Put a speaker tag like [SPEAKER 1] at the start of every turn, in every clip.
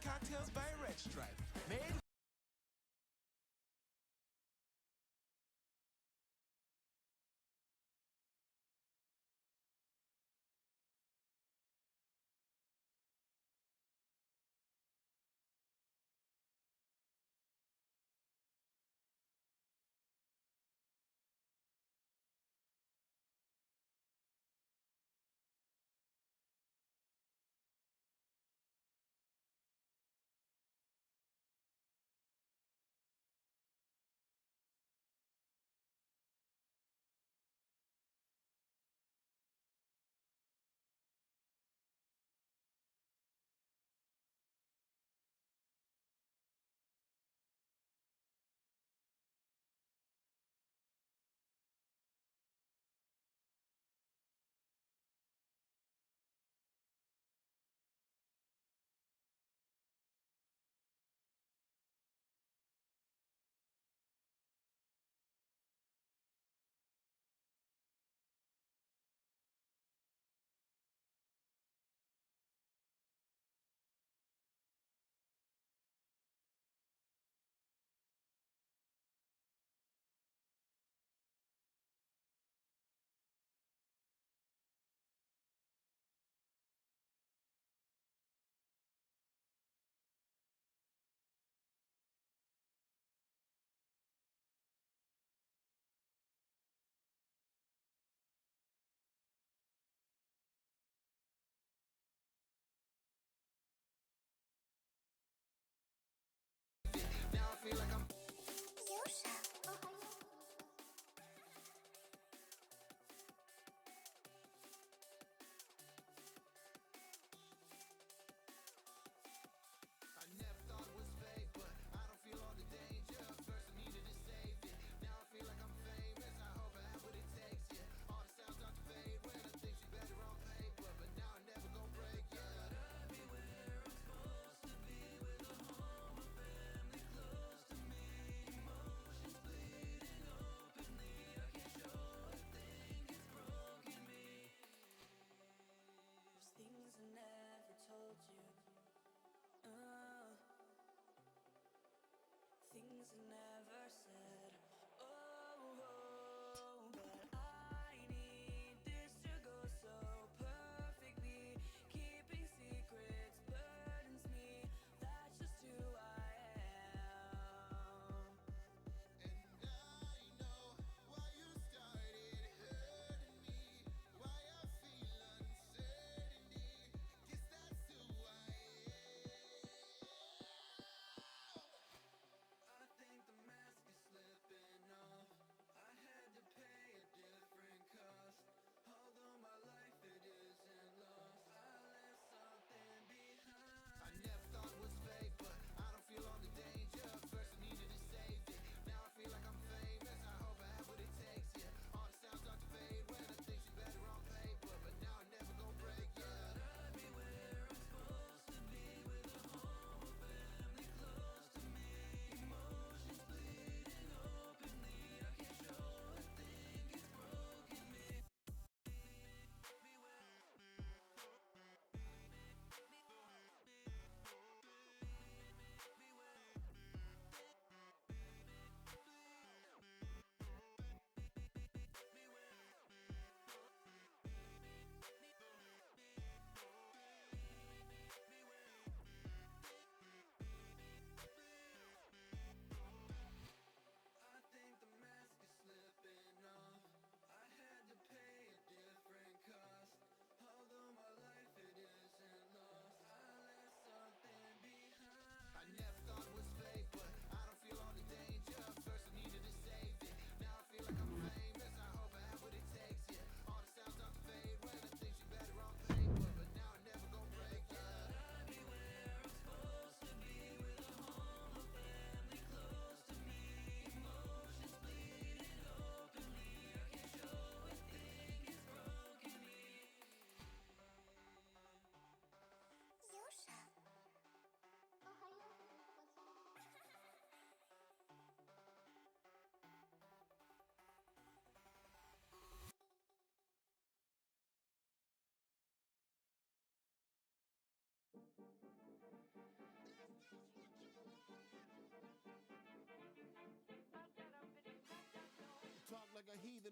[SPEAKER 1] Cocktails by Red Stripe. Made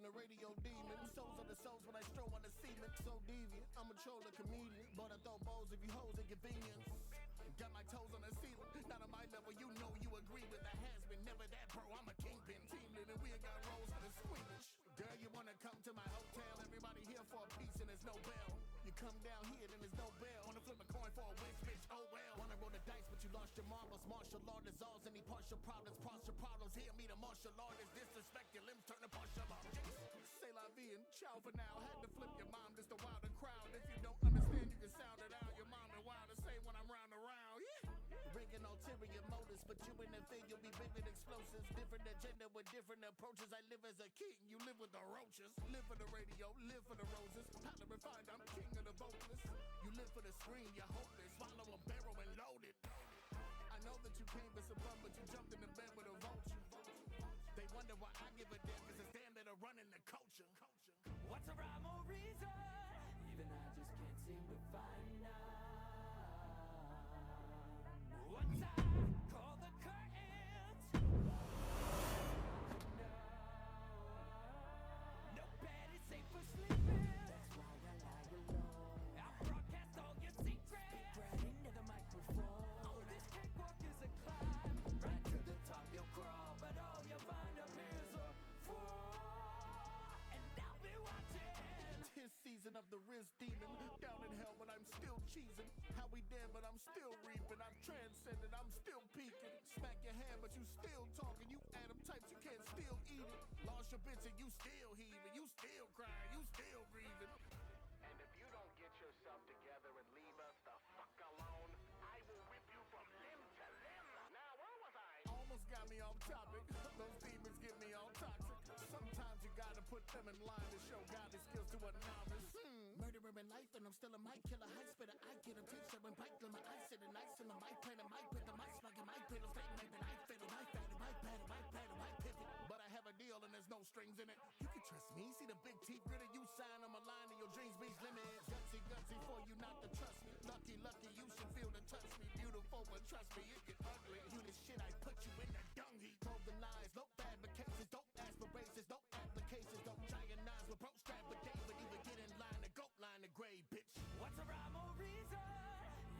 [SPEAKER 2] a radio demon. Souls are the souls when I stroll on the cement. So deviant, I'm a troll, a comedian. But I throw balls if you hoes inconvenience. Got my toes on the ceiling. Not on my level, you know you agree with the has-been. Never that bro, I'm a kingpin. Team leader, we ain't got roles for the squeamish. Girl, you wanna come to my hotel? Everybody here for a piece and there's no bell. You come down here, then there's no bell. Wanna flip a coin for a wish, bitch, oh well. Wanna roll the dice, but you lost your marbles. Martial law dissolves any partial problems. Partial problems, hear me, the martial artist. Disrespect your limbs, turn to partial objects. Say la vie and ciao for now. Had to flip your mom, just a wilder crowd. If you don't understand, you can sound it out. Your mom and wild to say when I'm round around, yeah. Rigging ulterior motives, but you in the thing, you'll be bigger than explosives. Different agenda with different approaches. I live as a king, you live with the roaches. Live for the radio, live for the roses. Pilot refined, I'm king of the vocalist. You live for the screen, you're hopeless. Swallow a barrel and load it. I know that you came for some fun, but you jumped in the bed with a vulture. They wonder why I give a damn, cause it's them that are running the culture.
[SPEAKER 1] What's a rhyme or reason? Even I just can't seem to find none. Once I call the curtains, no bed is safe for sleeping. That's why I lie alone. I broadcast all your secrets. Speak right into the microphone. Oh, this cakewalk is a climb. Right to the top you'll crawl, but all you'll find up is a fall. And I'll be watching.
[SPEAKER 2] His season of the Riz demon. Down in hell, but I'm still cheesing. How we dead, but I'm still reaping. I've transcended, I'm still peaking. Smack your hand, but you still talking. You Adam types, you can't still eat it. Lost your bitch and you still heaving. You still crying, you still grieving. And if you don't get yourself together and leave us the fuck alone, I will rip you from limb to limb. Now, where was I? Almost got me off topic. Those demons get me all toxic. Sometimes you gotta put them in line to show godly skills to a novice. Murderer in life, and I'm still a mic killer, high spitter. I get a teach and bite till my eyes sit and ice in the mic plan, mic pit, the mic smoking, mic piddle, straight make the knife fiddle, mic battle, mic paddle, mic paddle, mic pivot. But I have a deal and there's no strings in it. You can trust me, see the big teeth gritter, you sign on my line and your dreams reach limits. Gutsy, gutsy for you not to trust me. Lucky, lucky, you should feel to touch me. Beautiful, but trust me, it get ugly. You the shit, I put you in the dung heap. Told the lies, no fabrications, don't aspirations, no applications, don't giant with pro strap, but David even get in line, the goat line, the gray bitch.
[SPEAKER 1] What's a rhyme or reason?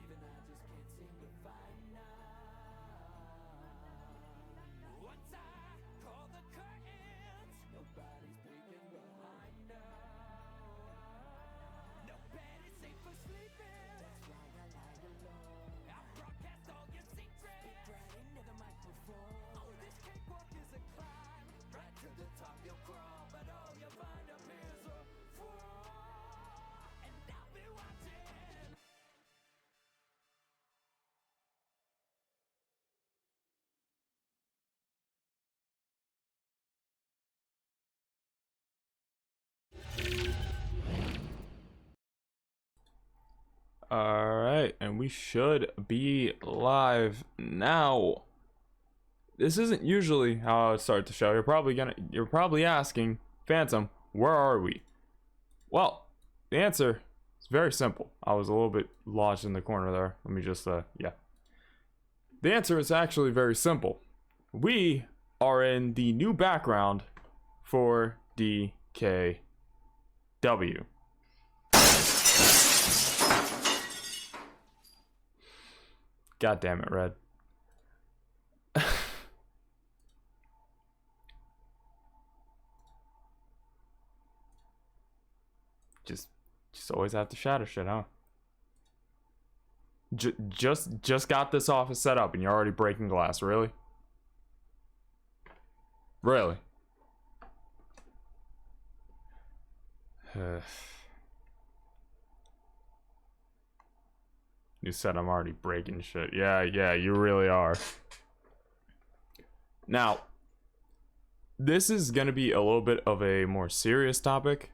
[SPEAKER 1] Even I just can't seem to find none. Once I call the curtains, nobody's peeking behind us. No bed is safe for sleeping. That's why I lie alone. I broadcast all your secrets. Speak right into the microphone. Oh, this cakewalk is a climb. Right to the top you'll crawl, but all you'll find up is a fall. And I'll be watching.
[SPEAKER 3] Alright, and we should be live now. This isn't usually how I would start the show. You're probably asking, Phantom, where are we? Well, the answer is very simple. I was a little bit lodged in the corner there. Let me just yeah. The answer is actually very simple. We are in the new background for DKW. God damn it, Red. just always have to shatter shit, huh? Just got this office set up and you're already breaking glass, really? Really? You said I'm already breaking shit. Yeah, you really are. Now, this is gonna be a little bit of a more serious topic.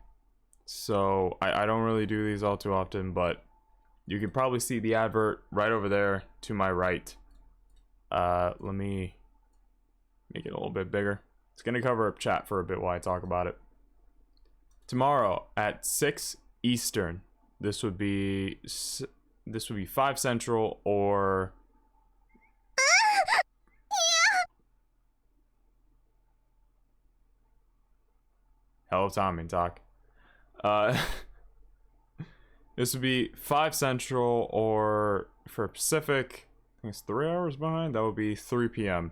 [SPEAKER 3] So, I don't really do these all too often, but you can probably see the advert right over there to my right. Let me make it a little bit bigger. It's gonna cover up chat for a bit while I talk about it. Tomorrow at 6 Eastern, this would be 5 Central or Hell of timing, Doc. Uh, this would be 5 Central, or for Pacific, I think it's 3 hours behind. That would be 3 p.m.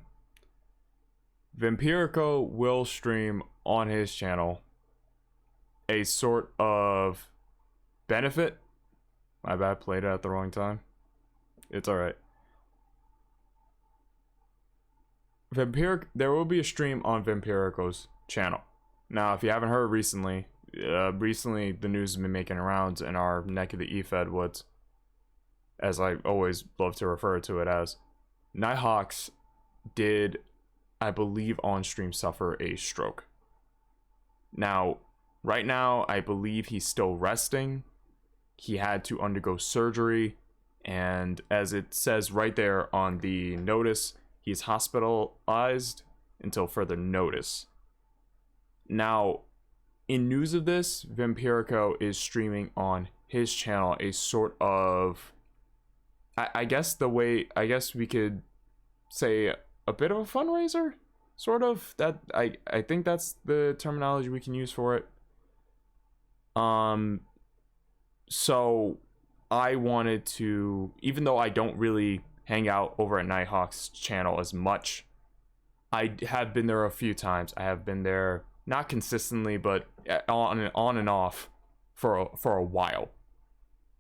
[SPEAKER 3] Vampirico will stream on his channel a sort of benefit. My bad, played it at the wrong time. It's alright. There will be a stream on Vampirico's channel. Now, if you haven't heard recently the news has been making rounds in our neck of the EFED woods, as I always love to refer to it as. Nighthawks did, I believe, on stream suffer a stroke. Now, right now, I believe he's still resting. He had to undergo surgery, and as it says right there on the notice, he's hospitalized until further notice. Now, in news of this, Vampirico is streaming on his channel a sort of, I guess we could say a bit of a fundraiser, sort of. That I think that's the terminology we can use for it. So I wanted to, even though I don't really hang out over at Nighthawk's channel as much, I have been there a few times. I have been there, not consistently, but on and off for a while.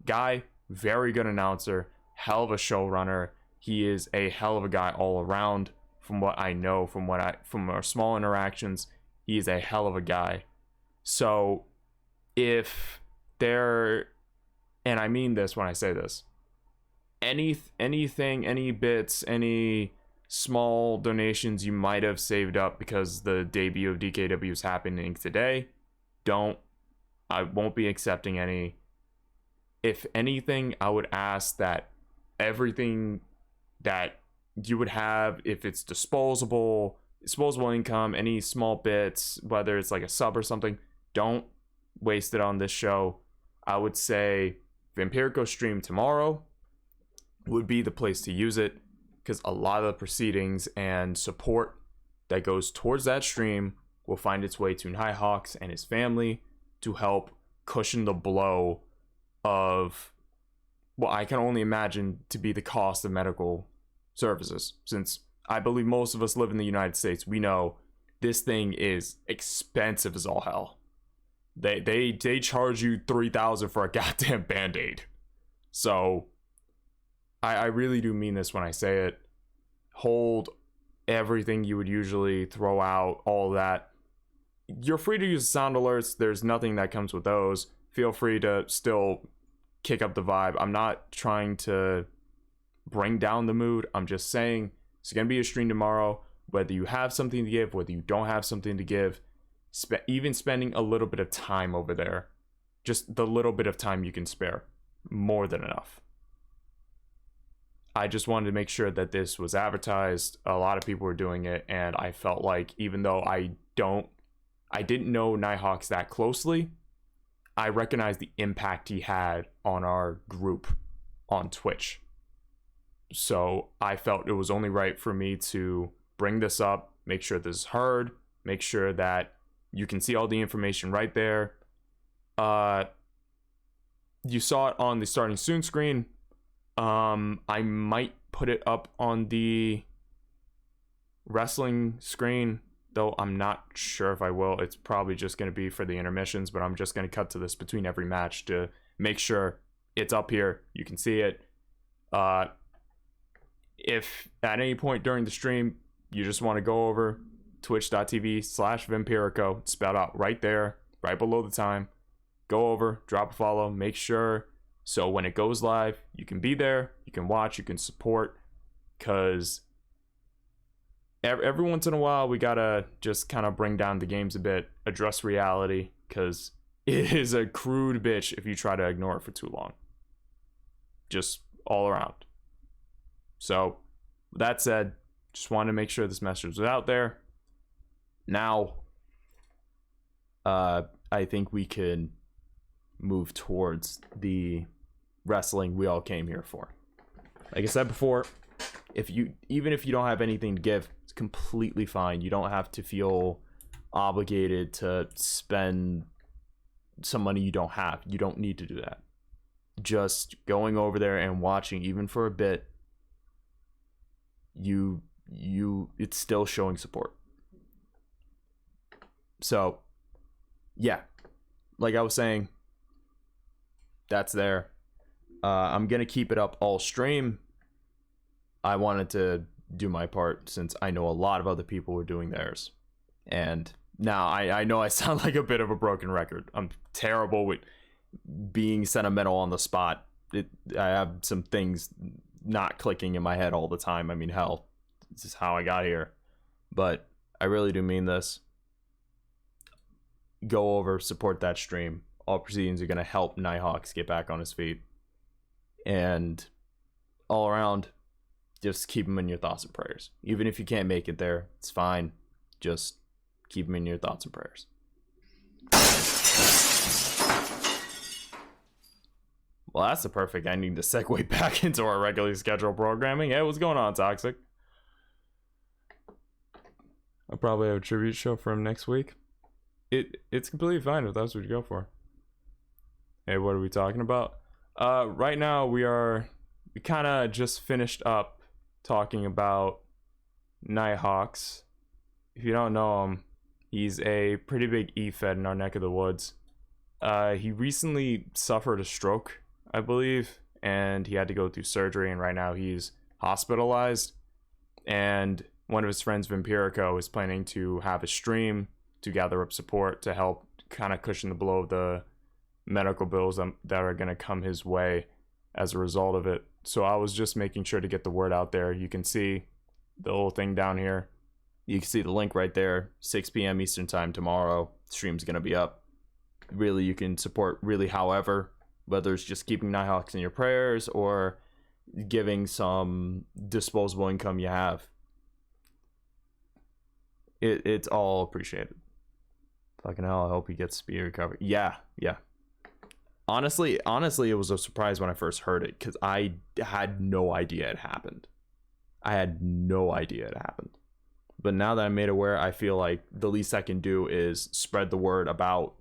[SPEAKER 3] Guy, very good announcer, hell of a showrunner. He is a hell of a guy all around. From what I know, from our small interactions, he is a hell of a guy. So if there, and I mean this when I say this, anything, any bits, any small donations you might have saved up because the debut of DKW is happening today, I won't be accepting any. If anything, I would ask that everything that you would have, if it's disposable income, any small bits, whether it's like a sub or something, don't waste it on this show. I would say Vampirico stream tomorrow would be the place to use it, because a lot of the proceedings and support that goes towards that stream will find its way to Nighthawks and his family to help cushion the blow of what I can only imagine to be the cost of medical services. Since I believe most of us live in the United States, we know this thing is expensive as all hell. They charge you $3,000 for a goddamn Band-Aid. So I really do mean this when I say it. Hold everything you would usually throw out, all that. You're free to use sound alerts. There's nothing that comes with those. Feel free to still kick up the vibe. I'm not trying to bring down the mood. I'm just saying it's going to be a stream tomorrow. Whether you have something to give, whether you don't have something to give, even spending a little bit of time over there, just the little bit of time you can spare, more than enough. I just wanted to make sure that this was advertised. A lot of people were doing it, and I felt like, even though I didn't know Nighthawks that closely, I recognized the impact he had on our group on Twitch. So I felt it was only right for me to bring this up, make sure this is heard, make sure that you can see all the information right there. You saw it on the starting soon screen. I might put it up on the wrestling screen, though I'm not sure if I will. It's probably just going to be for the intermissions, but I'm just going to cut to this between every match to make sure it's up here. You can see it. If at any point during the stream you just want to go over twitch.tv/Vampirico, it's spelled out right there, right below the time. Go over, drop a follow, make sure so when it goes live, you can be there, you can watch, you can support, because every once in a while we gotta just kind of bring down the games a bit, address reality, because it is a crude bitch if you try to ignore it for too long. Just all around. So, with that said, just wanted to make sure this message was out there. Now, I think we can move towards the wrestling we all came here for. Like I said before, even if you don't have anything to give, it's completely fine. You don't have to feel obligated to spend some money you don't have. You don't need to do that. Just going over there and watching, even for a bit, it's still showing support. So yeah, like I was saying, that's there. I'm gonna keep it up all stream. I wanted to do my part since I know a lot of other people were doing theirs. And now I know I sound like a bit of a broken record. I'm terrible with being sentimental on the spot. I have some things not clicking in my head all the time. I mean, hell, this is how I got here. But I really do mean this. Go over, support that stream. All proceedings are going to help Nighthawks get back on his feet. And all around, just keep him in your thoughts and prayers. Even if you can't make it there, it's fine. Just keep him in your thoughts and prayers. Well, that's the perfect ending to segue back into our regularly scheduled programming. Hey, what's going on, Toxic? I'll probably have a tribute show for him next week. It's completely fine if that's what you go for. Hey, what are we talking about? Right now we kind of just finished up talking about Nighthawks. If you don't know him, he's a pretty big E-Fed in our neck of the woods. He recently suffered a stroke, I believe, and he had to go through surgery, and right now he's hospitalized. And one of his friends, Vampirico, is planning to have a stream to gather up support to help kind of cushion the blow of the medical bills that are going to come his way as a result of it. So I was just making sure to get the word out there. You can see the little thing down here. You can see the link right there. 6 p.m. Eastern time tomorrow. Stream's going to be up. Really, you can support really however, whether it's just keeping Nighthawks in your prayers or giving some disposable income you have. It's all appreciated. Fucking hell, I hope he gets speedy recovery. Yeah. Honestly, it was a surprise when I first heard it because I had no idea it happened. But now that I'm made aware, I feel like the least I can do is spread the word about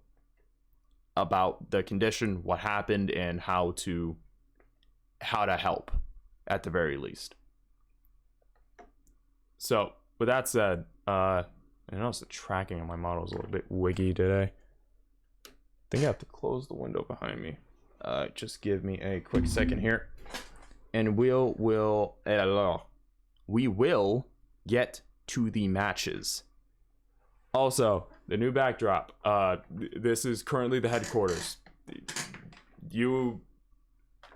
[SPEAKER 3] the condition, what happened, and how to help at the very least. So with that said, I noticed the tracking on my model is a little bit wiggy today. I think I have to close the window behind me. Just give me a quick second here, and we will get to the matches. Also, the new backdrop. This is currently the headquarters.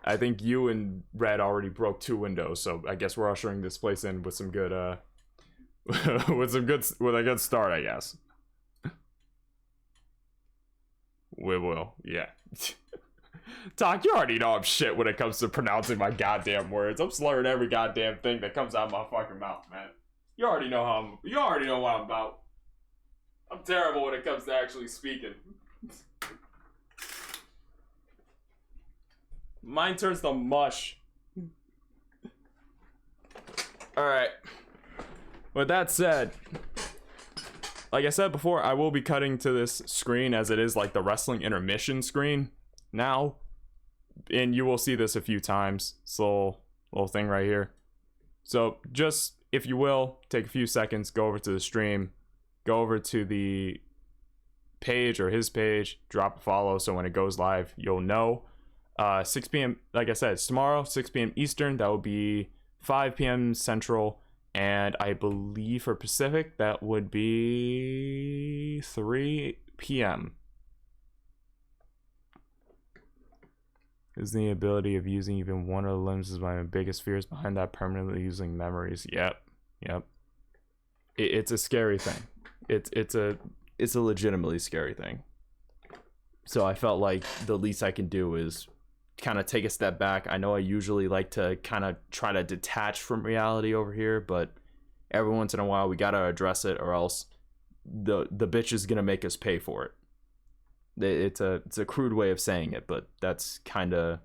[SPEAKER 3] I think you and Red already broke 2 windows, so I guess we're ushering this place in with some good with a good start, I guess. We will, yeah. Talk, you already know I'm shit when it comes to pronouncing my goddamn words. I'm slurring every goddamn thing that comes out of my fucking mouth, man. You already know what I'm about. I'm terrible when it comes to actually speaking. Mine turns to mush. Alright. With that said, like I said before, I will be cutting to this screen as it is like the wrestling intermission screen now. And you will see this a few times. This little thing right here. So just, if you will, take a few seconds, go over to the stream, go over to the page or his page, drop a follow so when it goes live, you'll know. 6 p.m., like I said, it's tomorrow, 6 p.m. Eastern. That will be 5 p.m. Central. And I believe for Pacific, that would be 3 p.m. Is the ability of using even one of the limbs is my biggest fears behind that, permanently using memories. Yep. It's a scary thing. It's a legitimately scary thing. So I felt like the least I can do is kind of take a step back. I know I usually like to kind of try to detach from reality over here, but every once in a while we gotta address it, or else the bitch is gonna make us pay for it. It's a crude way of saying it, but that's kind of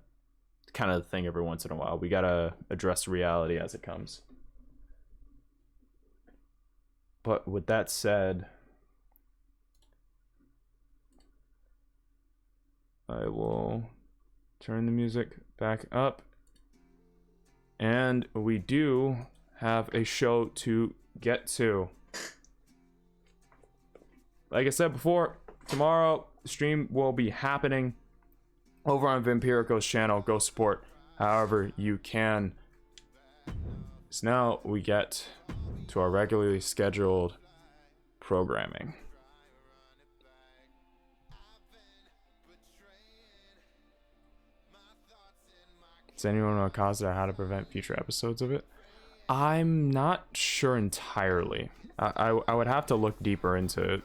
[SPEAKER 3] the thing. Every once in a while we gotta address reality as it comes. But with that said, I will turn the music back up. And we do have a show to get to. Like I said before, tomorrow the stream will be happening over on Vampirico's channel. Go support however you can. So now we get to our regularly scheduled programming. Does anyone know cause or how to prevent future episodes of it? I'm not sure entirely. I would have to look deeper into it.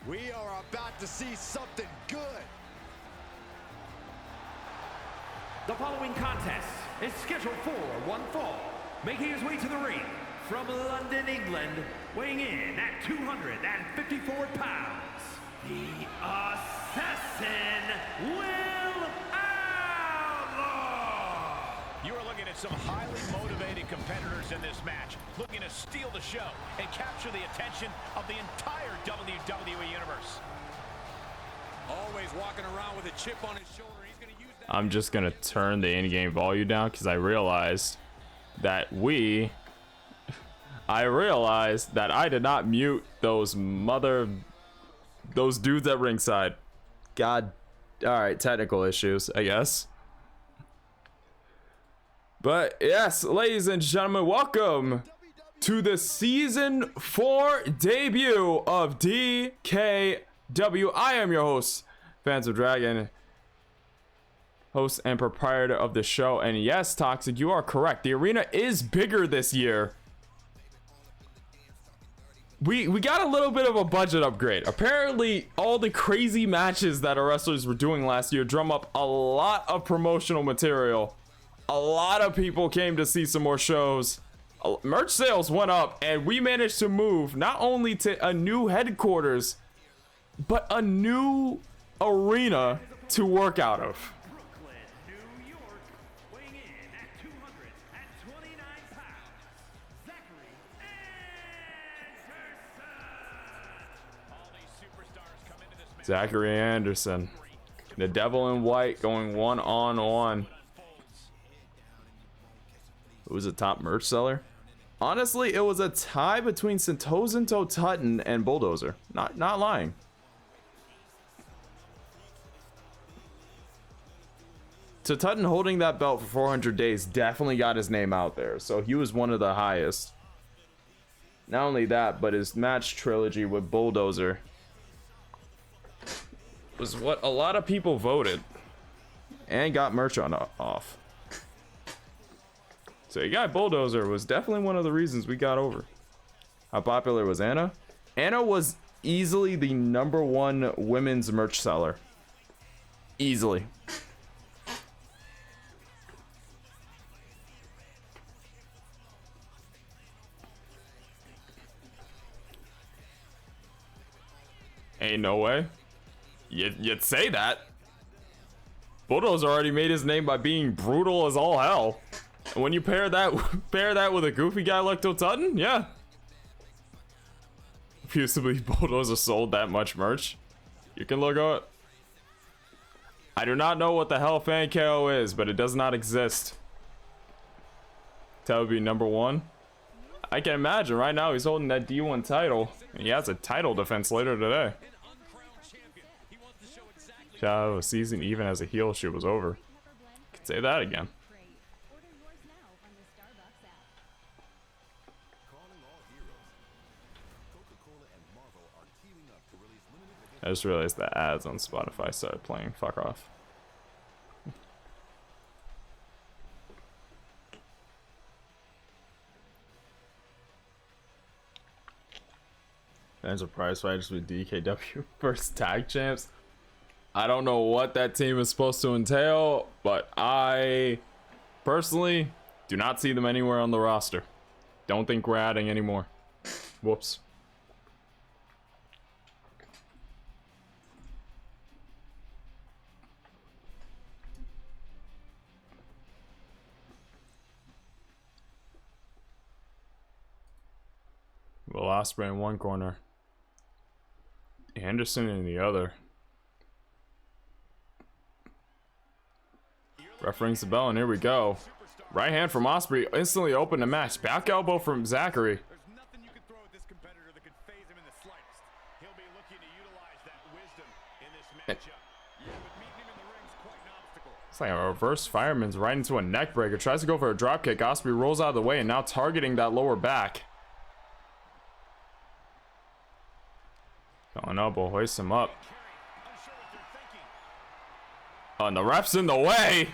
[SPEAKER 4] We are about to see something good.
[SPEAKER 5] The following contest is scheduled for one fall, making his way to the ring from London, England, weighing in at 254 pounds, the Assassin Will Outlaw!
[SPEAKER 6] You are looking at some highly motivated competitors in this match, looking to steal the show and capture the attention of the entire WWE Universe.
[SPEAKER 4] Always walking around with a chip on his shoulder. He's going to use that.
[SPEAKER 3] I'm just gonna turn the in-game volume down because I realized that I did not mute those dudes at ringside. God, all right, technical issues, I guess. But yes, ladies and gentlemen, welcome to the season 4 debut of DKW. I am your host, Fans of Dragon, host and proprietor of the show. And yes, Toxic, you are correct. The arena is bigger this year. We got a little bit of a budget upgrade. Apparently, all the crazy matches that our wrestlers were doing last year drum up a lot of promotional material. A lot of people came to see some more shows. Merch sales went up, and we managed to move not only to a new headquarters, but a new arena to work out of.
[SPEAKER 5] Brooklyn, New York, weighing in at 229 pounds, Zachary Anderson!
[SPEAKER 6] All these superstars come into this match.
[SPEAKER 3] Zachary Anderson, the Devil in White, going one-on-one. Who's a top merch seller? Honestly, it was a tie between Sentosa Tutton and Bulldozer. Not lying. Tutton holding that belt for 400 days definitely got his name out there, so he was one of the highest. Not only that, but his match trilogy with Bulldozer was what a lot of people voted and got merch on off. So your guy Bulldozer was definitely one of the reasons we got over. How popular was Anna? Anna was easily the #1 women's merch seller. Easily. Ain't no way. You'd say that. Bulldozer already made his name by being brutal as all hell. And when you pair that with a goofy guy like Tutton, yeah. Refuse to believe Bulldozer sold that much merch. You can look up. I do not know what the hell fan KO is, but it does not exist. That would be #1. I can imagine right now he's holding that D1 title, and he has a title defense later today. Shout out a season even as a heel shoot was over. Could say that again. I just realized the ads on Spotify started playing. Fuck off. And surprise fighters with DKW first tag champs. I don't know what that team is supposed to entail, but I personally do not see them anywhere on the roster. Don't think we're adding any more. Whoops. Will Ospreay in one corner, Anderson in the other. Ref rings the bell, and here we go. Right hand from Ospreay instantly opened the match. Back elbow from Zachary.
[SPEAKER 6] There's nothing you can throw at this competitor that could phase him in the slightest. He'll be looking to utilize that wisdom in this matchup. Yeah, but meeting him in the ring's quite an obstacle.
[SPEAKER 3] It's like a reverse fireman's right into a neck breaker. Tries to go for a drop kick. Ospreay rolls out of the way and now targeting that lower back. Going elbow, hoists him up. Oh, and the ref's in the way.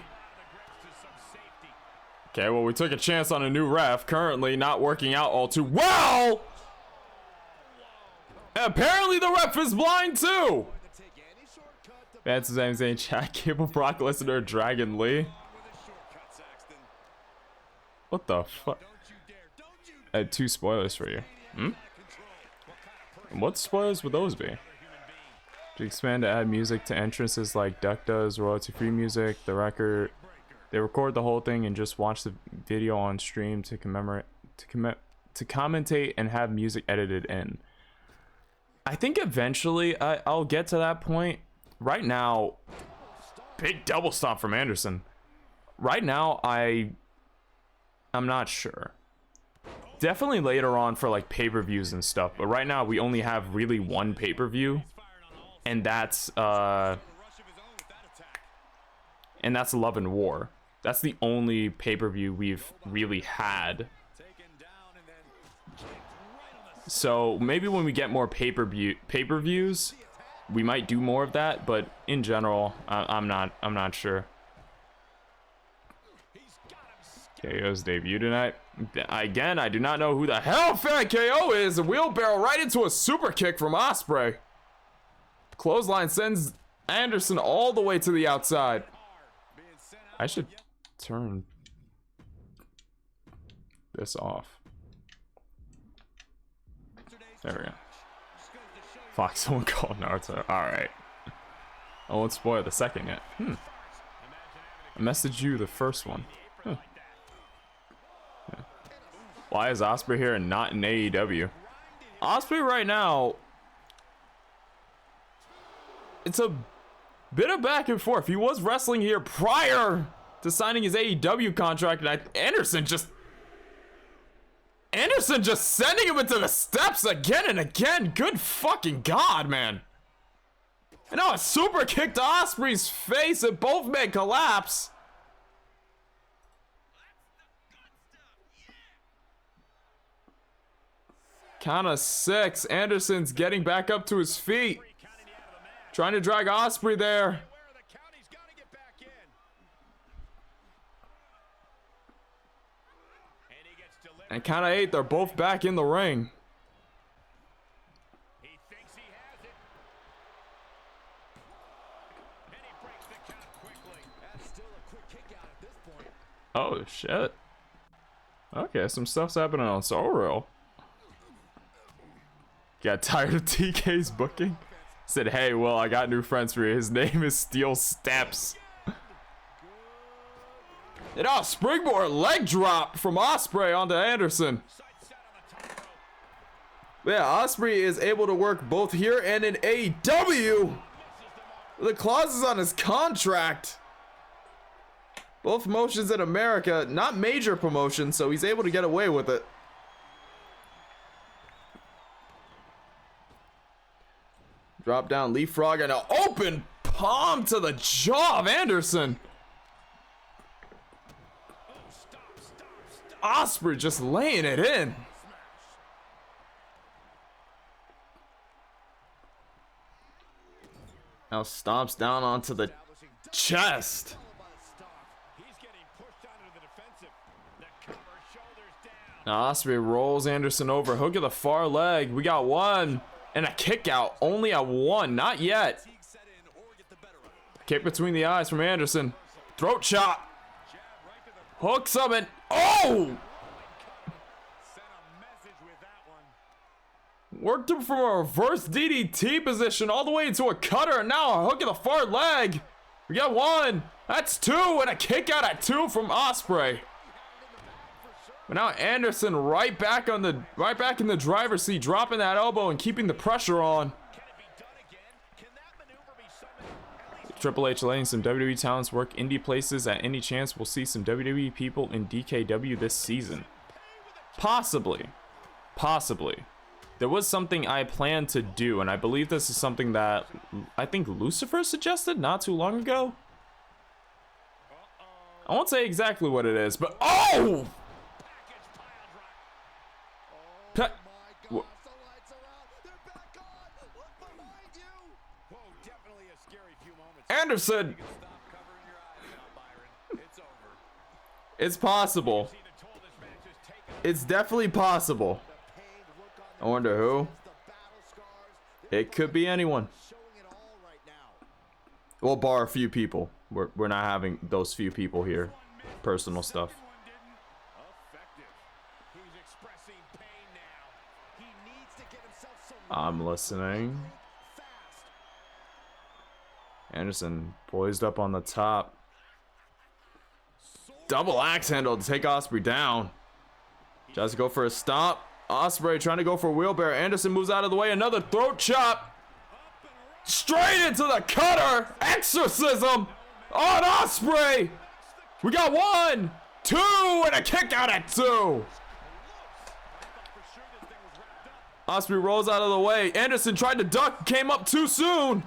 [SPEAKER 3] Okay, well, we took a chance on a new ref. Currently not working out all too well. And apparently the ref is blind too. Fancy James saying chat, Cable, Brock Lesnar, Dragon Lee. What the fuck? I had 2 spoilers for you. And what spoilers would those be? To expand to add music to entrances like Duck does, royalty-free music, the record. They record the whole thing and just watch the video on stream to commentate and have music edited in. I think eventually I'll get to that point. Right now, big double stomp from Anderson. Right now, I'm not sure. Definitely later on for like pay-per-views and stuff, but right now we only have really one pay-per-view, and that's Love and War. That's the only pay-per-view we've really had. So maybe when we get more pay-per-views, we might do more of that, but in general, I'm not sure. KO's debut tonight. Again, I do not know who the hell Fan KO is. A wheelbarrow right into a super kick from Ospreay. Clothesline sends Anderson all the way to the outside. I should turn this off. There we go. Fuck, someone called Naruto. Alright. I won't spoil the second yet. I messaged you the first one. Huh. Yeah. Why is Ospreay here and not in AEW? Ospreay right now, it's a bit of back and forth. He was wrestling here prior to signing his AEW contract, and Anderson just sending him into the steps again and again. Good fucking God, man. And now a super kick to Ospreay's face, and both men collapse. Count of 6. Anderson's getting back up to his feet. Trying to drag Ospreay there. And count of 8, they're both back in the ring. Oh shit. Okay, some stuff's happening on Sorrel. Got tired of TK's booking? Said, hey, well, I got new friends for you. His name is Steel Steps. And a springboard leg drop from Ospreay onto Anderson. Yeah, Ospreay is able to work both here and in AEW. The clauses on his contract. Both promotions in America, not major promotions, so he's able to get away with it. Drop down leapfrog and an open palm to the jaw of Anderson. Ospreay just laying it in. Now stomps down onto the chest. Now Ospreay rolls Anderson over. Hook of the far leg. We got 1, And a kick out. Only a 1. Not yet. Kick between the eyes from Anderson. Throat chop. Hooks him and oh! Worked him from a reverse DDT position all the way into a cutter, and now a hook in the far leg. We got 1. That's 2, and a kick out at 2 from Ospreay. But now Anderson right back in the driver's seat, dropping that elbow and keeping the pressure on. Triple H letting some WWE talents work indie places at any chance. We'll see some WWE people in DKW this season. Possibly. There was something I planned to do, and I believe this is something that I think Lucifer suggested not too long ago. I won't say exactly what it is, but oh! Anderson! It's possible. It's definitely possible. I wonder who. It could be anyone. We'll bar a few people. We're not having those few people here. Personal stuff. I'm listening. Anderson poised up on the top. Double axe handle to take Ospreay down. Tries to go for a stomp. Ospreay trying to go for a wheelbarrow. Anderson moves out of the way. Another throat chop. Straight into the cutter. Exorcism on Ospreay. We got 1, 2, and a kick out at 2. Ospreay rolls out of the way. Anderson tried to duck. Came up too soon.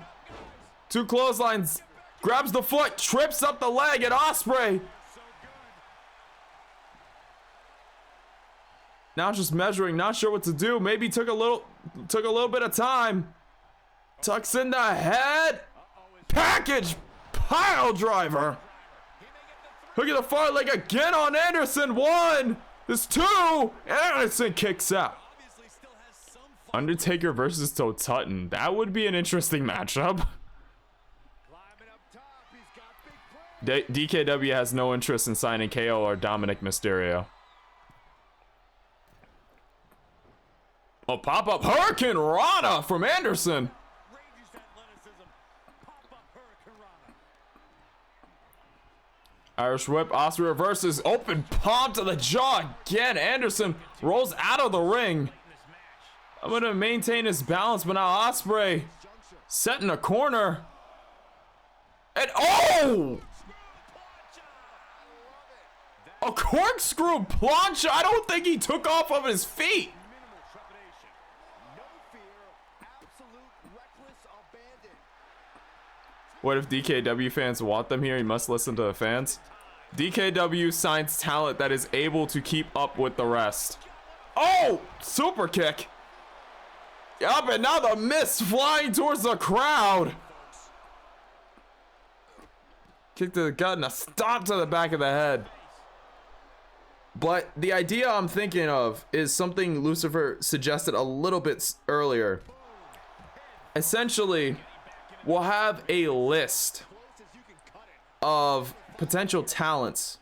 [SPEAKER 3] 2 clotheslines. Grabs the foot. Trips up the leg at Ospreay. Now just measuring, not sure what to do. Maybe took a little bit of time. Tucks in the head. Package pile driver. Look at the far leg again on Anderson. 1. There's 2. Anderson kicks out. Undertaker versus Totutton. That would be an interesting matchup. DKW has no interest in signing KO or Dominic Mysterio. Oh, pop-up Hurricane Rana from Anderson. Irish whip, Ospreay reverses, open palm to the jaw again. Anderson rolls out of the ring. I'm gonna maintain his balance, but now Ospreay set in a corner. And oh! A corkscrew plancha. I don't think he took off of his feet. What if DKW fans want them here? You must listen to the fans. DKW signs talent that is able to keep up with the rest. Oh! Super kick. Yup, and now the mist flying towards the crowd. Kick to the gut and a stomp to the back of the head. But the idea I'm thinking of is something Lucifer suggested a little bit earlier. Essentially, we'll have a list of potential talents,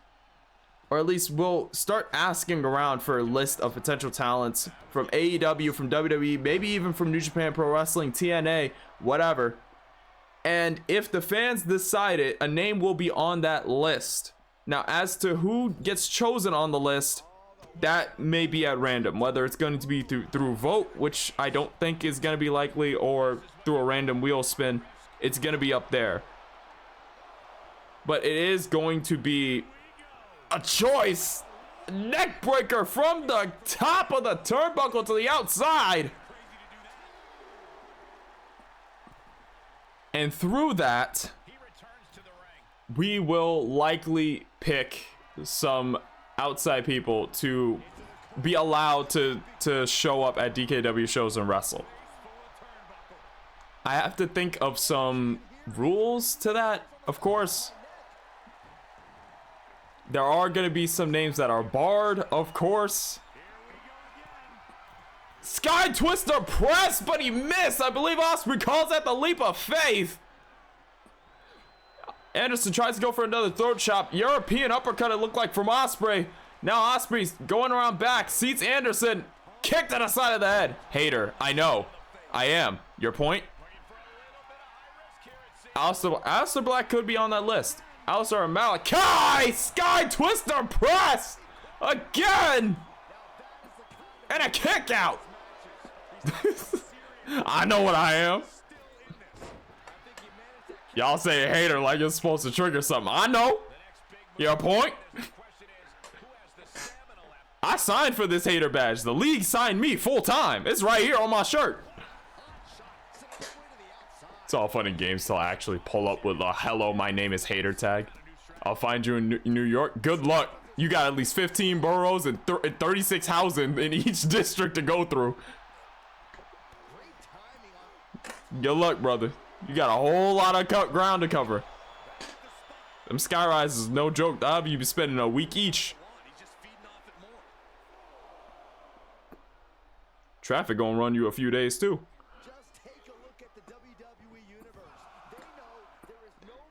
[SPEAKER 3] or at least we'll start asking around for a list of potential talents from AEW, from WWE, maybe even from New Japan Pro Wrestling, TNA, whatever. And if the fans decide it, a name will be on that list. Now, as to who gets chosen on the list, that may be at random, whether it's going to be through vote, which I don't think is going to be likely, or through a random wheel spin. It's going to be up there. But it is going to be a choice. Neck breaker from the top of the turnbuckle to the outside. And through that, we will likely pick some outside people to be allowed to show up at DKW shows and wrestle. I have to think of some rules to that, of course. There are going to be some names that are barred, of course. Sky Twister press, but he missed. I believe Ospreay calls that the leap of faith. Anderson tries to go for another throat chop. European uppercut, it looked like, from Ospreay. Now Ospreay's going around back, seats Anderson, kick to the side of the head. Hater, I know. I am. Your point? Aleister Black could be on that list. Aleister and Malachi, Sky Twister press again, and a kick out. I know what I am. Y'all say hater like it's supposed to trigger something. I know. Your point? I signed for this hater badge. The league signed me full time. It's right here on my shirt. It's all fun and games till I actually pull up with a hello, my name is hater tag. I'll find you in New York. Good luck. You got at least 15 boroughs and 36 housing in each district to go through. Good luck, brother. You got a whole lot of ground to cover. Them sky rises, no joke. You be spending a week each. Traffic gonna run you a few days too.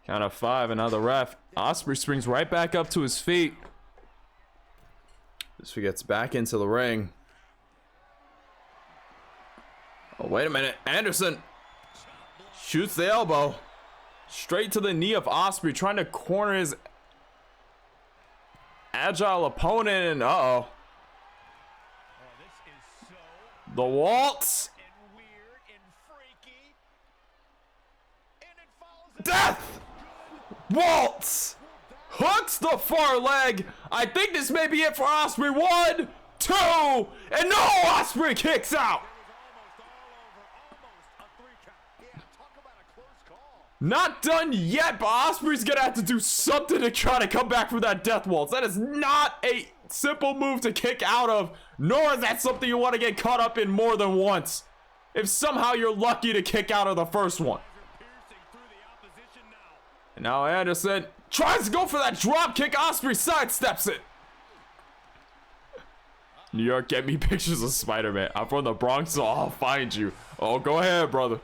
[SPEAKER 3] Count of 5, and now the ref. Ospreay springs right back up to his feet. This gets back into the ring. Oh, wait a minute. Anderson shoots the elbow straight to the knee of Ospreay, trying to corner his agile opponent. And uh-oh. The waltz. Death! Waltz! Hooks the far leg. I think this may be it for Ospreay. 1, 2, and no! Ospreay kicks out. Not done yet, but Ospreay's gonna have to do something to try to come back from that death waltz. That is not a simple move to kick out of, nor is that something you want to get caught up in more than once. If somehow you're lucky to kick out of the first one. And now Anderson tries to go for that drop kick. Ospreay sidesteps it. New York, get me pictures of Spider-Man. I'm from the Bronx, so I'll find you. Oh, go ahead, brother.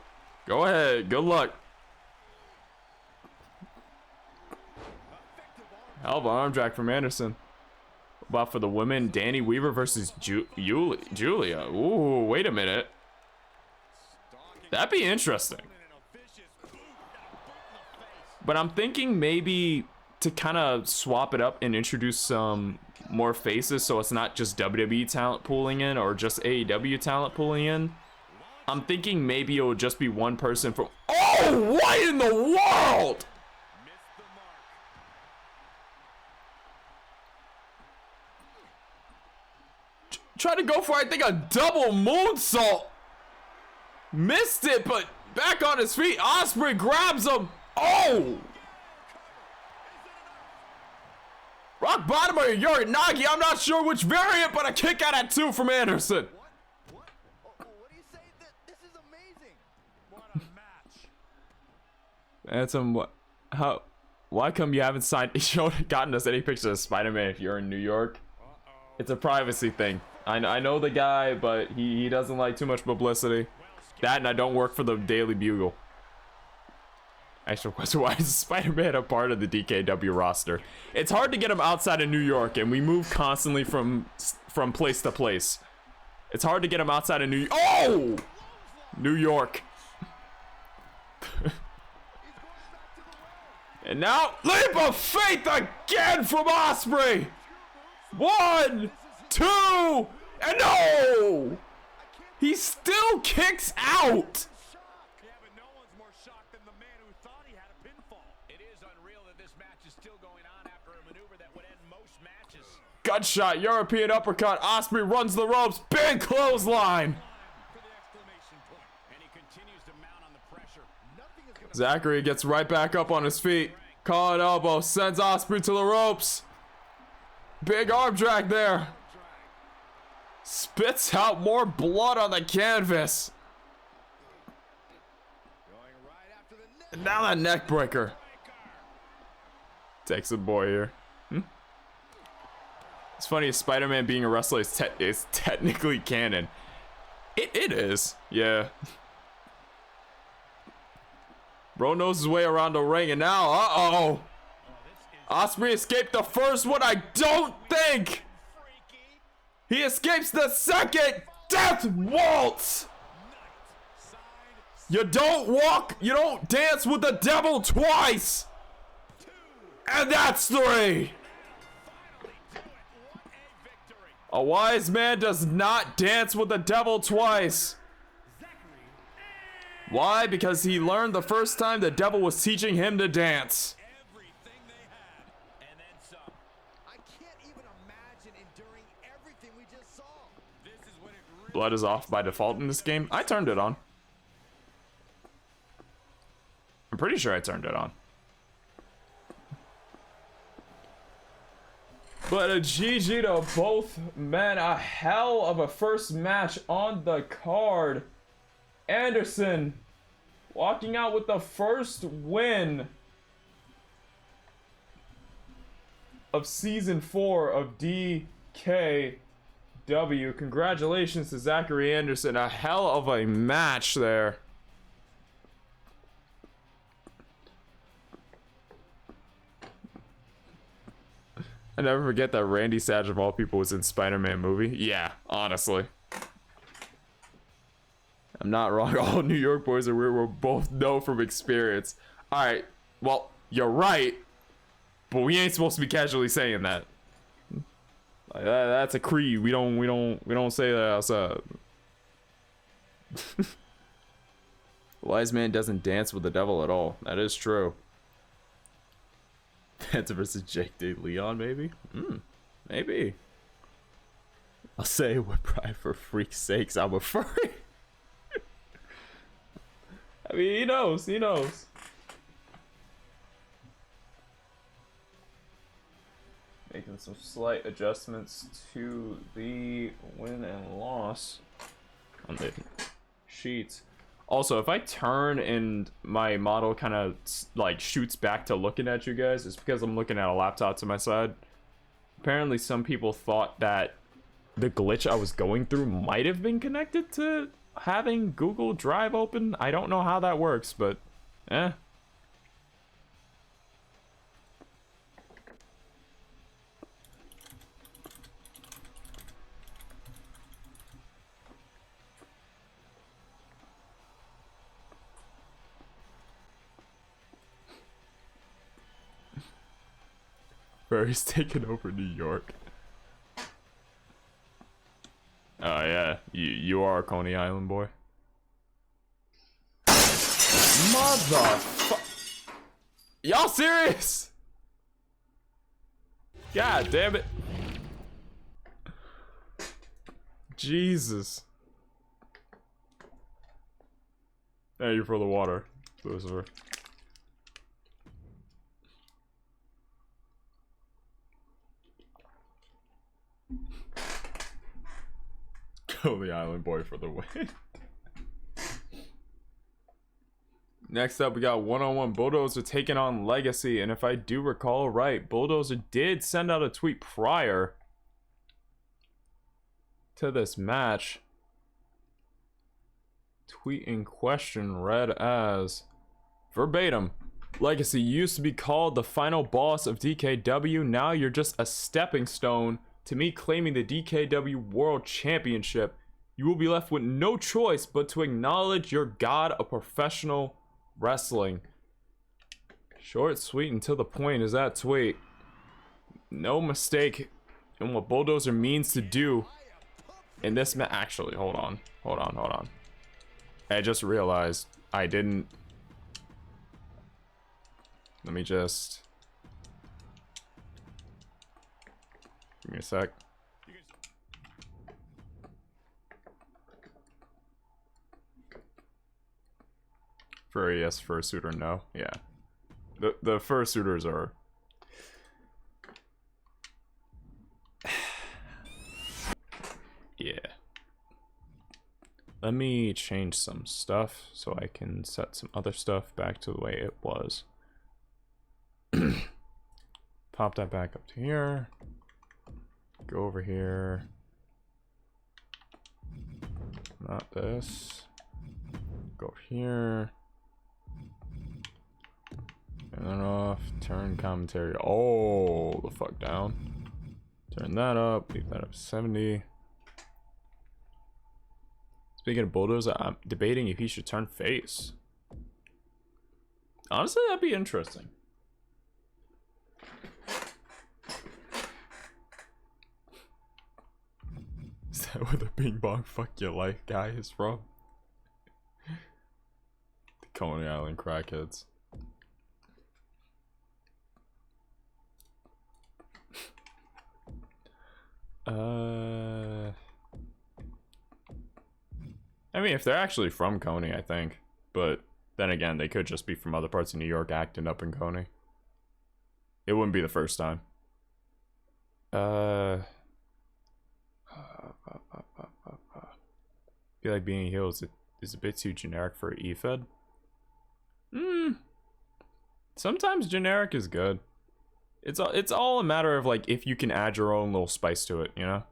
[SPEAKER 3] Go ahead. Good luck. Hell of an arm drag from Anderson. About for the women, Danny Weaver versus Julia. Ooh, wait a minute. That'd be interesting. But I'm thinking maybe to kind of swap it up and introduce some more faces, so it's not just WWE talent pulling in or just AEW talent pulling in. I'm thinking maybe it would just be one person from... Oh, what in the world? Try to go for, I think, a double moonsault. Missed it, but back on his feet. Ospreay grabs him. Oh! Rock bottom or Uranagi, I'm not sure which variant, but a kick out at 2 from Anderson.
[SPEAKER 2] What do you say? This is amazing. What a match.
[SPEAKER 3] Ansem, what? How? Why come you haven't gotten us any pictures of Spider-Man if you're in New York? It's a privacy thing. I know the guy, but he doesn't like too much publicity. That and I don't work for the Daily Bugle. Actual question, why is Spider-Man a part of the DKW roster? It's hard to get him outside of New York, and we move constantly from place to place. It's hard to get him outside of New York. Oh! New York. And now, leap of faith again from Ospreay. 1, 2, and no! He still kicks out.
[SPEAKER 6] Yeah, but no one's more shocked than the man who thought he had a pinfall. It is unreal that this match is still going on after a maneuver that would end most matches.
[SPEAKER 3] Gunshot, European uppercut. Ospreay runs the ropes. Big clothesline.
[SPEAKER 6] For the exclamation point. And he continues to mount on the pressure. Nothing is gonna
[SPEAKER 3] Zachary gets right back up on his feet. Collar elbow sends Ospreay to the ropes. Big arm drag there. Spits out more blood on the canvas.
[SPEAKER 6] going right after the neck.
[SPEAKER 3] And now that neck breaker. Takes a boy here. It's funny, Spider-Man being a wrestler is technically canon. It is. Yeah. Bro knows his way around the ring, and now, uh-oh. Ospreay escaped the first one, I don't think. He escapes the second. Death Waltz. You don't dance with the devil twice. And that's 3. A wise man does not dance with the devil twice. Why? Because he learned the first time the devil was teaching him to dance.
[SPEAKER 4] Everything they had, and then some.
[SPEAKER 7] I can't even imagine enduring everything we just saw.
[SPEAKER 4] This is when it really
[SPEAKER 3] Blood is off by default in this game. I turned it on. I'm pretty sure I turned it on. But a GG to both men. A hell of a first match on the card. Anderson walking out with the first win of Season 4 of DKW. Congratulations to Zachary Anderson. A hell of a match there. I never forget that Randy Savage of all people was in Spider-Man movie. Yeah, honestly. I'm not wrong. All New York boys are weird. We'll both know from experience. Alright, well, you're right. But we ain't supposed to be casually saying that. Like, that's a creed. We don't say that outside. Wise man doesn't dance with the devil at all. That is true. Penta versus Jake De Leon, maybe? Maybe. I'll say we're probably for freak's sakes. I'm a furry. I mean, he knows. He knows. Making some slight adjustments to the win and loss on the sheets. Also, if I turn and my model kind of like shoots back to looking at you guys, it's because I'm looking at a laptop to my side. Apparently, some people thought that the glitch I was going through might have been connected to having Google Drive open. I don't know how that works, but Furry's taking over New York. Oh yeah, you are a Coney Island boy. Motherfucker! Y'all serious? God damn it! Jesus! Thank you for the water, Lucifer. Coney Island boy for the win. Next up, we got one-on-one Bulldozer taking on Legacy, and if I do recall right, Bulldozer did send out a tweet prior to this match. Tweet in question read as verbatim: Legacy used to be called the final boss of DKW. Now you're just a stepping stone to me claiming the DKW World Championship. You will be left with no choice but to acknowledge your god of professional wrestling. Short, sweet, and to the point is that tweet. No mistake in what Bulldozer means to do in this match. Actually, hold on. I just realized I didn't. Let me just. Give me a sec. Furry yes, fursuiter no. Yeah. The fursuiters are. Yeah. Let me change some stuff so I can set some other stuff back to the way it was. Pop that back up to here. Go over here. not this. Go here. And then off. Turn commentary. Oh, the fuck down. Turn that up. Leave that up 70. Speaking of Bulldozer, I'm debating if he should turn face. Honestly, that'd be interesting. Is that where the Bing Bong Fuck Your Life guy is from? The Coney Island crackheads. I mean, if they're actually from Coney, I think. But then again, they could just be from other parts of New York acting up in Coney. It wouldn't be the first time. I feel like being a heel is a bit too generic for E-Fed. Sometimes generic is good. It's all a matter of like if you can add your own little spice to it, you know?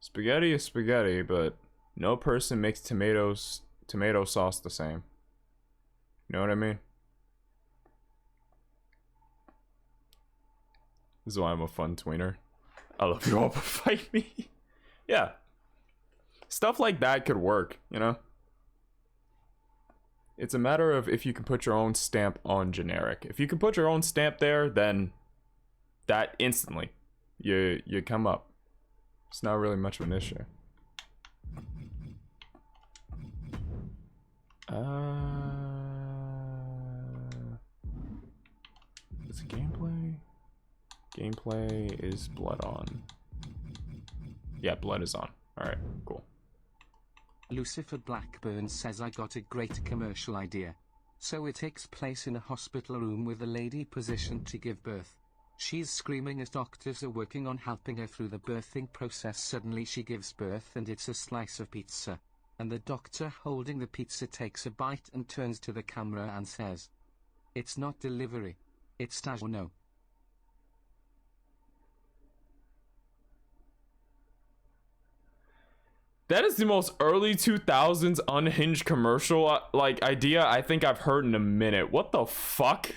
[SPEAKER 3] Spaghetti is spaghetti, but no person makes tomato sauce the same. You know what I mean? This is why I'm a fun tweener. I love you all, but fight me. Yeah. Stuff like that could work, you know? It's a matter of if you can put your own stamp on generic. If you can put your own stamp there, then that instantly, you come up. It's not really much of an issue. Is it gameplay? Gameplay is blood on. Yeah, blood is on. Alright, cool.
[SPEAKER 8] Lucifer Blackburn says I got a great commercial idea. So it takes place in a hospital room with a lady positioned to give birth. She's screaming as doctors are working on helping her through the birthing process. Suddenly she gives birth and it's a slice of pizza. And the doctor holding the pizza takes a bite and turns to the camera and says, "It's not delivery. It's stash." Oh no.
[SPEAKER 3] That is the most early 2000s unhinged commercial like idea I think I've heard in a minute. What the fuck?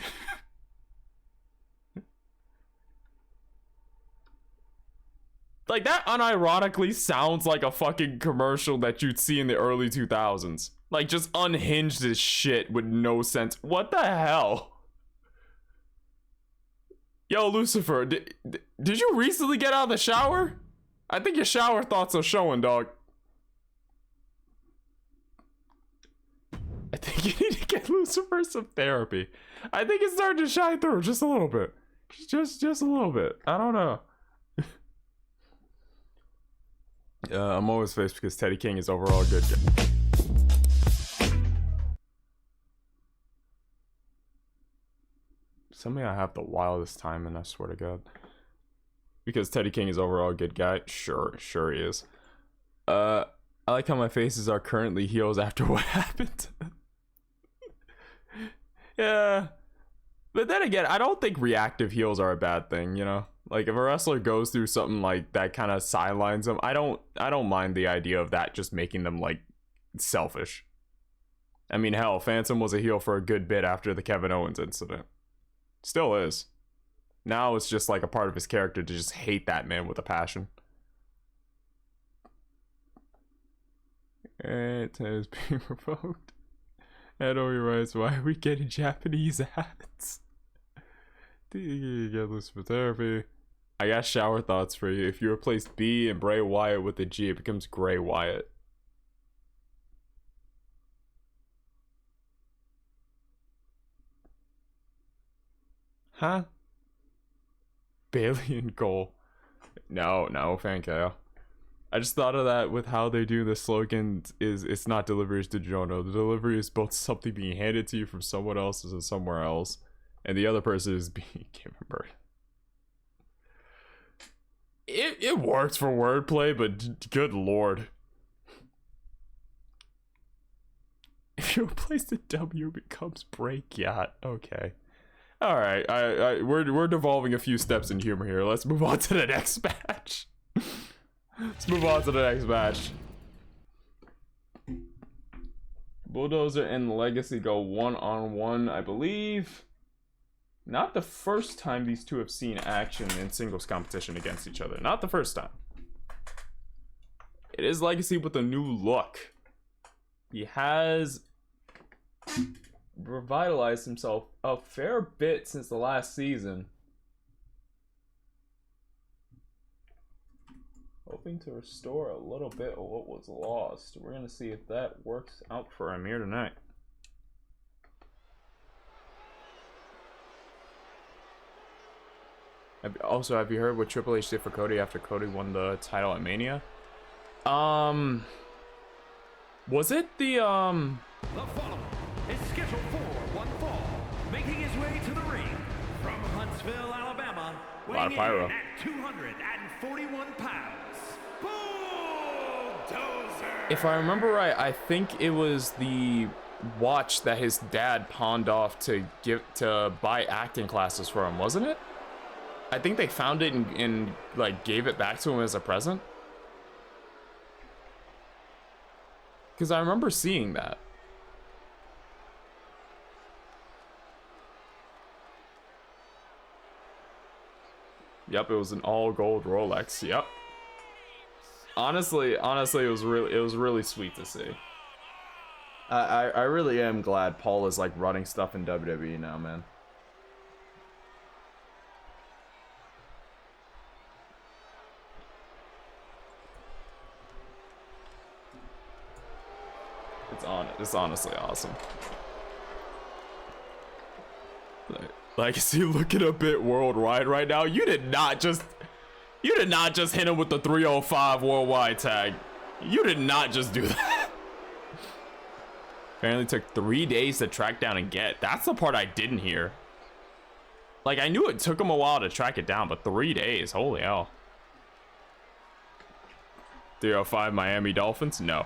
[SPEAKER 3] Like that unironically sounds like a fucking commercial that you'd see in the early 2000s. Like just unhinged as shit with no sense. What the hell? Yo, Lucifer, did you recently get out of the shower? I think your shower thoughts are showing, dog. I think you need to get Lucifer some therapy. I think it's starting to shine through just a little bit. Just a little bit. I don't know. I'm always faced because Teddy King is overall good. Something I have the wildest time in, I swear to God. Because Teddy King is overall a good guy. Sure he is. I like how my faces are currently heels after what happened. Yeah. But then again, I don't think reactive heels are a bad thing, you know? Like if a wrestler goes through something like that kind of sidelines them, I don't mind the idea of that just making them like selfish. I mean, hell, Phantom was a heel for a good bit after the Kevin Owens incident. Still is. Now it's just like a part of his character to just hate that man with a passion. It is being revoked. Edo writes, why are we getting Japanese ads? Do you get this for therapy? I got shower thoughts for you. If you replace B and Bray Wyatt with a G, it becomes Gray Wyatt. Huh? Bailey and Cole. No, thank you. I just thought of that with how they do the slogan is it's not deliveries to Jono. The delivery is both something being handed to you from someone else and somewhere else. And the other person is being given birth. It works for wordplay, but good lord. If you replace the W, it becomes break yacht. Okay. All right, we're devolving a few steps in humor here. Let's move on to the next match. Let's move on to the next match. Bulldozer and Legacy go one-on-one, I believe. Not the first time these two have seen action in singles competition against each other. Not the first time. It is Legacy with a new look. He has revitalized himself a fair bit since the last season. Hoping to restore a little bit of what was lost. We're going to see if that works out for him here tonight. Also, have you heard what Triple H did for Cody after Cody won the title at Mania? Was it the
[SPEAKER 5] The following is scheduled for one fall, making his way to the ring from Huntsville, Alabama, weighing in at 241 pounds, Bulldozer!
[SPEAKER 3] If I remember right, I think it was the watch that his dad pawned off to buy acting classes for him, wasn't it? I think they found it and like gave it back to him as a present. Because I remember seeing that. Yep, it was an all gold Rolex. Yep. Honestly, it was really sweet to see. I really am glad Paul is like running stuff in WWE now, man. It's honestly awesome. Legacy looking a bit worldwide right now. You did not just hit him with the 305 worldwide tag. You did not just do that. Apparently took 3 days to track down and get. That's the part I didn't hear. Like, I knew it took him a while to track it down, but 3 days, holy hell. 305 Miami Dolphins? No.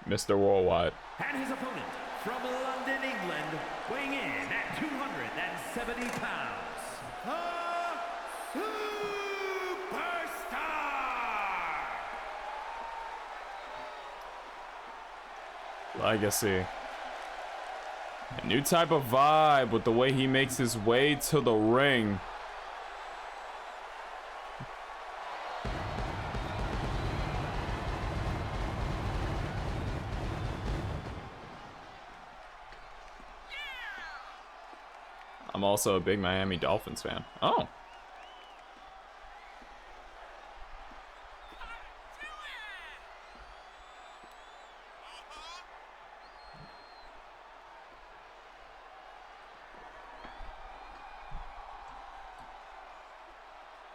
[SPEAKER 3] Mr. Worldwide.
[SPEAKER 5] And his opponent from London, England, weighing in at 270 pounds, the Superstar!
[SPEAKER 3] Legacy. A new type of vibe with the way he makes his way to the ring. I'm also a big Miami Dolphins fan. Oh.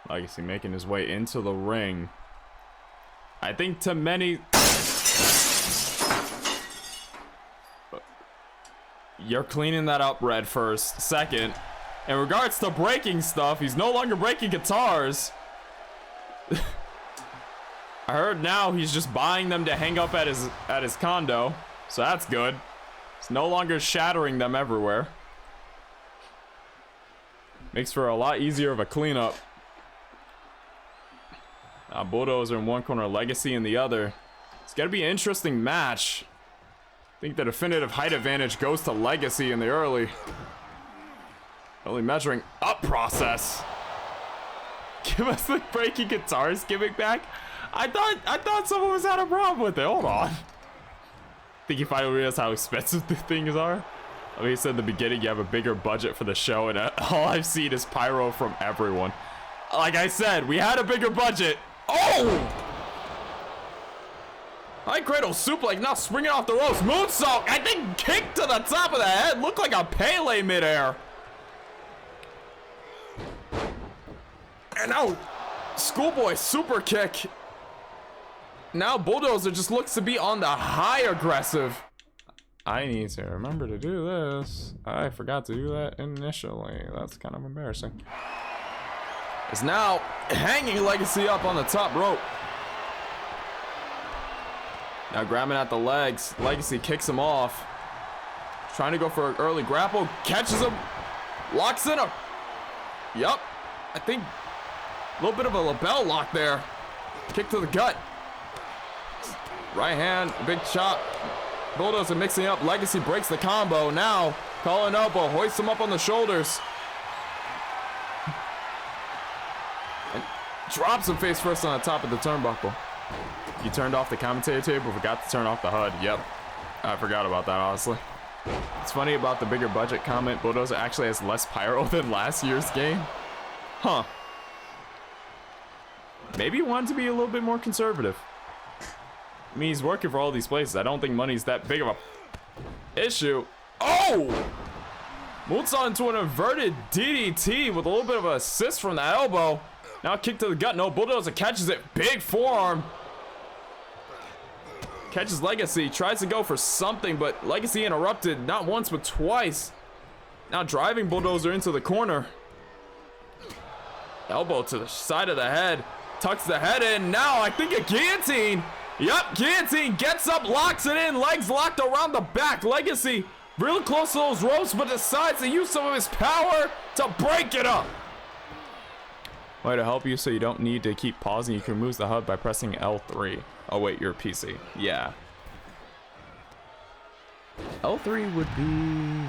[SPEAKER 3] Legacy making his way into the ring. I think to many... You're cleaning that up, Red, first. Second, in regards to breaking stuff, he's no longer breaking guitars. I heard now he's just buying them to hang up at his condo, so that's good. He's no longer shattering them everywhere. Makes for a lot easier of a cleanup. Now Bulldozer in one corner, Legacy in the other. It's gonna be an interesting match. I think the definitive height advantage goes to Legacy in the early measuring up process. Give us the breaking guitars gimmick back. I thought someone was had a problem with it. Hold on. Think you finally realize how expensive the things are? I mean, you said in the beginning you have a bigger budget for the show, and all I've seen is pyro from everyone. Like I said, we had a bigger budget. Oh! High cradle suplex, now springing off the ropes. Moonsault, I think kick to the top of the head. Looked like a Pele midair. And now, schoolboy super kick. Now Bulldozer just looks to be on the high aggressive. I need to remember to do this. I forgot to do that initially. That's kind of embarrassing. Is now hanging Legacy up on the top rope. Now grabbing at the legs, Legacy kicks him off. Trying to go for an early grapple. Catches him. Locks in him. Yup. I think a little bit of a lapel lock there. Kick to the gut. Right hand. Big chop. Bulldozer mixing up. Legacy breaks the combo. Now, calling elbow. Hoists him up on the shoulders. And drops him face first on the top of the turnbuckle. You turned off the commentator table. Forgot to turn off the HUD. Yep. I forgot about that, honestly. It's funny about the bigger budget comment. Bulldozer actually has less pyro than last year's game. Huh. Maybe he wanted to be a little bit more conservative. I mean, he's working for all these places. I don't think money's that big of a issue. Oh! Moonsault into an inverted DDT with a little bit of an assist from the elbow. Now kick to the gut. No, Bulldozer catches it. Big forearm. Catches Legacy. Tries to go for something, but Legacy interrupted. Not once, but twice. Now driving Bulldozer into the corner. Elbow to the side of the head. Tucks the head in. Now I think a guillotine. Yep, guillotine. Gets up, locks it in. Legs locked around the back. Legacy really close to those ropes, but decides to use some of his power to break it up. Way to help you so you don't need to keep pausing. You can move the HUD by pressing L3. Oh wait, you're a PC. Yeah. L3 would be...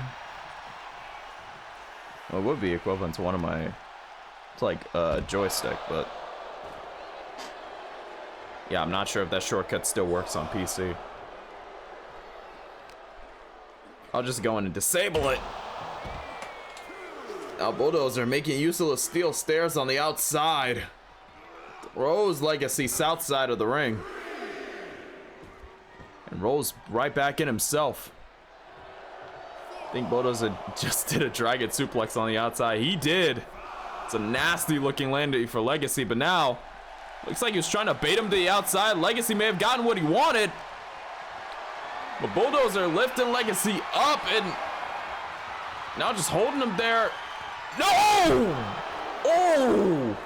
[SPEAKER 3] Well, it would be equivalent to one of my... It's like a joystick, but... Yeah, I'm not sure if that shortcut still works on PC. I'll just go in and disable it. Now Bulldozer making use of the steel stairs on the outside. Throws Legacy south side of the ring. And rolls right back in himself. I think Bulldozer just did a dragon suplex on the outside. He did. It's a nasty looking landing for Legacy, but now looks like he was trying to bait him to the outside. Legacy may have gotten what he wanted. But Bulldozer lifting Legacy up and now just holding him there. No! Oh!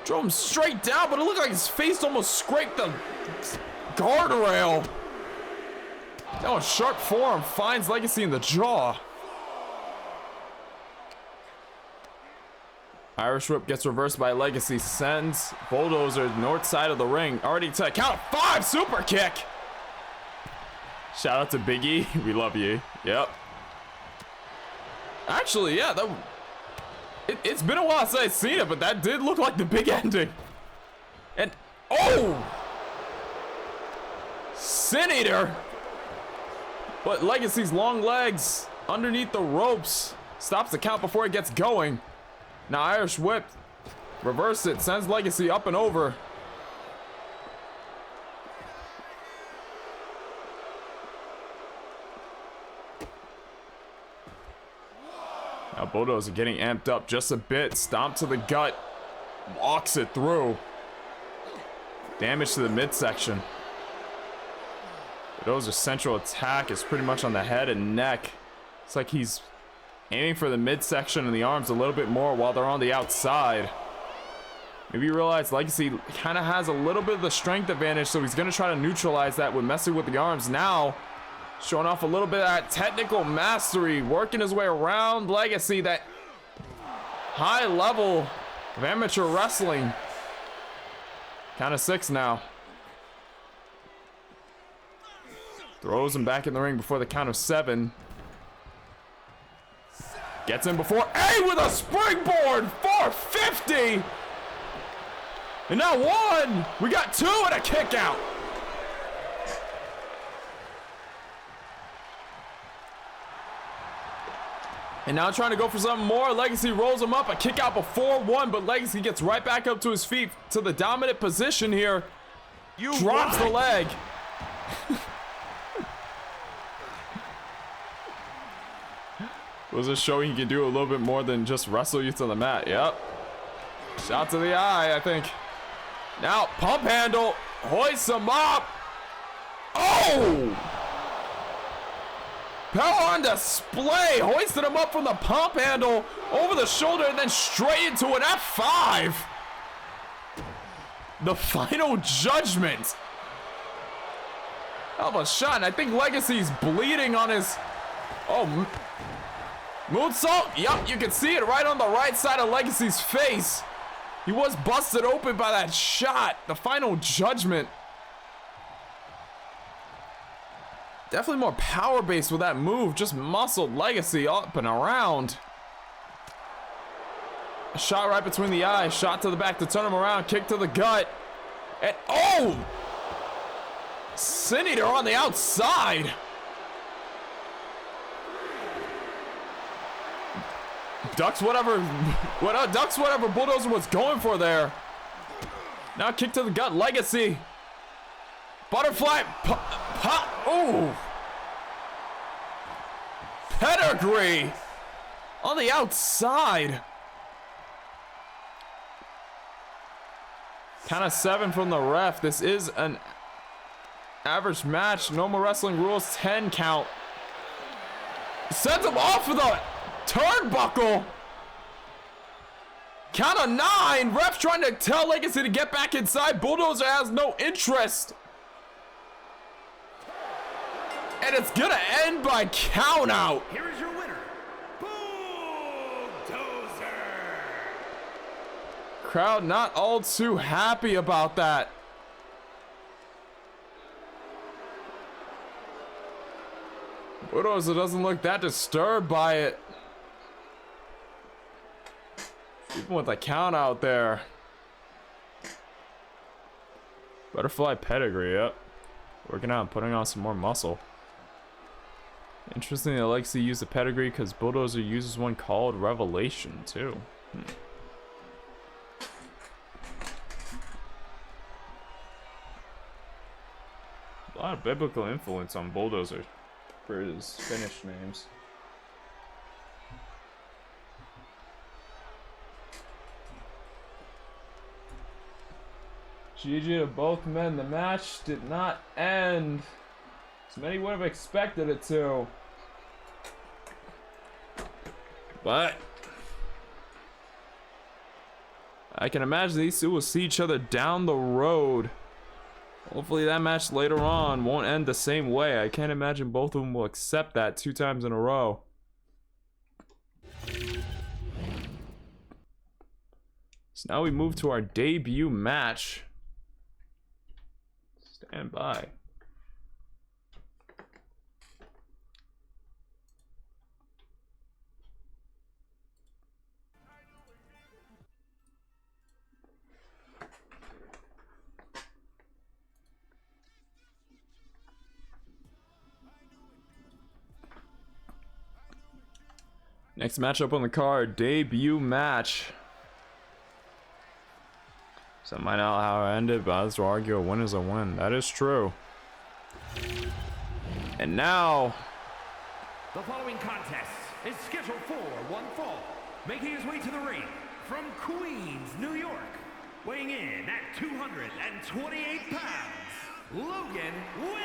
[SPEAKER 3] Drove him straight down, but it looked like his face almost scraped the guardrail. Now a sharp forearm finds Legacy in the jaw. Irish Whip gets reversed by Legacy. Sends Bulldozer north side of the ring. Already to a count of 5. Super kick. Shout out to Big E. We love you. Yep. Actually, yeah, it's been a while since I've seen it, but that did look like the big ending. And, oh! Sin Eater! But Legacy's long legs underneath the ropes stops the count before it gets going. Now Irish Whip, reverse it, sends Legacy up and over. Now Bulldozer getting amped up just a bit. Stomp to the gut. Walks it through. Damage to the midsection. Bulldozer's central attack is pretty much on the head and neck. It's like he's aiming for the midsection and the arms a little bit more while they're on the outside. Maybe you realize Legacy kind of has a little bit of the strength advantage, so he's going to try to neutralize that with messing with the arms. Now showing off a little bit of that technical mastery, working his way around Legacy, that high level of amateur wrestling. Count of 6 now. Throws him back in the ring before the count of 7. Gets in before A with a springboard, 450. And now 1. We got 2 and a kick out. And now trying to go for something more. Legacy rolls him up. A kick out before 1, but Legacy gets right back up to his feet to the dominant position here. Drops the leg. Was this showing he can do a little bit more than just wrestle you to the mat? Yep. Shot to the eye, I think. Now, pump handle. Hoists him up. Oh! Power on display. Hoisted him up from the pump handle over the shoulder and then straight into an F5. The final judgment. Hell of a shot, and I think Legacy's bleeding on his... Oh, moonsault? Yup, you can see it right on the right side of Legacy's face. He was busted open by that shot. The final judgment. Definitely more power-based with that move. Just muscled Legacy up and around. A shot right between the eyes. Shot to the back to turn him around. Kick to the gut. And oh! Sin Eater on the outside. Ducks whatever Bulldozer was going for there. Now kick to the gut. Legacy. Butterfly. Oh! Pedigree on the outside. Count of 7 from the ref. This is an average match. Normal wrestling rules 10 count. Sends him off of the turnbuckle. Count of 9. Ref trying to tell Legacy to get back inside. Bulldozer has no interest. And it's gonna end by count out.
[SPEAKER 5] Here is your winner, Bulldozer.
[SPEAKER 3] Crowd not all too happy about that. Bulldozer doesn't look that disturbed by it. Even with a count out there. Butterfly pedigree, yep. Working out, putting on some more muscle. Interesting that Legacy used the pedigree because Bulldozer uses one called Revelation too. A lot of biblical influence on Bulldozer for his Finnish names. GG to both men. The match did not end as many would have expected it to. But I can imagine these two will see each other down the road. Hopefully that match later on won't end the same way. I can't imagine both of them will accept that 2 times in a row. So now we move to our debut match. Stand by. Next matchup on the card, debut match. So might not how it ended, but I was to argue a win is a win. That is true. And now,
[SPEAKER 5] the following contest is scheduled for one fall. Making his way to the ring from Queens, New York, weighing in at 228 pounds, Logan Williams.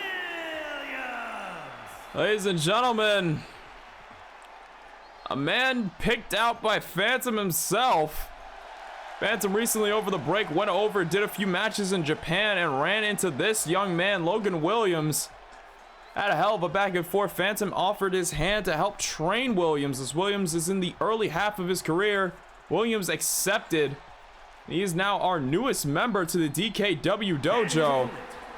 [SPEAKER 3] Ladies and gentlemen, a man picked out by Phantom himself. Phantom recently over the break went over, did a few matches in Japan, and ran into this young man, Logan Williams. Had a hell of a back and forth. Phantom offered his hand to help train Williams, as Williams is in the early half of his career. Williams accepted. He is now our newest member to the DKW dojo.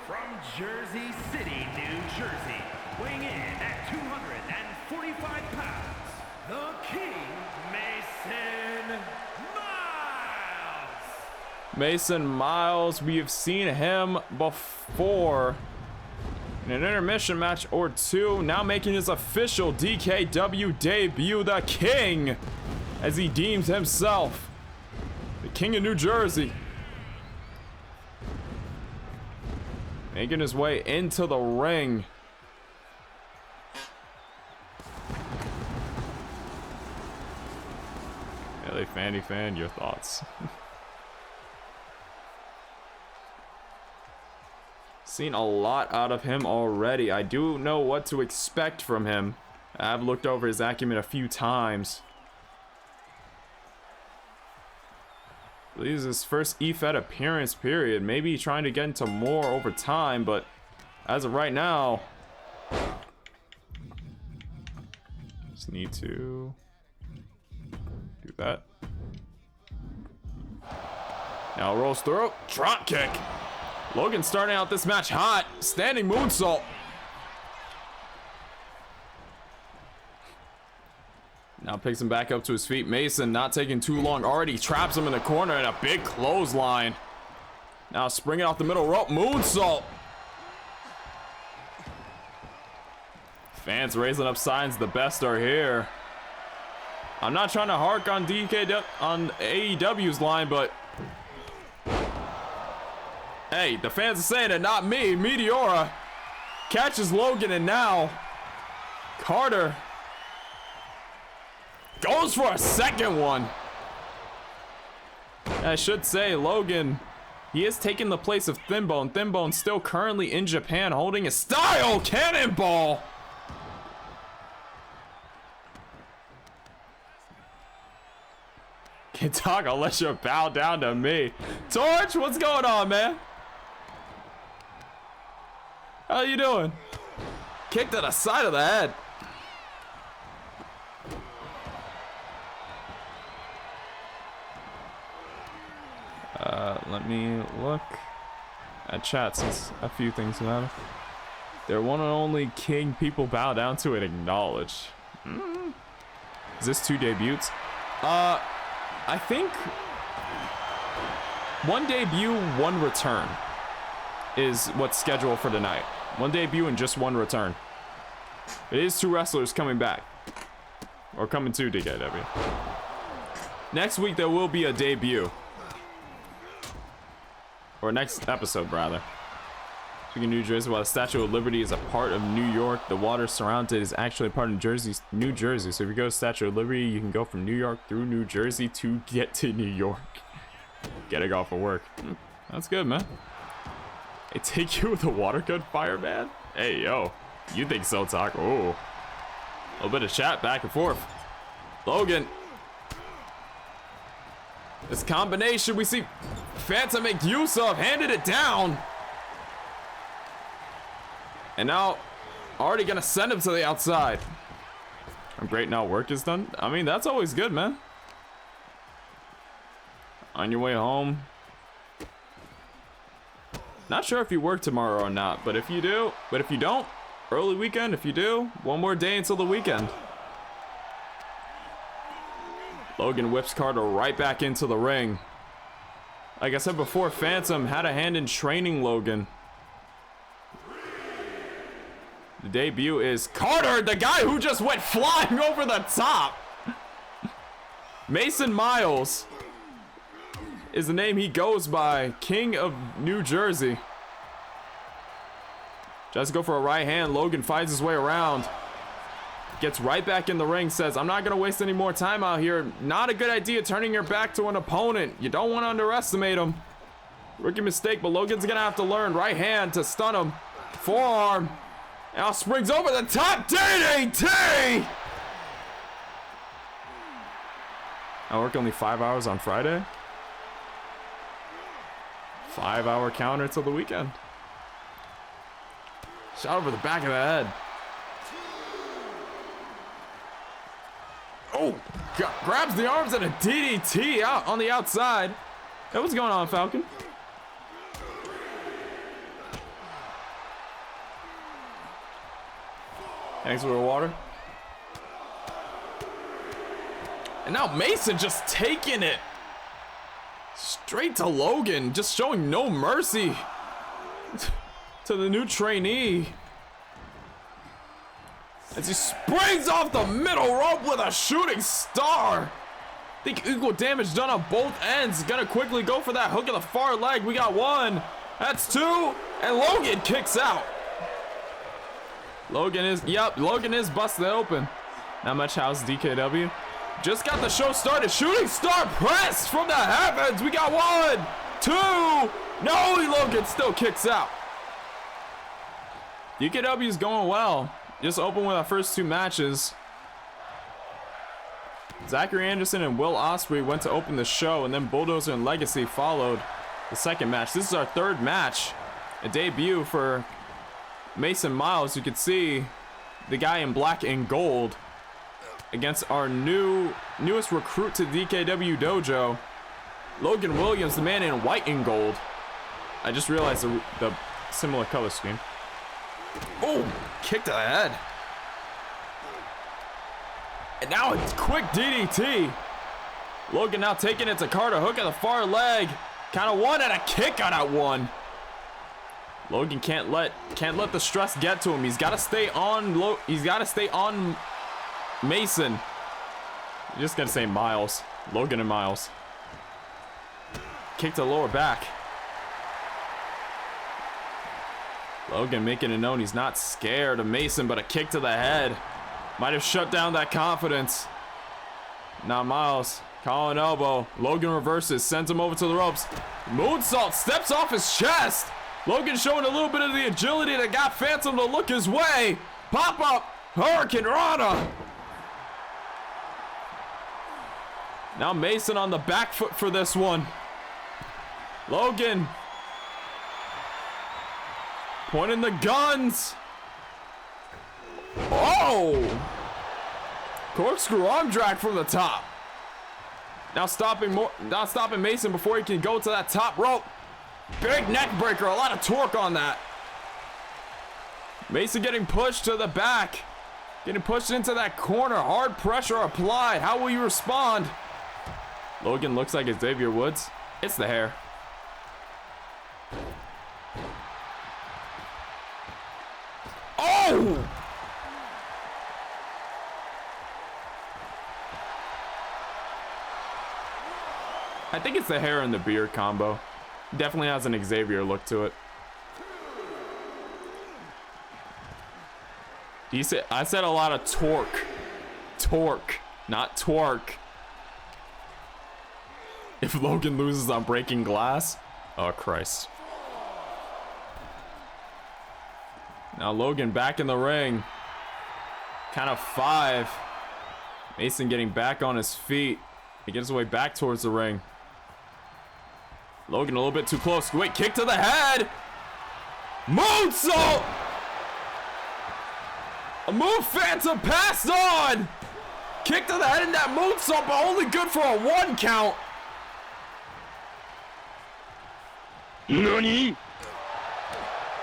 [SPEAKER 5] From Jersey City, New Jersey, weighing in at 245 pounds, the King, Mason Miles.
[SPEAKER 3] Mason Miles, we have seen him before in an intermission match or two. Now making his official DKW debut, the King, as he deems himself the King of New Jersey. Making his way into the ring. LA Fanny Fan, your thoughts? Seen a lot out of him already. I do know what to expect from him. I've looked over his acumen a few times. I believe this is his first EFED appearance period. Maybe trying to get into more over time, but as of right now. Just need to do that. Now rolls through. Drop kick. Logan starting out this match hot. Standing moonsault. Now picks him back up to his feet. Mason not taking too long. Already traps him in the corner and a big clothesline. Now springing off the middle rope. Moonsault. Fans raising up signs. The best are here. I'm not trying to hark on DKW on AEW's line, but hey, the fans are saying it, not me. Meteora catches Logan, and now Carter goes for a second one. I should say, Logan, he is taking the place of Thin Bone. Thin Bone still currently in Japan holding a style cannonball. Can't talk unless you bow down to me. Torch, what's going on, man? How you doing? Kick to the side of the head. Let me look at chat since a few things matter. Their one and only king, people bow down to and acknowledge. Is this 2 debuts? I think one debut, one return is what's scheduled for tonight. One debut and just one return. It is 2 wrestlers coming back. Or coming to DKW. Next week there will be a debut. Or next episode, rather. Speaking of New Jersey, while the Statue of Liberty is a part of New York, the water surrounding it is actually a part of New Jersey. So if you go to Statue of Liberty, you can go from New York through New Jersey to get to New York. Getting off of work. That's good, man. They take you with a water gun, fireman? Hey, yo. You think so, Talk? Oh. A little bit of chat back and forth. Logan. This combination we see Phantom make use of, handed it down. And now, already gonna send him to the outside. I'm great now work is done. I mean, that's always good, man. On your way home. Not sure if you work tomorrow or not, but if you do, but if you don't, early weekend. If you do, one more day until the weekend. Logan whips Carter right back into the ring. Like I said before, Phantom had a hand in training Logan. The debut is Carter, the guy who just went flying over the top. Mason Miles is the name he goes by. King of New Jersey. Just go for a right hand. Logan finds his way around. Gets right back in the ring. Says, I'm not going to waste any more time out here. Not a good idea turning your back to an opponent. You don't want to underestimate him. Rookie mistake, but Logan's going to have to learn. Right hand to stun him. Forearm. Now springs over the top. DDT! I work only 5 hours on Friday. 5-hour counter till the weekend. Shot over the back of the head. Oh, grabs the arms and a DDT out on the outside. Hey, what's going on, Falcon? Thanks for the water. And now Mason just taking it straight to Logan, just showing no mercy to the new trainee. As he springs off the middle rope with a shooting star. I think equal damage done on both ends. Gonna quickly go for that hook of the far leg. We got one. That's two. And Logan kicks out. Logan is busted open. Not much house, DKW. Just got the show started. Shooting star press from the heavens. We got one, two. No, Logan still kicks out. DKW is going well. Just open with our first 2 matches. Zachary Anderson and Will Ospreay went to open the show, and then Bulldozer and Legacy followed the second match. This is our 3rd match. A debut for Mason Miles, you can see the guy in black and gold against our newest recruit to DKW dojo, Logan Williams, the man in white and gold. I just realized the similar color scheme. Oh, kick to the head. And now it's quick DDT. Logan now taking it to Carter, hook at the far leg. Kind of one and a kick on that one. Logan can't let the stress get to him. He's got to stay on Mason. I'm just gonna say Miles. Logan and Miles. Kick to the lower back. Logan making it known he's not scared of Mason, but a kick to the head might have shut down that confidence. Now Miles, calling elbow. Logan reverses, sends him over to the ropes. Moonsault, steps off his chest. Logan showing a little bit of the agility that got Phantom to look his way. Pop up, Hurricane Rana. Now Mason on the back foot for this one. Logan pointing the guns. Oh! Corkscrew arm drag from the top. Now stopping Mason before he can go to that top rope. Big neck breaker, a lot of torque on that. Mason getting pushed to the back. Getting pushed into that corner. Hard pressure applied. How will you respond? Logan looks like Xavier Woods. It's the hair. Oh! I think it's the hair and the beard combo. Definitely has an Xavier look to it. I said a lot of torque. Torque, not twerk. If Logan loses on breaking glass, oh Christ. Now Logan back in the ring. Count of 5. Mason getting back on his feet. He gets his way back towards the ring. Logan a little bit too close. Wait, kick to the head. Moonsault. A move Phantom passed on. Kick to the head in that moonsault, but only good for a 1 count. Nani?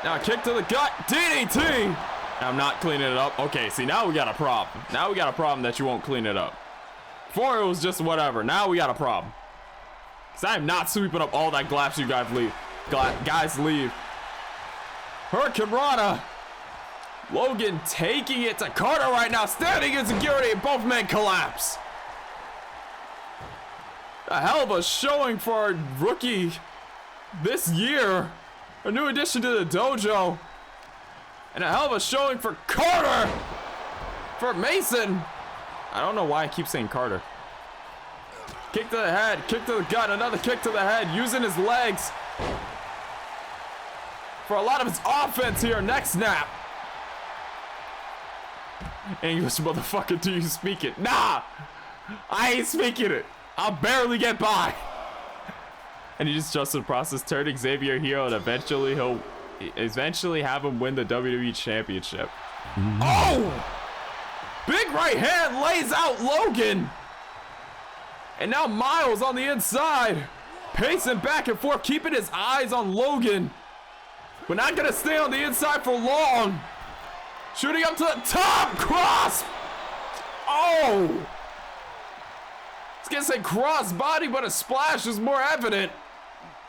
[SPEAKER 3] Now kick to the gut. DDT. I'm not cleaning it up. Okay, see, now we got a problem. Now we got a problem that you won't clean it up. Before it was just whatever. Now we got a problem. Because I am not sweeping up all that glass you guys leave. Hurricane Rana. Logan taking it to Carter right now. Standing in security and both men collapse. A hell of a showing for our rookie this year. A new addition to the dojo. And a hell of a showing for Carter. For Mason. I don't know why I keep saying Carter. Kick to the head, kick to the gut, another kick to the head, using his legs for a lot of his offense here. Next snap. English motherfucker, do you speak it? Nah! I ain't speaking it. I'll barely get by. And he just trusts the process, turning Xavier heel, and eventually he'll have him win the WWE Championship. Oh! Big right hand lays out Logan. And now Miles on the inside. Pacing back and forth, keeping his eyes on Logan. But not gonna stay on the inside for long. Shooting up to the top, cross. Oh! I was gonna say cross body, but a splash is more evident.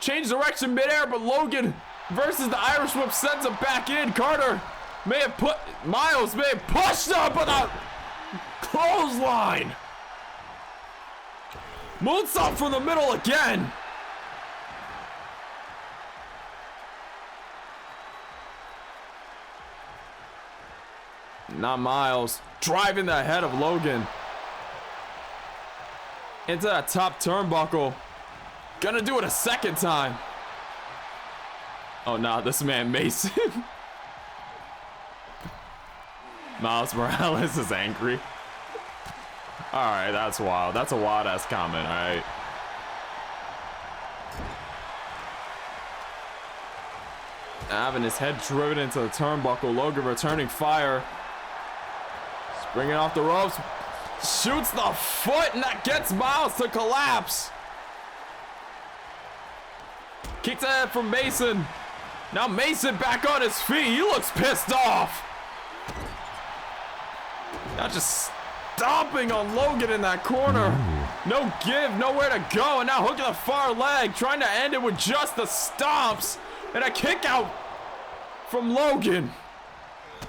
[SPEAKER 3] Change direction midair, but Logan versus the Irish whip sends him back in. Carter may have Miles may have pushed up with a clothesline. Moonsault from the middle again. Not Miles. Driving the head of Logan into that top turnbuckle. Gonna do it a second time. Oh, nah, this man Mason. Miles Morales is angry. Alright, that's wild. That's a wild ass comment, alright. having his head driven into the turnbuckle. Logan returning fire. Springing off the ropes. Shoots the foot, and that gets Miles to collapse. Kicks ahead from Mason. Now Mason back on his feet. He looks pissed off. Now just stomping on Logan in that corner. No give, nowhere to go. And now hooking the far leg, trying to end it with just the stomps. And a kick out from Logan.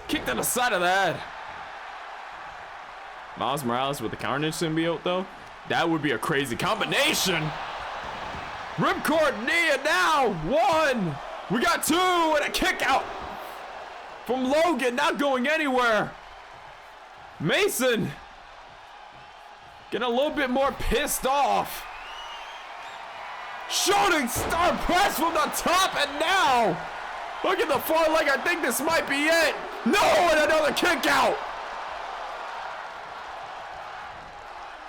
[SPEAKER 3] Kick to the side of the head. Miles Morales with the Carnage symbiote, though. That would be a crazy combination. Ripcord knee, and now 1. We got 2, and a kick out from Logan, not going anywhere. Mason getting a little bit more pissed off. Shooting star press from the top, and now look at the far leg. I think this might be it. No, and another kick out.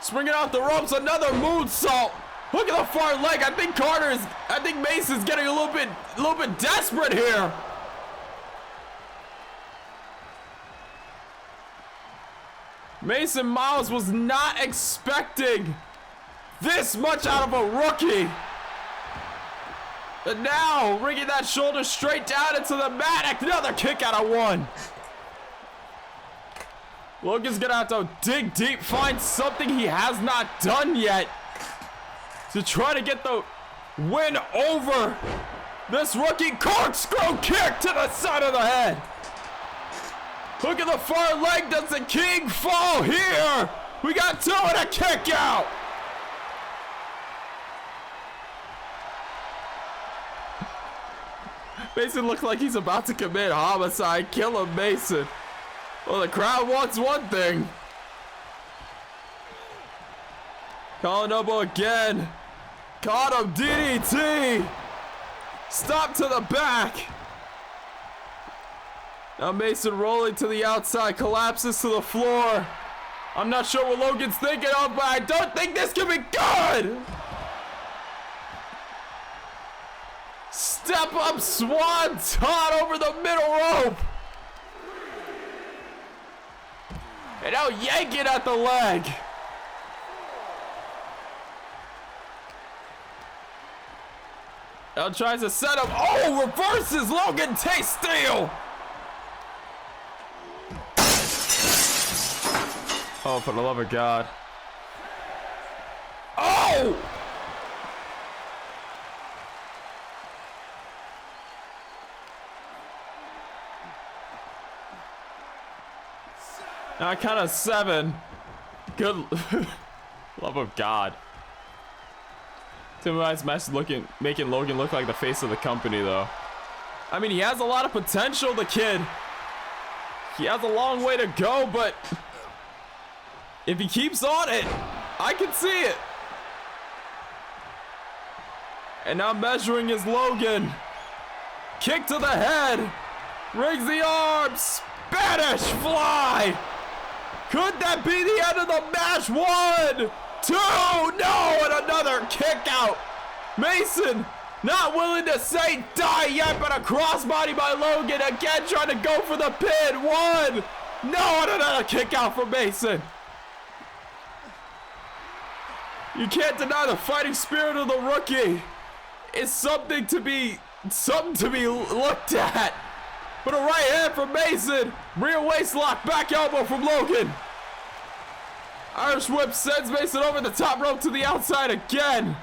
[SPEAKER 3] Springing off the ropes, another moonsault. Look at the far leg. I think Mason's getting a little bit desperate here. Mason Miles was not expecting this much out of a rookie. And now, rigging that shoulder straight down into the mat. Another kick out of 1. Logan's gonna have to dig deep, find something he has not done yet to try to get the win over this rookie. Corkscrew kick to the side of the head. Look at the far leg. Does the king fall here? We got 2 and a kick out. Mason looks like he's about to commit homicide. Kill him, Mason. Well, the crowd wants one thing. Calling elbow again. Caught him, DDT. Stop to the back. Now Mason rolling to the outside, collapses to the floor. I'm not sure what Logan's thinking of, but I don't think this can be good. Step up swanton over the middle rope. And now yanking at the leg. Now tries to set him. Oh, reverses. Logan takes steel. Oh, for the love of God. Oh! Now count of 7. Good love of God. Tonight's match making Logan look like the face of the company, though. I mean, he has a lot of potential, the kid. He has a long way to go, but if he keeps on it, I can see it. And now measuring is Logan. Kick to the head. Rings the arm. Spanish fly. Could that be the end of the match? 1, 2, no, and another kick out. Mason not willing to say die yet, but a crossbody by Logan. Again trying to go for the pin. 1, no, and another kick out from Mason. You can't deny the fighting spirit of the rookie. It's something to be looked at. But a right hand from Mason. Rear waist lock, back elbow from Logan. Irish whip sends Mason over the top rope to the outside again.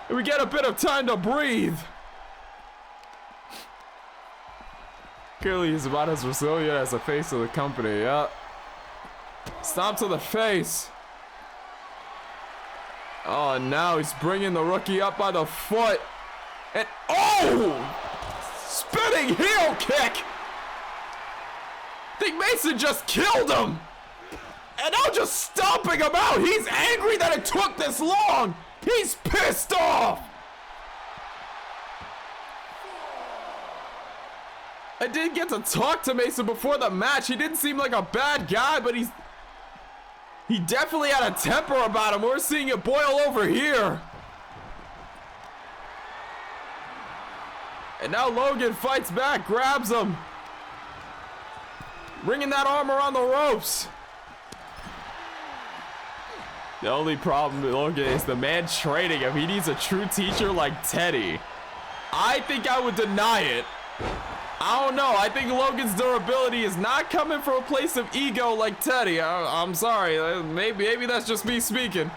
[SPEAKER 3] And we get a bit of time to breathe. Clearly he's about as resilient as the face of the company, yeah. Stomp to the face. Oh, and now he's bringing the rookie up by the foot. And, oh! Spinning heel kick! I think Mason just killed him! And now just stomping him out! He's angry that it took this long! He's pissed off! I didn't get to talk to Mason before the match. He didn't seem like a bad guy, but he definitely had a temper about him. We're seeing it boil over here. And now Logan fights back, grabs him. Ringing that arm around the ropes. The only problem with Logan is the man training him. He needs a true teacher like Teddy. I think I would deny it. I don't know. I think Logan's durability is not coming from a place of ego like Teddy. I'm sorry. Maybe that's just me speaking.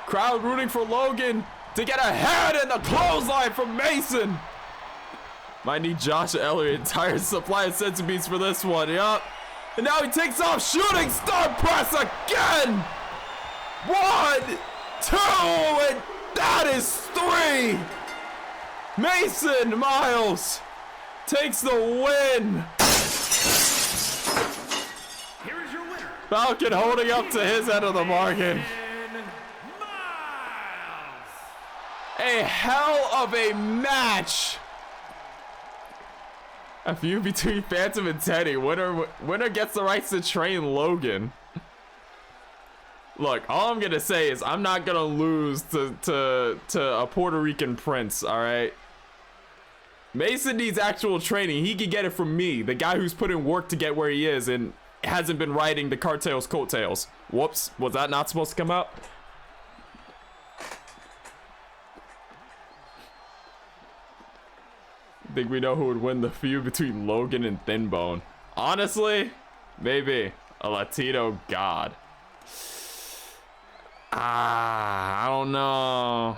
[SPEAKER 3] Crowd rooting for Logan to get ahead in the clothesline from Mason. Might need Josh Elliott entire supply of centipedes for this one. Yup. And now he takes off shooting star press again. 1, 2, and that is 3. Mason Miles takes the win.
[SPEAKER 5] Here is your winner.
[SPEAKER 3] Falcon holding up to his end of the bargain. A hell of a match. A feud between Phantom and Teddy. Winner gets the rights to train Logan. Look, all I'm gonna say is I'm not gonna lose to a Puerto Rican prince, alright? Mason needs actual training. He can get it from me, the guy who's put in work to get where he is and hasn't been riding the cartel's coattails. Whoops, was that not supposed to come out? I think we know who would win the feud between Logan and Thin Bone. Honestly, maybe a Latino god. I don't know.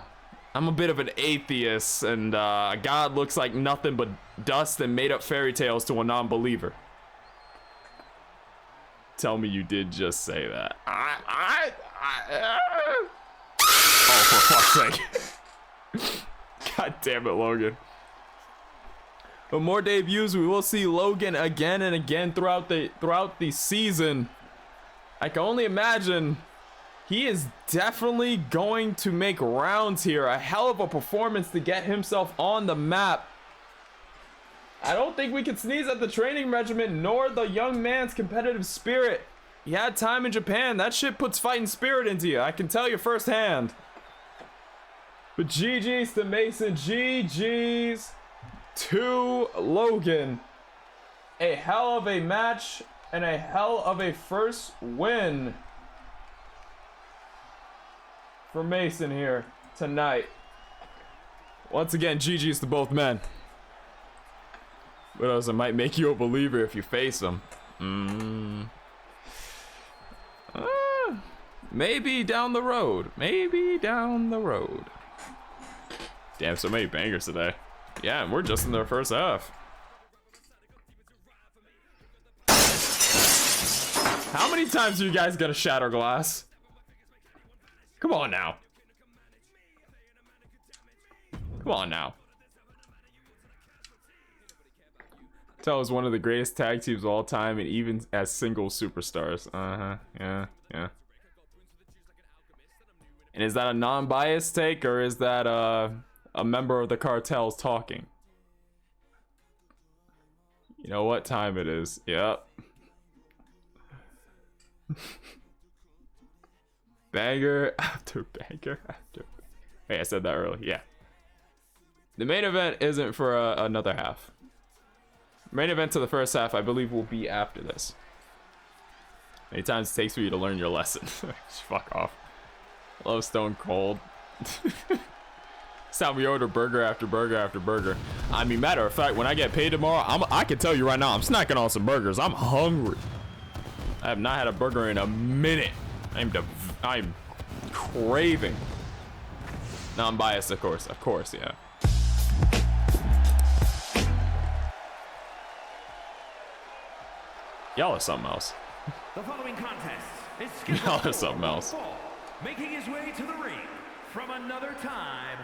[SPEAKER 3] I'm a bit of an atheist, and a god looks like nothing but dust and made up fairy tales to a non-believer. Tell me you did just say that. Oh, for fuck's sake. God damn it, Logan. But more debuts, we will see Logan again and again throughout the season. I can only imagine he is definitely going to make rounds here. A hell of a performance to get himself on the map. I don't think we can sneeze at the training regimen nor the young man's competitive spirit. He had time in Japan. That shit puts fighting spirit into you. I can tell you firsthand. But GG's to Mason. GG's to Logan. A hell of a match and a hell of a first win for Mason here tonight. Once again, GG's to both men. But also, it might make you a believer if you face them. Maybe down the road. Maybe down the road. Damn, so many bangers today. Yeah, and we're just in the first half. How many times are you guys gonna shatter glass? Come on now. Come on now. Tell is one of the greatest tag teams of all time, and even as single superstars. Yeah. And is that a non-biased take, or is that a member of the cartels talking? You know what time it is? Yep. Banger after banger after. Hey, I said that early. Yeah. The main event isn't for another half. Main event to the first half, I believe, will be after this. Many times it takes for you to learn your lesson. Fuck off. I love Stone Cold. It's time we order burger after burger after burger. I mean, matter of fact, when I get paid tomorrow, I can tell you right now, I'm snacking on some burgers. I'm hungry. I have not had a burger in a minute. I'm craving. Non-biased, of course. Of course, yeah. Y'all are something else.
[SPEAKER 5] The following contest is
[SPEAKER 3] Y'all are something else.
[SPEAKER 5] Making his way to the ring from another time.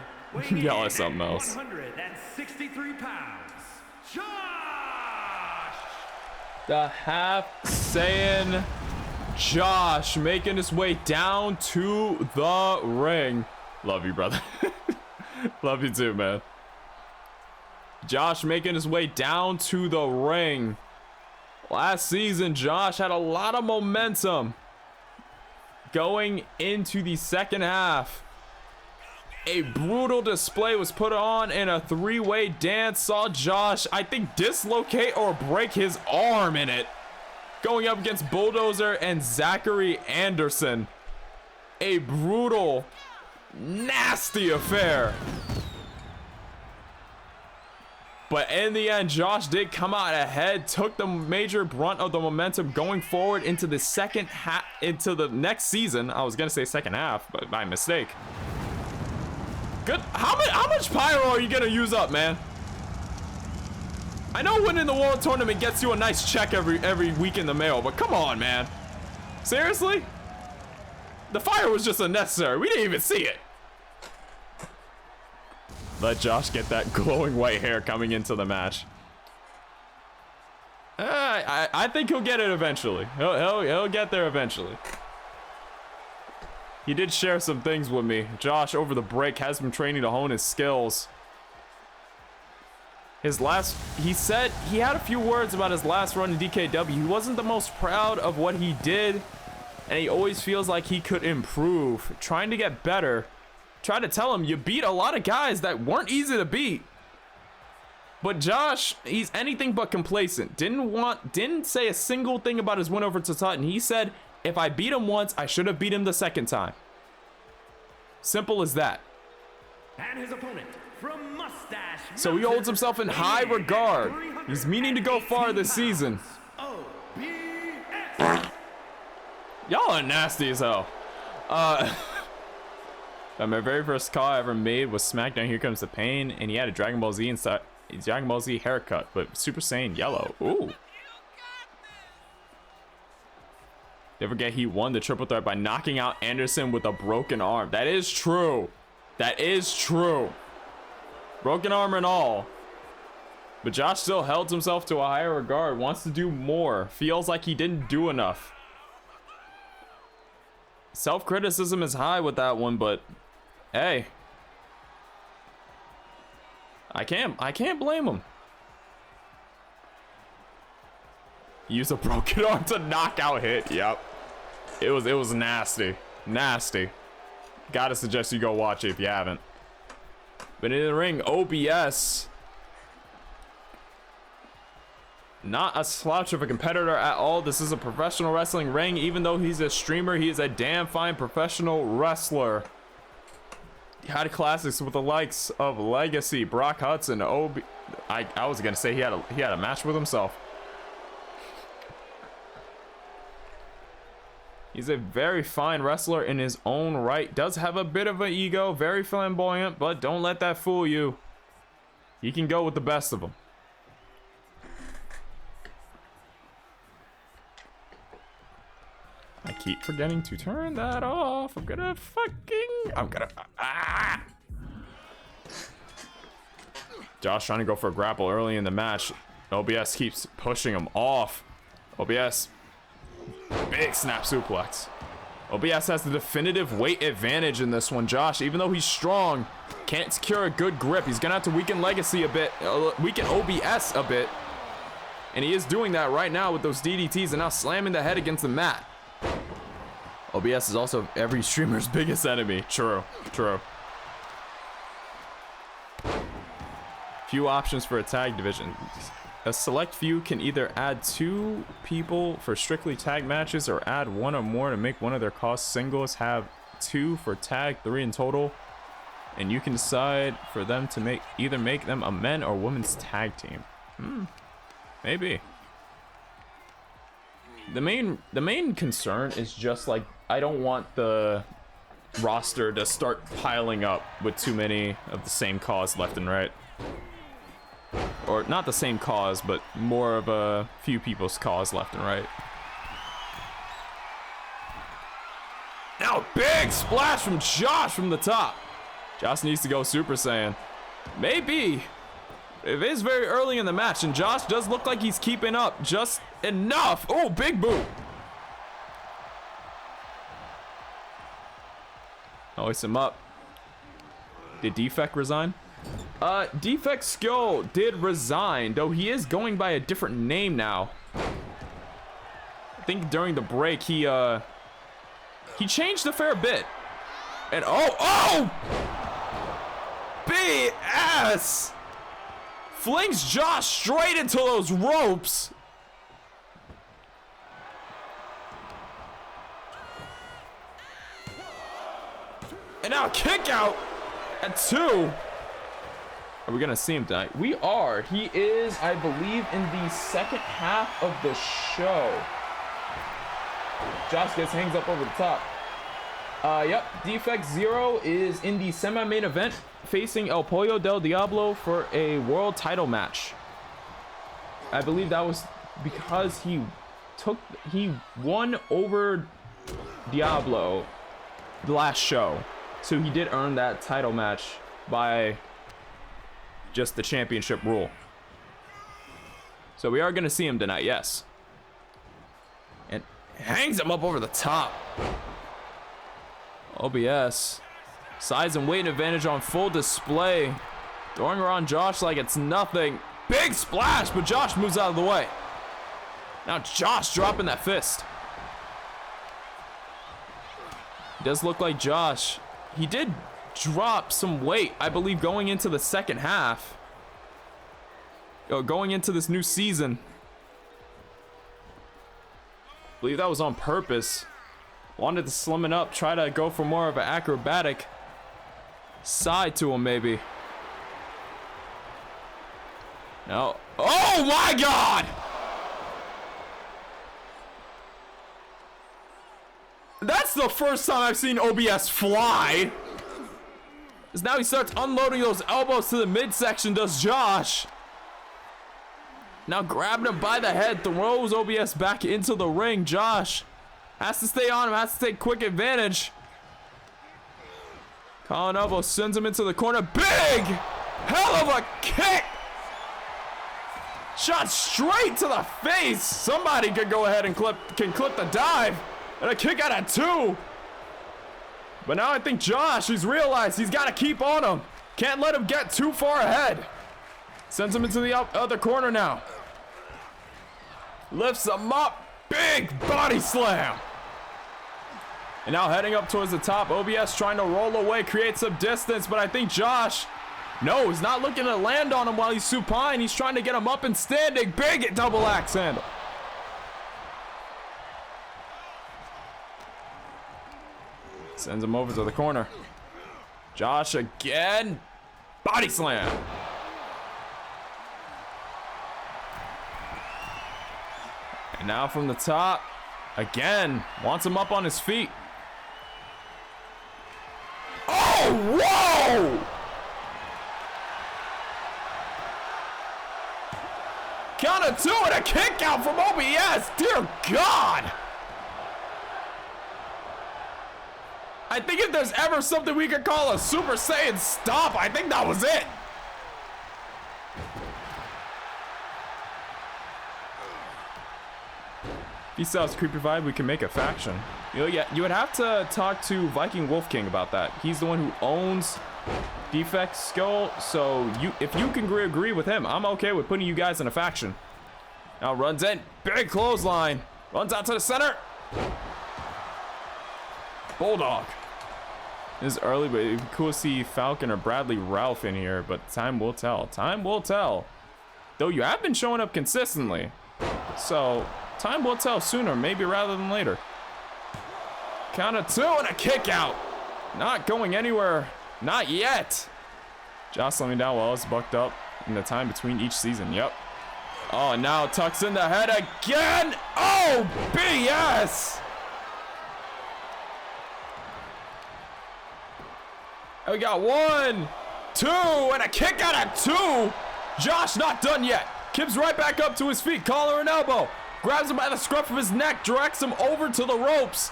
[SPEAKER 3] Y'all are something else.
[SPEAKER 5] 163 pounds. Josh!
[SPEAKER 3] The half Saiyan Josh making his way down to the ring. Love you, brother. Love you too, man. Josh making his way down to the ring. Last season, Josh had a lot of momentum going into the second half. A brutal display was put on in a three-way dance. Saw Josh, I think, dislocate or break his arm in it. Going up against Bulldozer and Zachary Anderson. A brutal, nasty affair. But in the end, Josh did come out ahead, took the major brunt of the momentum going forward into the second half, into the next season. I was gonna say second half, but by mistake. Good. How much pyro are you gonna use up, man? I know winning the world tournament gets you a nice check every week in the mail, but come on, man. Seriously? The fire was just unnecessary. We didn't even see it. Let Josh get that glowing white hair coming into the match. I think he'll get it eventually. He'll get there eventually. He did share some things with me. Josh, over the break, has been training to hone his skills. He said he had a few words about his last run in DKW. He wasn't the most proud of what he did, and he always feels like he could improve, trying to get better. Try to tell him you beat a lot of guys that weren't easy to beat. But Josh, he's anything but complacent. Didn't say a single thing about his win over Tututton. He said, if I beat him once, I should have beat him the second time. Simple as that.
[SPEAKER 5] And his opponent from Mustache.
[SPEAKER 3] So he holds himself in high regard. He's meaning to go far this season. Y'all are nasty as hell. My very first call I ever made was SmackDown Here Comes the Pain, and he had a Dragon Ball Z inside, Dragon Ball Z haircut, but Super Saiyan yellow. Ooh. Don't forget he won the triple threat by knocking out Anderson with a broken arm. That is true. That is true. Broken arm and all. But Josh still held himself to a higher regard, wants to do more, feels like he didn't do enough. Self-criticism is high with that one, but hey, I can't blame him. Use a broken arm to knockout hit. Yep. It was nasty. Nasty. Gotta suggest you go watch it if you haven't. But in the ring, OBS. Not a slouch of a competitor at all. This is a professional wrestling ring. Even though he's a streamer, he is a damn fine professional wrestler. He had classics with the likes of Legacy, Brock Hudson, I was gonna say he had a match with himself. He's a very fine wrestler in his own right. Does have a bit of an ego, very flamboyant, but don't let that fool you. He can go with the best of them. I keep forgetting to turn that off. I'm gonna. Josh trying to go for a grapple early in the match. OBS keeps pushing him off. OBS. Big snap suplex. OBS has the definitive weight advantage in this one. Josh, even though he's strong, can't secure a good grip. He's gonna have to weaken Legacy a bit, weaken OBS a bit. And he is doing that right now with those DDTs and now slamming the head against the mat. OBS is also every streamer's biggest enemy. True, true. Few options for a tag division. A select few can either add 2 people for strictly tag matches or add 1 or more to make one of their costs. Singles have 2 for tag, 3 in total. And you can decide for them to either make them a men or women's tag team. Maybe. The main concern is just like, I don't want the roster to start piling up with too many of the same cause left and right. Or not the same cause, but more of a few people's cause left and right. Now big splash from Josh from the top. Josh needs to go Super Saiyan. Maybe. It is very early in the match, and Josh does look like he's keeping up just enough. Oh, big boot. Hoist him up. Did Defect resign? Defect Skill did resign, though he is going by a different name now. I think during the break he changed a fair bit. And oh! OBS flings Josh straight into those ropes. And now kick out at 2. Are we gonna see him tonight? We are. He is, I believe, in the second half of the show. Josh gets hangs up over the top. Yep, Defect 0 is in the semi-main event facing El Pollo del Diablo for a world title match. I believe that was because he won over Diablo the last show. So he did earn that title match by just the championship rule. So we are going to see him tonight, yes. And hangs him up over the top. OBS. Size and weight advantage on full display. Throwing around Josh like it's nothing. Big splash, but Josh moves out of the way. Now Josh dropping that fist. It does look like Josh. He did drop some weight, I believe, going into the second half. Going into this new season. I believe that was on purpose. Wanted to slim it up, try to go for more of an acrobatic side to him, maybe. No. Oh my God! That's the first time I've seen OBS fly. As now he starts unloading those elbows to the midsection, does Josh. Now grabbing him by the head, throws OBS back into the ring. Josh has to stay on him, has to take quick advantage. Colin Elbow sends him into the corner. Big! Hell of a kick! Shot straight to the face. Somebody could go ahead and clip the dive. And a kick out at 2. But now I think Josh, he's realized he's got to keep on him. Can't let him get too far ahead. Sends him into the other corner now. Lifts him up. Big body slam. And now heading up towards the top. OBS trying to roll away, create some distance. But I think Josh, no, he's not looking to land on him while he's supine. He's trying to get him up and standing. Big double axe handle. Sends him over to the corner. Josh again. Body slam. And now from the top. Again. Wants him up on his feet. Oh, whoa! Count of 2 and a kick out from OBS. Dear God. I think if there's ever something we could call a Super Saiyan stomp, I think that was it. If he sells creepy vibe, we can make a faction. You know, yeah, you would have to talk to Viking Wolf King about that. He's the one who owns Defect Skull. So if you can agree with him, I'm okay with putting you guys in a faction. Now runs in, big clothesline, runs out to the center. Bulldog. This is early, but it'd be cool to see Falcon or Bradley Ralph in here, but time will tell. Time will tell. Though you have been showing up consistently. So, time will tell sooner, maybe rather than later. Count of 2 and a kick out. Not going anywhere. Not yet. Josh slowing down while it's bucked up in the time between each season. Yep. Oh, now tucks in the head again. Oh, BS. We got 1, 2, and a kick out at 2. Josh not done yet. Kip's right back up to his feet, collar and elbow. Grabs him by the scruff of his neck, directs him over to the ropes.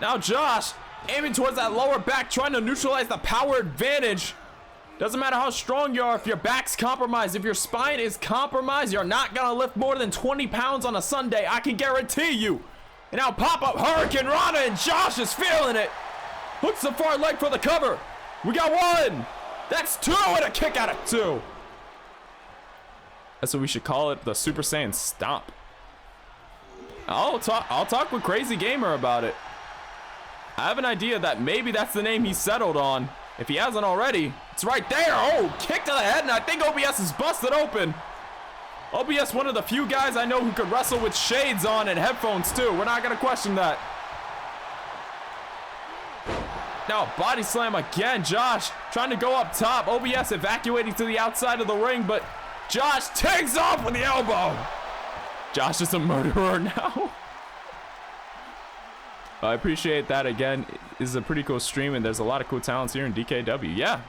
[SPEAKER 3] Now Josh aiming towards that lower back, trying to neutralize the power advantage. Doesn't matter how strong you are, if your back's compromised, if your spine is compromised, you're not gonna lift more than 20 pounds on a Sunday. I can guarantee you. And now pop-up Hurricane Rana, and Josh is feeling it. Hooks the far leg for the cover. We got 1. That's 2 and a kick out at 2. That's what we should call it, the Super Saiyan stomp. I'll talk with Crazy Gamer about it. I have an idea that maybe that's the name he settled on. If he hasn't already, It's right there. Oh, kick to the head, and I think OBS is busted open. OBS, one of the few guys I know who could wrestle with shades on and headphones too. We're not gonna question that. Now, body slam again. Josh trying to go up top. OBS evacuating to the outside of the ring, but Josh takes off with the elbow. Josh is a murderer now. I appreciate that. Again, this is a pretty cool stream, and there's a lot of cool talents here in DKW. Yeah.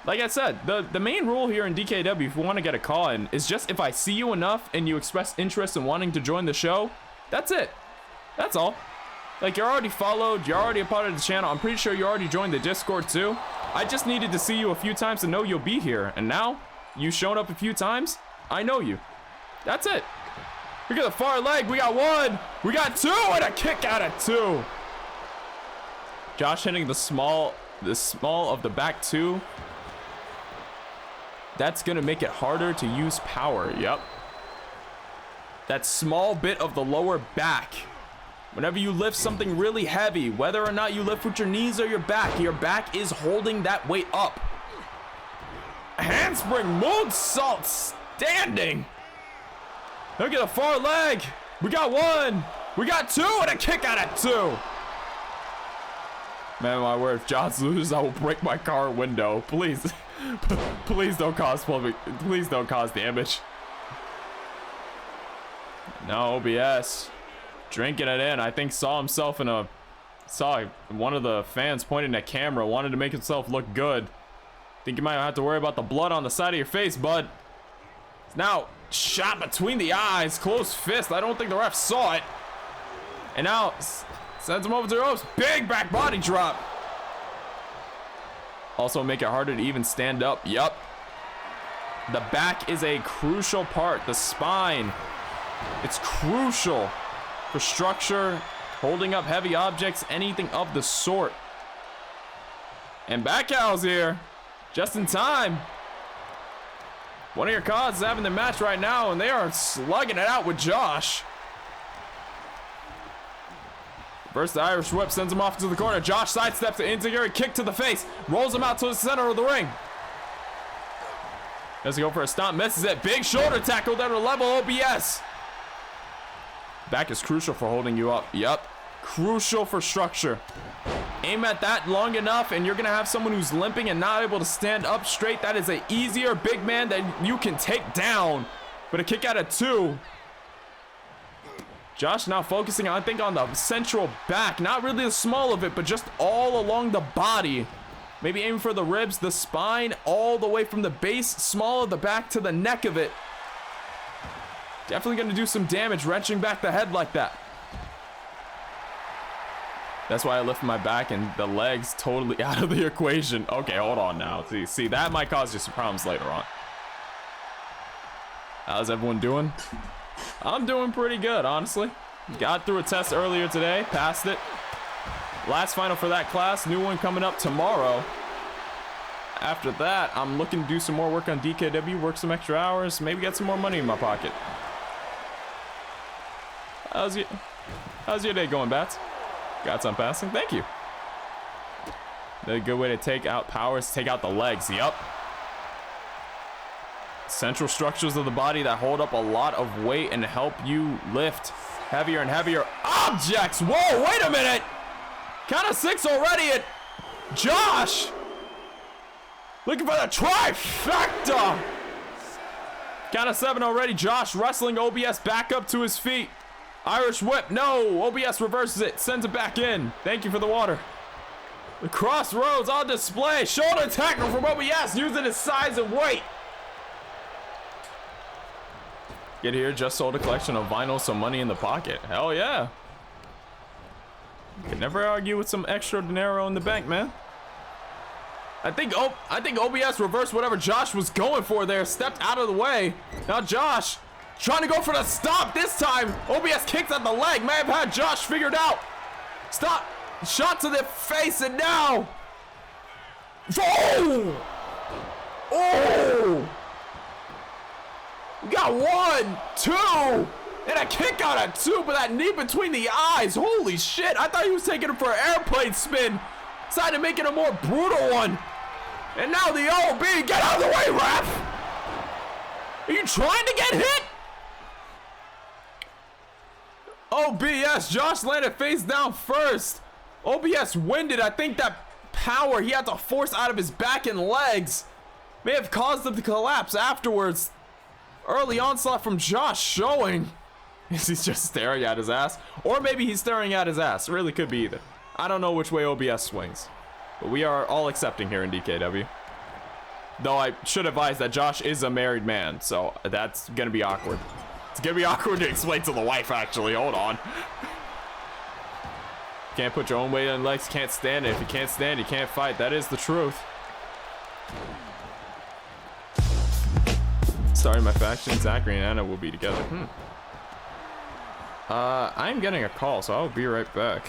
[SPEAKER 3] Like I said, the main rule here in DKW, if you want to get a call in, is just if I see you enough and you express interest in wanting to join the show, that's it. That's all. Like, you're already followed, you're already a part of the channel. I'm pretty sure you already joined the Discord too. I just needed to see you a few times to know you'll be here. And now, you shown up a few times, I know you. That's it. Look at the far leg. We got one. We got two, and a kick out of two. Josh hitting the small of the back two. That's gonna make it harder to use power. Yep. That small bit of the lower back. Whenever you lift something really heavy, whether or not you lift with your knees or your back is holding that weight up. Handspring moonsault standing. Look at the far leg. We got one. We got two, and a kick out of two. Man, my word, if Josh loses, I will break my car window. Please. Please don't cause damage. No, OBS. Drinking it in. I think saw one of the fans pointing at camera, wanted to make himself look good. Think you might have to worry about the blood on the side of your face, bud. Now, shot between the eyes, closed fist. I don't think the ref saw it. And now, sends him over to the ropes. Big back body drop. Also make it harder to even stand up. Yup. The back is a crucial part. The spine. It's crucial for structure, holding up heavy objects, anything of the sort. And Backhouse here. Just in time. One of your causes is having the match right now, and they are slugging it out with Josh. First, the Irish whip sends him off to the corner. Josh sidesteps the insecure kick to the face. Rolls him out to the center of the ring. Does he go for a stomp? Misses it. Big shoulder tackle down to level OBS. Back is crucial for holding you up. Yup. Crucial for structure. Aim at that long enough, and you're going to have someone who's limping and not able to stand up straight. That is an easier big man that you can take down. But a kick out of two. Josh now focusing, I think, on the central back. Not really the small of it, but just all along the body. Maybe aiming for the ribs, the spine, all the way from the base, small of the back to the neck of it. Definitely going to do some damage, wrenching back the head like that. That's why I lift my back and the legs totally out of the equation. Okay, hold on now. See, that might cause you some problems later on. How's everyone doing? I'm doing pretty good, honestly. Got through a test earlier today, passed it. Last final for that class, new one coming up tomorrow. After that, I'm looking to do some more work on DKW, work some extra hours, maybe get some more money in my pocket. How's your day going, Bats? Got some passing? Thank you. A good way to take out powers, take out the legs. Yup. Central structures of the body that hold up a lot of weight and help you lift heavier and heavier objects. Whoa, wait a minute. Count of 6 already at Josh. Looking for the trifecta. Count of 7 already. Josh wrestling OBS back up to his feet. Irish whip. No. OBS reverses it. Sends it back in. Thank you for the water. The crossroads on display. Shoulder tackle from OBS using his size and weight. Get here, just sold a collection of vinyl, some money in the pocket. Hell yeah. Can never argue with some extra dinero in the bank, man. I think OBS reversed whatever Josh was going for there, stepped out of the way. Now Josh trying to go for the stop this time. OBS kicks at the leg, may have had Josh figured out. Stop, shot to the face, and now. Oh! Oh! We got 1, 2, and a kick out of 2, but that knee between the eyes. Holy shit, I thought he was taking it for an airplane spin. decided to make it a more brutal one. And now the OB, get out of the way, ref! Are you trying to get hit? OBS, Josh landed face down first. OBS winded. I think that power he had to force out of his back and legs may have caused him to collapse afterwards. Early onslaught from Josh showing. Is he just staring at his ass? Or maybe he's staring at his ass. It really could be either. I don't know which way OBS swings. But we are all accepting here in DKW. Though I should advise that Josh is a married man, so that's gonna be awkward. It's gonna be awkward to explain to the wife, actually. Hold on. Can't put your own weight on legs, can't stand it. If you can't stand, you can't fight. That is the truth. Starting my faction, Zachary and Anna will be together. I'm getting a call, so I'll be right back.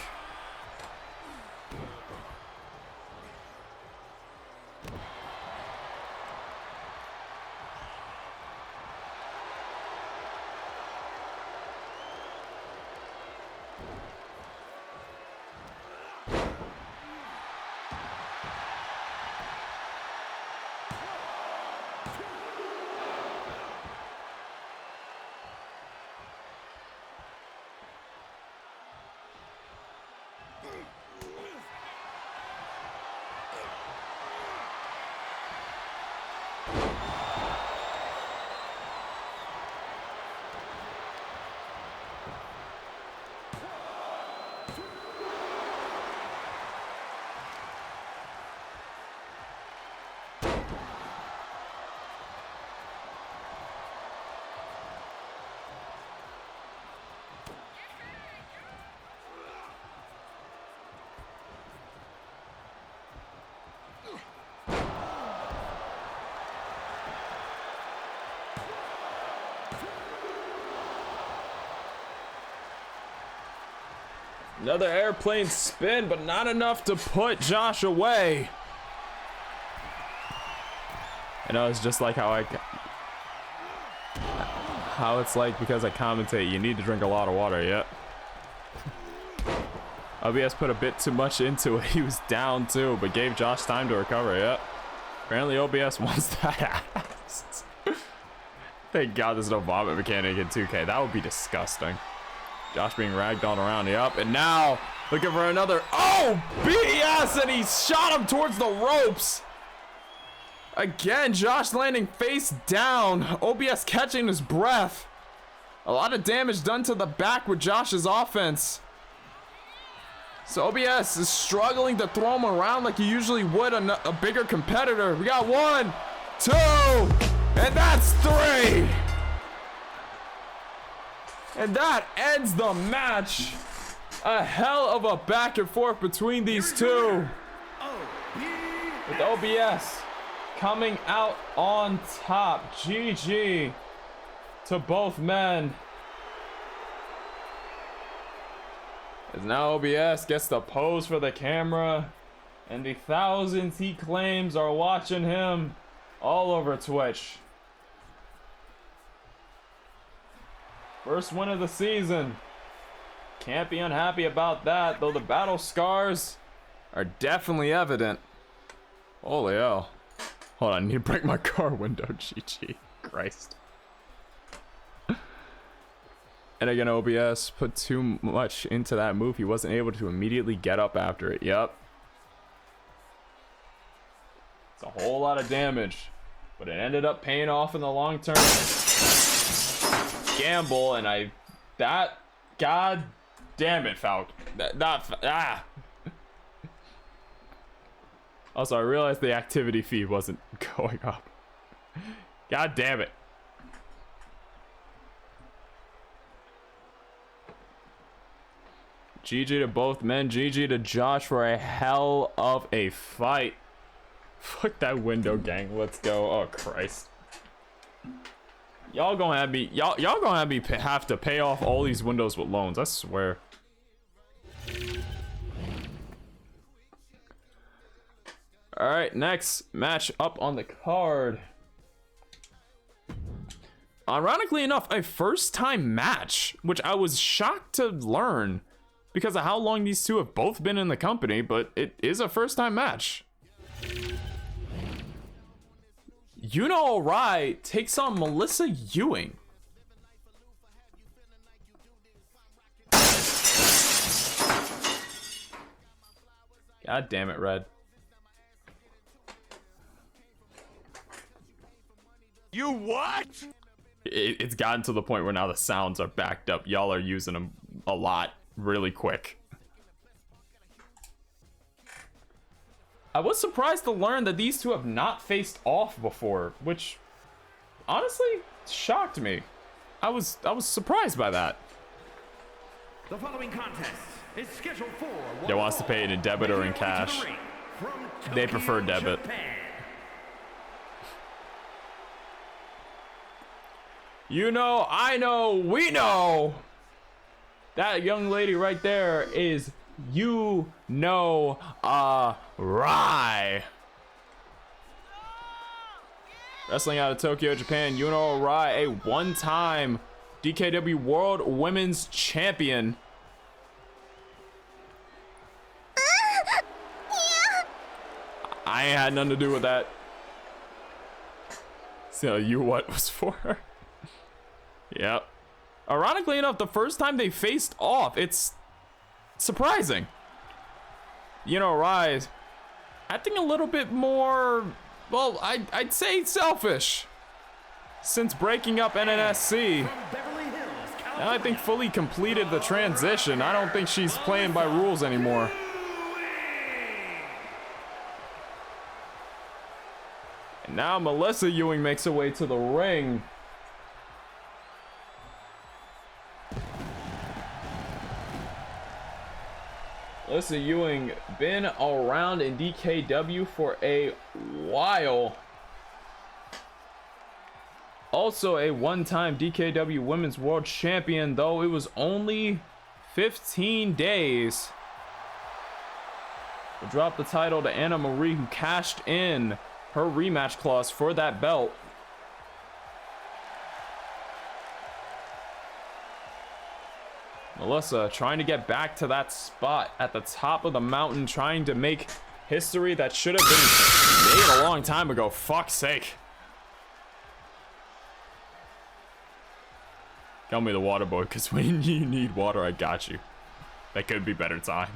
[SPEAKER 3] Another airplane spin, but not enough to put Josh away. I know it's just like how it's like because I commentate. You need to drink a lot of water. Yep. OBS put a bit too much into it. He was down too, but gave Josh time to recover. Yep. Apparently OBS wants that ass. Thank God there's no vomit mechanic in 2K. That would be disgusting. Josh being ragdolled around, yep, and now looking for another, oh, BS, and he shot him towards the ropes. Again, Josh landing face down, OBS catching his breath. A lot of damage done to the back with Josh's offense. So OBS is struggling to throw him around like he usually would a bigger competitor. We got 1, 2, and that's 3. And that ends the match. A hell of a back and forth between these two. With OBS coming out on top. GG to both men. As now OBS gets to pose for the camera. And the thousands he claims are watching him all over Twitch. First win of the season. Can't be unhappy about that, though the battle scars are definitely evident. Holy hell. Hold on, I need to break my car window. GG. Christ. And again, OBS put too much into that move. He wasn't able to immediately get up after it. Yep. It's a whole lot of damage, but it ended up paying off in the long term. Gamble, and god damn it, Falcon. Also, I realized the activity feed wasn't going up. God damn it. GG to both men. GG to Josh for a hell of a fight. Fuck that window, gang. Let's go. Oh Christ. Y'all gonna have me have to pay off all these windows with loans, I swear. Alright, next match up on the card. Ironically enough, a first time match, which I was shocked to learn because of how long these two have both been in the company, but it is a first-time match. Yuno Arai takes on Melissa Ewing. God damn it, Red.
[SPEAKER 6] You what?
[SPEAKER 3] It's gotten to the point where now the sounds are backed up. Y'all are using them a lot really quick. I was surprised to learn that these two have not faced off before, which honestly shocked me. I was surprised by that.
[SPEAKER 5] The following contest is scheduled for
[SPEAKER 3] They wants to pay it in debit or in cash. They prefer debit. You know, I know, we know. That young lady right there is Yuno Arai. Wrestling out of Tokyo, Japan, Yuno Arai, a one-time DKW World Women's Champion. I ain't had nothing to do with that. So you what was for her? Yep. Ironically enough, the first time they faced off, it's surprising. You know, Rise acting a little bit more, well, I'd say selfish. Since breaking up NNSC, now I think fully completed the transition. I don't think she's playing by rules anymore. And now Melissa Ewing makes her way to the ring. Melissa Ewing been around in DKW for a while. Also a one-time DKW Women's World Champion, though it was only 15 days. We'll drop the title to Anna Marie, who cashed in her rematch clause for that belt. Melissa trying to get back to that spot at the top of the mountain, trying to make history that should have been made a long time ago. Fuck's sake. Tell me the water boy, because when you need water, I got you. That could be better timed.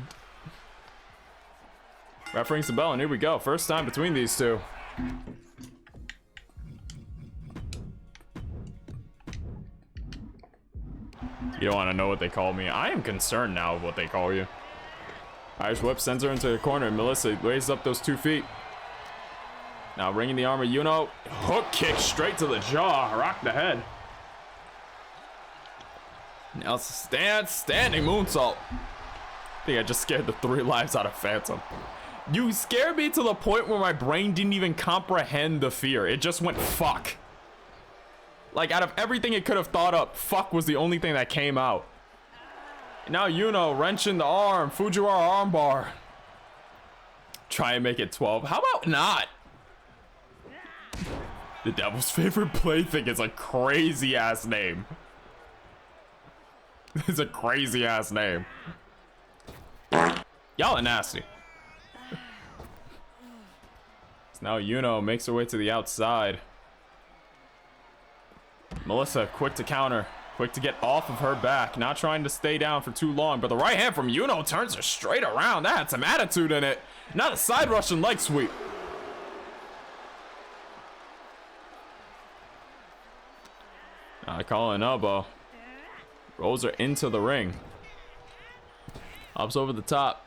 [SPEAKER 3] Ref rings the bell, and here we go. First time between these two. You don't want to know what they call me. I am concerned now of what they call you. Irish whip sends her into the corner, and Melissa raises up those 2 feet. Now ringing the arm of Yuno. Hook kick straight to the jaw. Rock the head. Now it's a standing moonsault. I think I just scared the 3 lives out of Phantom. You scared me to the point where my brain didn't even comprehend the fear. It just went fuck. Like, out of everything it could have thought up, fuck was the only thing that came out. Now Yuno wrenching the arm. Fujiwara armbar. Try and make it 12. How about not? The Devil's Favorite Plaything is a crazy ass name. It's a crazy ass name. Y'all are nasty. So now Yuno makes her way to the outside. Melissa quick to counter, quick to get off of her back, not trying to stay down for too long, but the right hand from Yuno turns her straight around. That had some attitude in it. Not a side Russian leg sweep. I call an elbow. Rolls her into the ring. Hops over the top.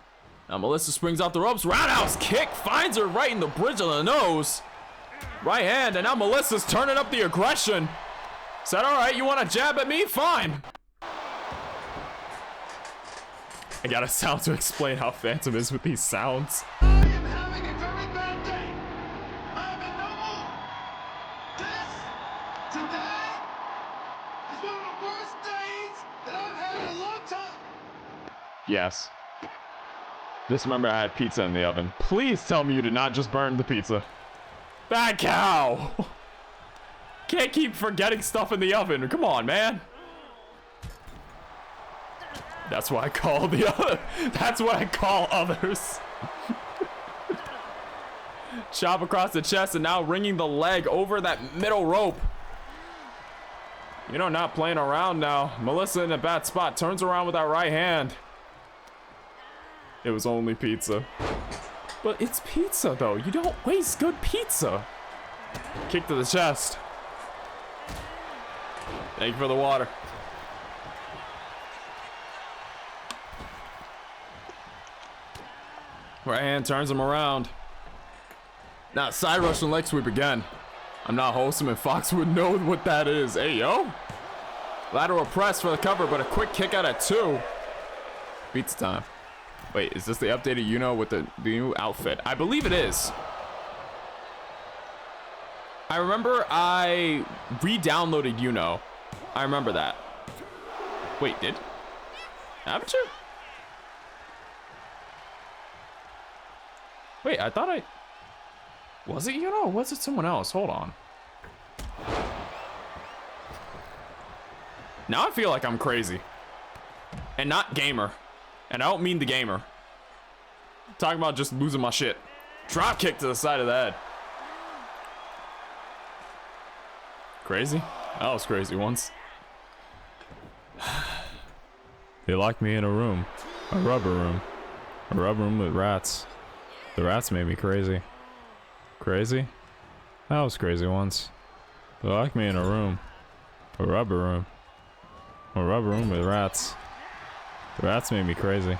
[SPEAKER 3] Now Melissa springs off the ropes. Roundhouse kick finds her right in the bridge of the nose. Right hand, and now Melissa's turning up the aggression. Said, all right, you want to jab at me? Fine. I got a sound to explain how Phantom is with these sounds.
[SPEAKER 2] I am having a very bad day. I am in no mood. This, today, is one of the worst days that I've had in a long time.
[SPEAKER 3] Yes. Just remember I had pizza in the oven. Please tell me you did not just burn the pizza. Bad cow. Can't keep forgetting stuff in the oven. Come on, man. That's why I call the other. That's what I call others. Chop across the chest and now ringing the leg over that middle rope. You know, not playing around now. Melissa in a bad spot. Turns around with that right hand. It was only pizza. But it's pizza, though. You don't waste good pizza. Kick to the chest. Thank you for the water. Right hand turns him around. Now side Russian leg sweep again. I'm not wholesome and Fox would know what that is. Hey, yo. Lateral press for the cover, but a quick kick out at 2. Beats time. Wait, is this the updated Yuno with the new outfit? I believe it is. I remember I re-downloaded Yuno. I remember that. Wait, haven't you? Wait, I thought was it Yuno or was it someone else? Hold on. Now I feel like I'm crazy. And not gamer. And I don't mean the gamer. I'm talking about just losing my shit. Drop kick to the side of the head. Crazy? That was crazy once. They locked me in a room. A rubber room. A rubber room with rats. The rats made me crazy. Crazy? That was crazy once. They locked me in a room. A rubber room. A rubber room with rats. The rats made me crazy.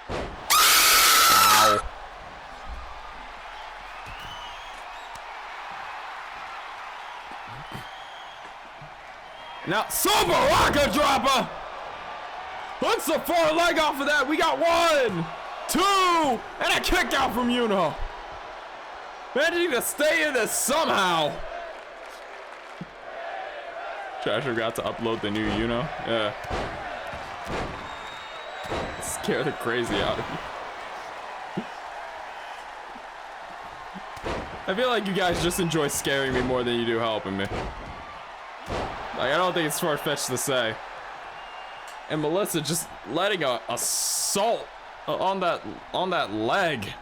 [SPEAKER 3] Ow. Now, Super Rocket Dropper! Hooks the far leg off of that. We got 1, 2, and a kick out from Yuno. Managing to stay in this somehow. Trasher got to upload the new Yuno. Yeah. Scare the crazy out of me. I feel like you guys just enjoy scaring me more than you do helping me. Like, I don't think it's far-fetched to say. And Melissa just letting a assault on that leg.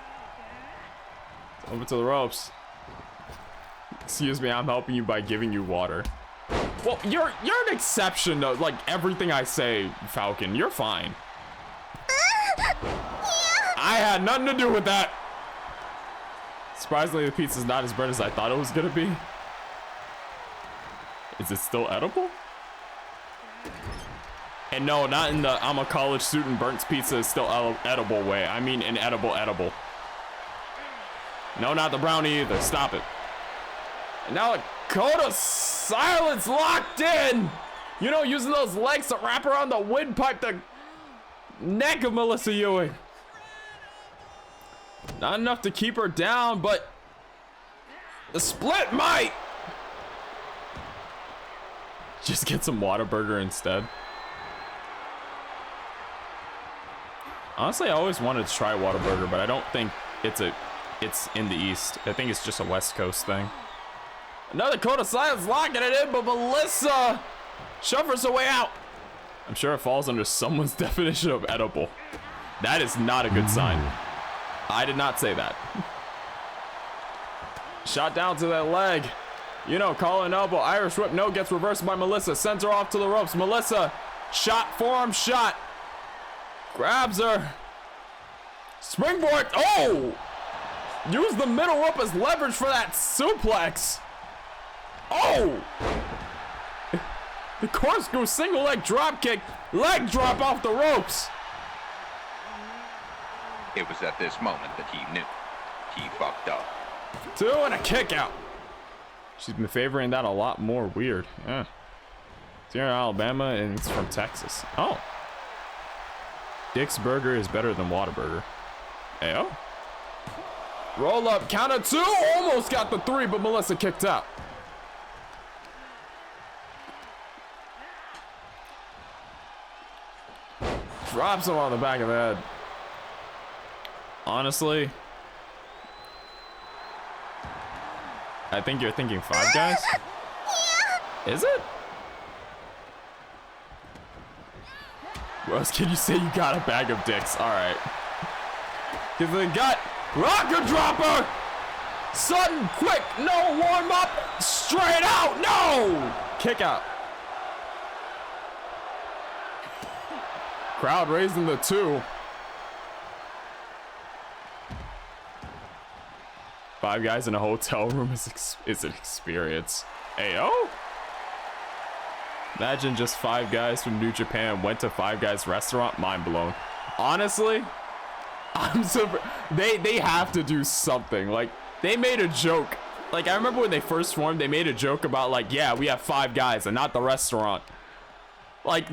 [SPEAKER 3] Over to the ropes. Excuse me, I'm helping you by giving you water. Well, you're an exception to like everything I say, Falcon. You're fine. I had nothing to do with that. Surprisingly, the pizza's not as burnt as I thought it was gonna be. Is it still edible? And no, not in the I'm a college student burnt pizza is still edible way. I mean an edible. No, not the brownie either. Stop it. And now a code of silence locked in. You know, using those legs to wrap around the windpipe, the neck of Melissa Ewing. Not enough to keep her down, but the split might. Just get some Whataburger instead. Honestly, I always wanted to try Whataburger, but I don't think it's in the East. I think it's just a West Coast thing. Another code of silence locking it in, but Melissa shuffles her way out. I'm sure it falls under someone's definition of edible. That is not a good sign. I did not say that. Shot down to that leg. You know, call an elbow. Irish whip, no, gets reversed by Melissa. Sends her off to the ropes. Melissa, shot, forearm shot. Grabs her. Springboard. Oh! Use the middle rope as leverage for that suplex. Oh! The corkscrew single leg drop kick. Leg drop off the ropes.
[SPEAKER 9] It was at this moment that he knew he fucked up.
[SPEAKER 3] 2 and a kick out. She's been favoring that a lot more. Weird. Yeah. It's here in Alabama and it's from Texas. Oh. Dick's Burger is better than Whataburger. Ayo. Roll up, count of 2. Almost got the 3, but Melissa kicked out. Drops him on the back of the head. Honestly, I think you're thinking 5 guys. Is it? What else can you say? You got a bag of dicks. All right. Because they got rocket dropper. Sudden, quick, no warm up. Straight out. No. Kick out. Crowd raising the 2. 5 guys in a hotel room is an experience. Ayo? Imagine just 5 guys from New Japan went to 5 Guys restaurant. Mind blown. Honestly, I'm super. They have to do something. Like, they made a joke. Like, I remember when they first formed, they made a joke about, like, yeah, we have 5 guys and not the restaurant. Like,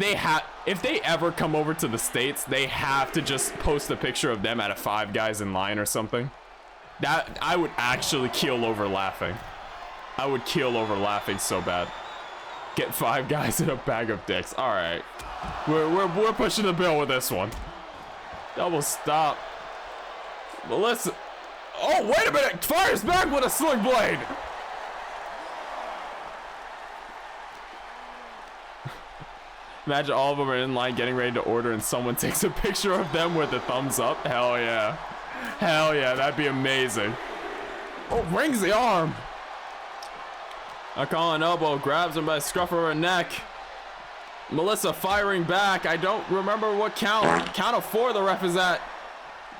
[SPEAKER 3] if they ever come over to the States, they have to just post a picture of them at a 5 Guys in line or something. That, I would actually keel over laughing. I would keel over laughing so bad. Get 5 guys in a bag of dicks. All right, we're pushing the bill with this one. Double stop. Melissa. Oh, wait a minute! Fires back with a sling blade. Imagine all of them are in line getting ready to order, and someone takes a picture of them with a thumbs up. Hell yeah. Hell yeah, that'd be amazing. Oh, rings the arm. I call an elbow, grabs him by the scruff of her neck. Melissa firing back. I don't remember what count. Count of 4 the ref is at.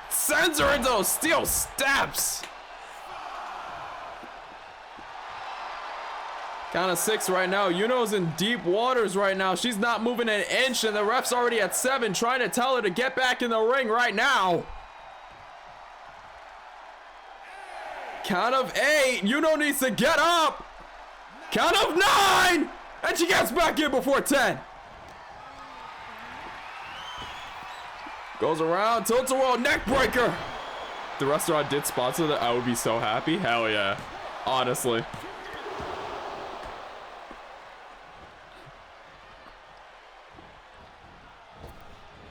[SPEAKER 3] Sends her into those steel steps. Count of 6 right now. Yuno's in deep waters right now. She's not moving an inch, and the ref's already at 7, trying to tell her to get back in the ring right now. Count of 8. Yuno needs to get up. Count of 9. And she gets back in before 10. Goes around, tilts a world neck breaker. If the restaurant did sponsor that, I would be so happy. Hell yeah. Honestly.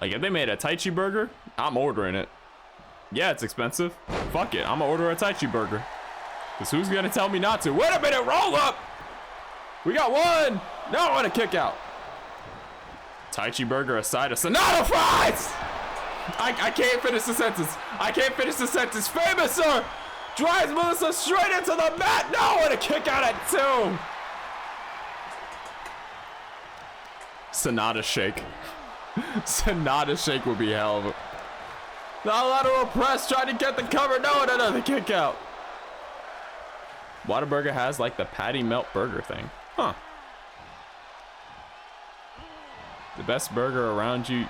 [SPEAKER 3] Like, if they made a Tai Chi burger, I'm ordering it. Yeah, it's expensive. Fuck it, I'm gonna order a Tai Chi burger. Because who's gonna tell me not to? Wait a minute, roll up! We got 1! No, I want to kick out. Tai Chi burger, a side of Sonata fries! I can't finish the sentence. I can't finish the sentence. Famous, sir! Drives Melissa straight into the mat! No, I want to kick out at 2! Sonata shake. Sonata shake would be hell of a... Not lateral press, trying to get the cover. No, another kick out. Whataburger has like the patty melt burger thing. Huh. The best burger around you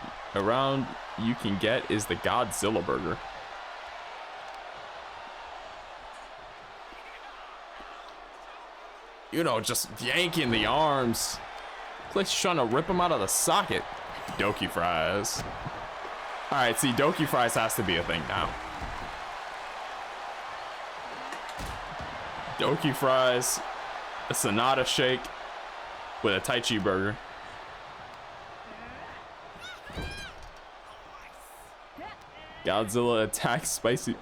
[SPEAKER 3] can get is the Godzilla burger. You know, just yanking the arms. It's like she's trying to rip them out of the socket. Doki fries. Alright, see, Doki fries has to be a thing now. Doki fries, a Sonata shake with a Tai Chi burger. Godzilla attack spicy.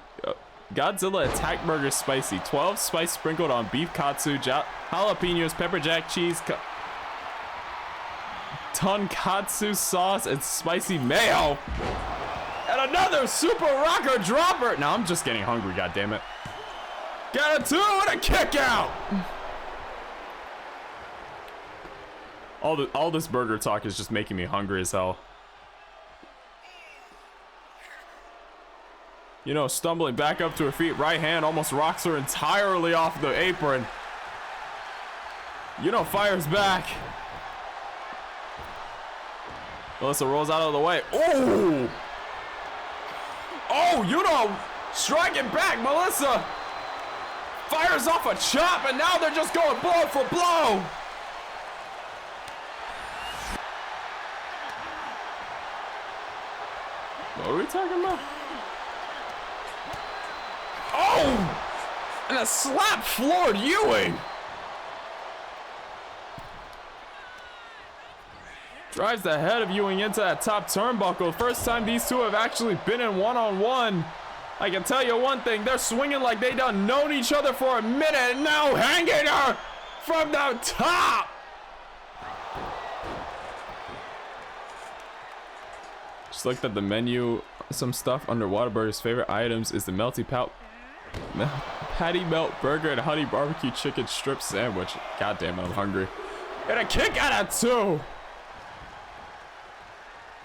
[SPEAKER 3] Godzilla attack burger spicy. 12 spice sprinkled on beef katsu, jalapenos, pepper jack cheese, tonkatsu sauce, and spicy mayo. And another super rocker dropper. Now I'm just getting hungry, goddammit. Got a 2 and a kick out. All this burger talk is just making me hungry as hell. You know, stumbling back up to her feet, right hand almost rocks her entirely off the apron. You know, fires back. Melissa rolls out of the way. Oh! Oh, you know, striking back. Melissa fires off a chop, and now they're just going blow for blow. What are we talking about? Oh! And a slap floored Ewing. Drives the head of Ewing into that top turnbuckle. First time these two have actually been in one-on-one. I can tell you one thing, they're swinging like they done known each other for a minute, and now hanging her from the top. Just looked at the menu. Some stuff under Whataburger's favorite items is the patty melt burger and honey barbecue chicken strip sandwich. God damn it, I'm hungry. And a kick out of 2.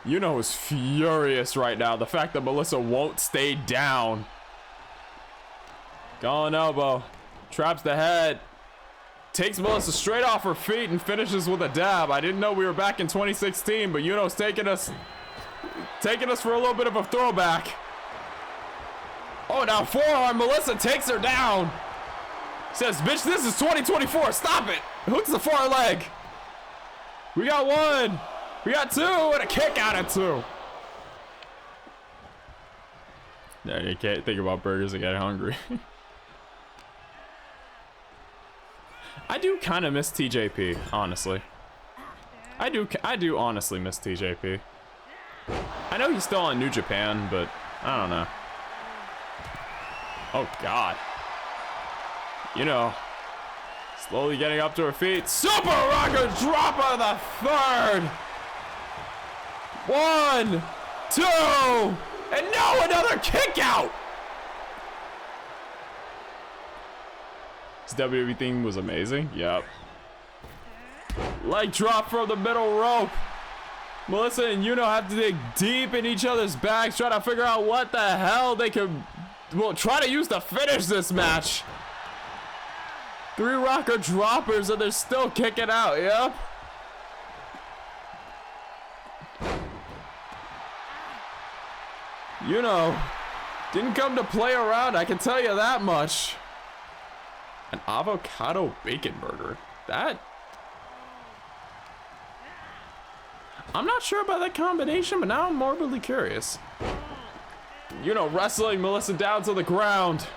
[SPEAKER 3] You know is furious right now. The fact that Melissa won't stay down. Going elbow. Traps the head. Takes Melissa straight off her feet and finishes with a dab. I didn't know we were back in 2016, but Yuno's taking us for a little bit of a throwback. Oh, now forearm. Melissa takes her down. Says, bitch, this is 2024. Stop it. Hooks the far leg. We got 1. We got 2 and a kick out of 2. No, you can't think about burgers and get hungry. I do kind of miss TJP, honestly. I do honestly miss TJP. I know he's still on New Japan, but I don't know. Oh God. You know, slowly getting up to her feet. Super rocker drop of the 3rd. 1, 2, and now another kick out. This WWE thing was amazing. Yep. Leg drop from the middle rope. Melissa and Yuno have to dig deep in each other's backs, trying to figure out what the hell they could, well, try to use to finish this match. 3 rocker droppers and they're still kicking out. Yep. Yuno didn't come to play around, I can tell you that much. An avocado bacon burger. That... I'm not sure about that combination, but now I'm morbidly curious. Yuno wrestling Melissa down to the ground.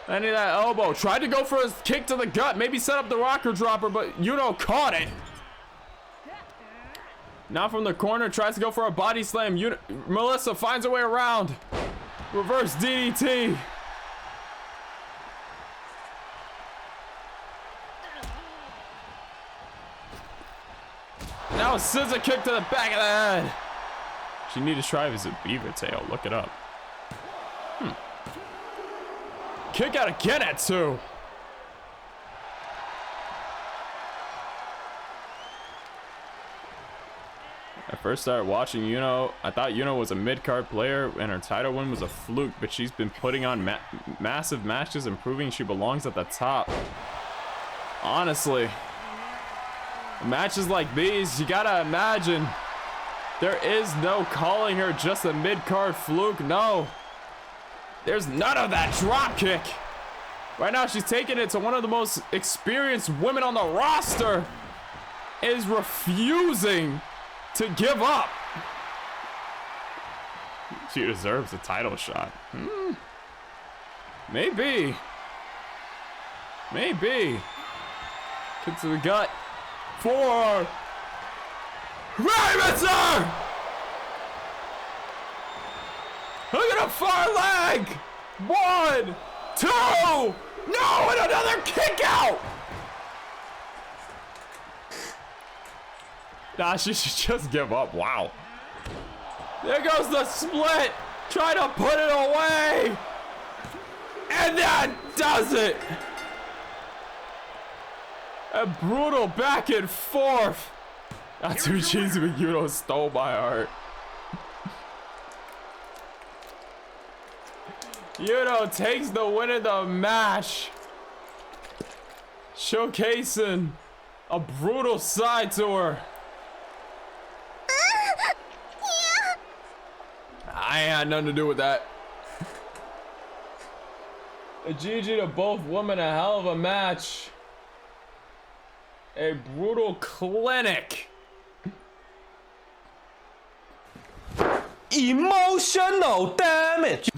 [SPEAKER 3] Ending that elbow. Tried to go for a kick to the gut. Maybe set up the rocker dropper, but Yuno caught it. Now from the corner, tries to go for a body slam. Melissa finds her way around. Reverse DDT. Now a scissor kick to the back of the head. She need to try visit beaver tail. Look it up. Kick out again at 2. I first started watching Yuno. I thought Yuno was a mid-card player and her title win was a fluke, but she's been putting on massive matches and proving she belongs at the top. Honestly, matches like these, you gotta imagine there is no calling her just a mid-card fluke. No, there's none of that drop kick. Right now she's taking it to one of the most experienced women on the roster, is refusing to give up. She deserves a title shot. Maybe. Kick to the gut. 4. Ravenser! Look at a far leg. 1, 2. No, and another kick out. Nah, she should just give up. Wow. There goes the split. Try to put it away. And that does it. A brutal back and forth. Not too cheesy, but Yuno stole my heart. Yuno takes the win of the match, showcasing a brutal side to her. I ain't had nothing to do with that. A GG to both women, a hell of a match. A brutal clinic.
[SPEAKER 10] Emotional damage.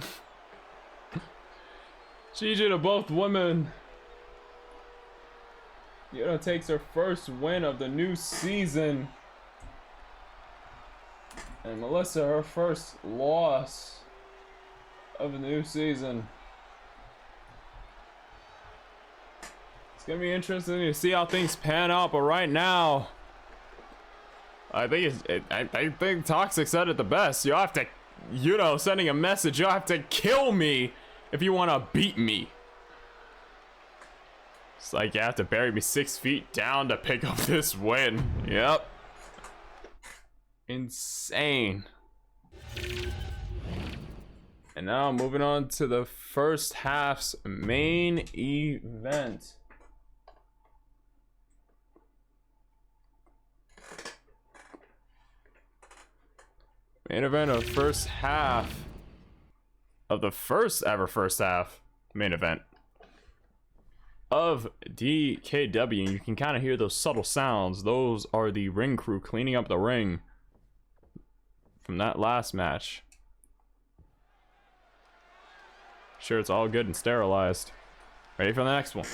[SPEAKER 3] GG to both women. Yuno takes her first win of the new season. And Melissa, her first loss of the new season. It's gonna be interesting to see how things pan out, but right now, I think I think Toxic said it the best. You have to, you know, sending a message. You have to kill me if you want to beat me. It's like you have to bury me 6 feet down to pick up this win. Yep. Insane. And now moving on to the first half's main event. Main event of first half of the first ever first half main event of DKW. And you can kind of hear those subtle sounds. Those are the ring crew cleaning up the ring from that last match. Sure, it's all good and sterilized. Ready for the next one.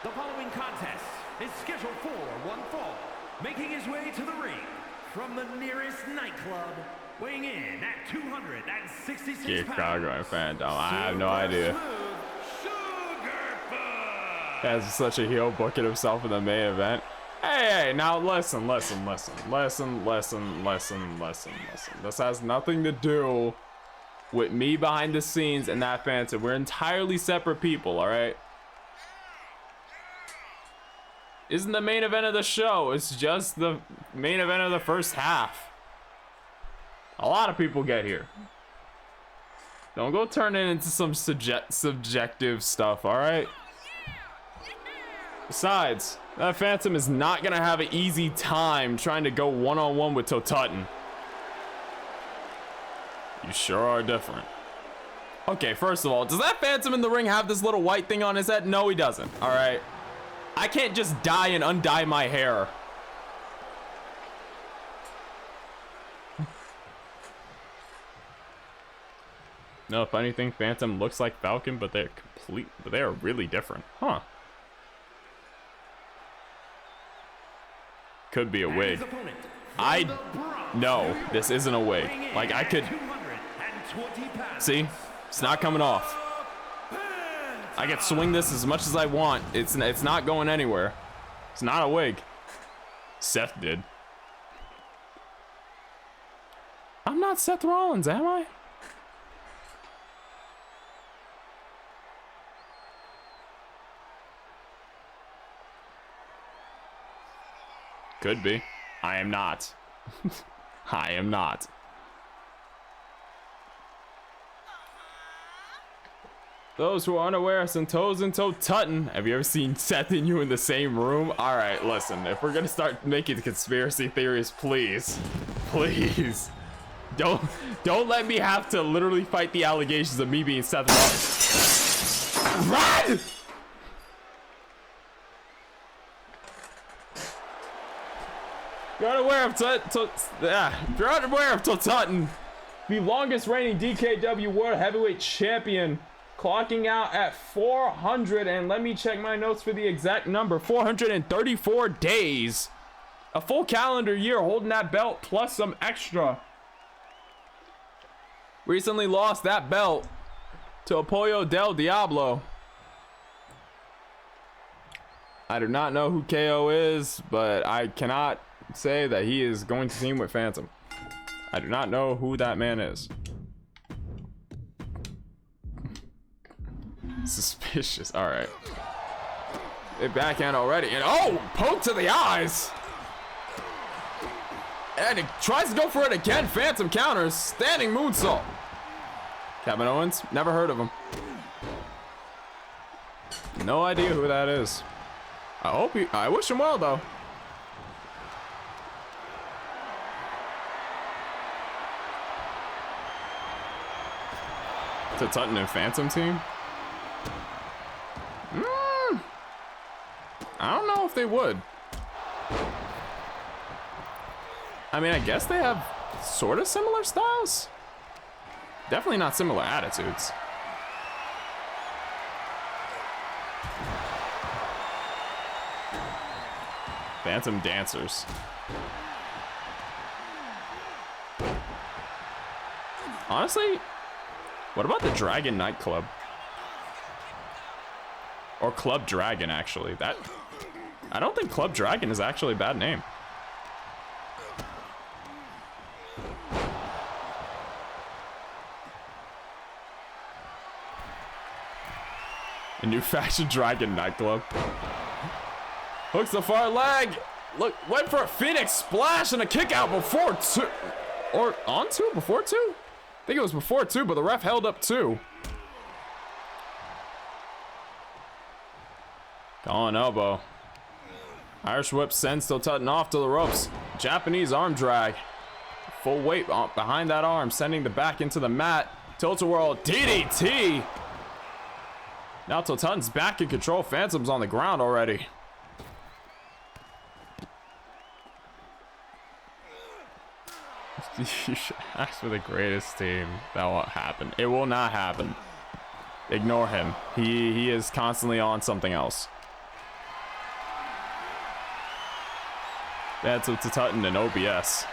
[SPEAKER 5] The following contest is scheduled for one fall. Making his way to the ring from the nearest nightclub, weighing in at 266
[SPEAKER 3] Chicago
[SPEAKER 5] pounds.
[SPEAKER 3] Phantom. I have no idea. Has such a heel booking himself in the main event. Hey, now listen. This has nothing to do with me behind the scenes and that Phantom. We're entirely separate people, all right? Isn't the main event of the show. It's just the main event of the first half. A lot of people get here. Don't go turn it into some subjective stuff, all right? Besides, that Phantom is not gonna have an easy time trying to go one-on-one with Totutton. You sure are different. Okay, first of all, does that Phantom in the ring have this little white thing on his head? No, he doesn't, all right? I can't just dye and undye my hair. No, if anything, Phantom looks like Falcon, but they are really different. Huh. Could be a wig. No, this isn't a wig. Like, I could... See? It's not coming off. I can swing this as much as I want. It's not going anywhere. It's not a wig. Seth did. I'm not Seth Rollins, am I? Could be. I am not. I am not. Those who are unaware, Santos and Totutton. Have you ever seen Seth and you in the same room? All right, listen. If we're gonna start making conspiracy theories, please, don't let me have to literally fight the allegations of me being Seth Rollins. Run! If you're unaware of Totutton, the longest reigning DKW World Heavyweight Champion, clocking out at 400, and let me check my notes for the exact number, 434 days. A full calendar year holding that belt plus some extra. Recently lost that belt to Apoyo del Diablo. I do not know who KO is, but I cannot say that he is going to team with Phantom. I do not know who that man is. Suspicious. All right. They backhand already, and oh, poke to the eyes. And he tries to go for it again. Phantom counters, standing moonsault. Kevin Owens, never heard of him. No idea who that is. I wish him well though. To Totutton and Phantom team? I don't know if they would. I mean, I guess they have sort of similar styles. Definitely not similar attitudes. Phantom dancers. Honestly, what about the Dragon nightclub? Or Club Dragon, actually. That I don't think Club Dragon is actually a bad name. A new fashion Dragon nightclub. Hooks the far leg. Look, went for a Phoenix splash and a kick out before 2. Or on 2? Before 2? I think it was before 2, but the ref held up 2. Calling elbow. Irish whip sends Tutton off to the ropes. Japanese arm drag. Full weight behind that arm, sending the back into the mat. Tilt-a-whirl DDT. Now Tutton's back in control. Phantom's on the ground already. You should ask for the greatest team. That won't happen. It will not happen. Ignore him. He is constantly on something else. That's up to Tutton and OBS.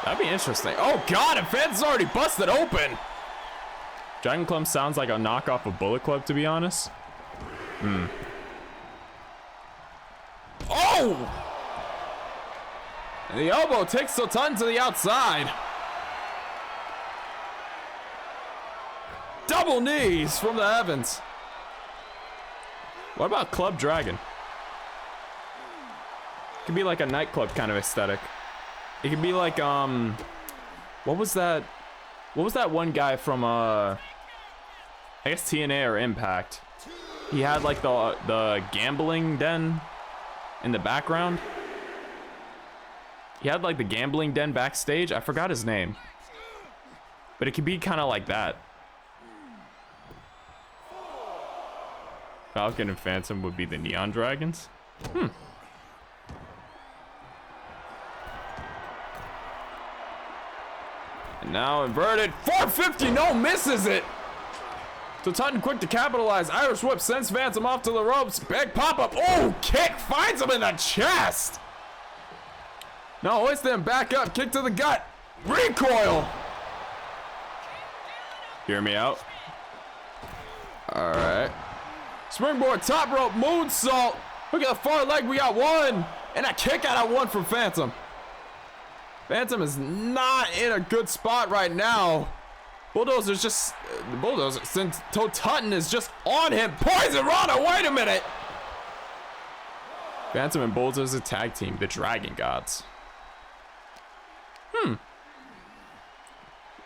[SPEAKER 3] That'd be interesting. Oh god, and Phantom's already busted open. Dragon Club sounds like a knockoff of Bullet Club, to be honest. Oh! And the elbow takes Tutton to the outside. Double knees from the heavens. What about Club Dragon? It could be like a nightclub kind of aesthetic. It could be like what was that one guy from I guess TNA or Impact? He had like the gambling den in the background. He had like the gambling den backstage. I forgot his name. But it could be kind of like that. Falcon and Phantom would be the Neon Dragons. And now inverted 450, no, misses it. So Tutton quick to capitalize. Irish whip sends Phantom off to the ropes. Big pop up. Oh, kick finds him in the chest. No, hoist him back up. Kick to the gut. Recoil. Hear me out. All right. Springboard top rope moonsault. Look at the far leg. We got one. And a kick out of one from Phantom. Phantom is not in a good spot right now. Bulldozer's just Bulldozer, since Tutton is just on him. Poison Rana, wait a minute. Phantom and Bulldozer tag team, the Dragon Gods.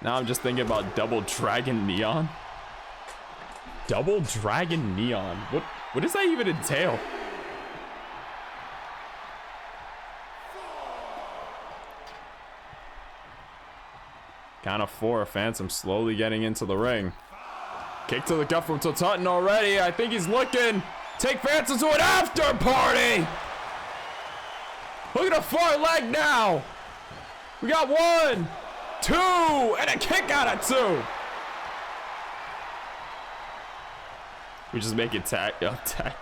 [SPEAKER 3] Now I'm just thinking about Double Dragon Neon. Double Dragon Neon. What does that even entail? Count of 4, Phantom slowly getting into the ring. Kick to the gut from Tutton already. I think he's looking. Take Phantom to an after party. Look at the far leg now. We got 1, 2, and a kick out of 2. We just make it tag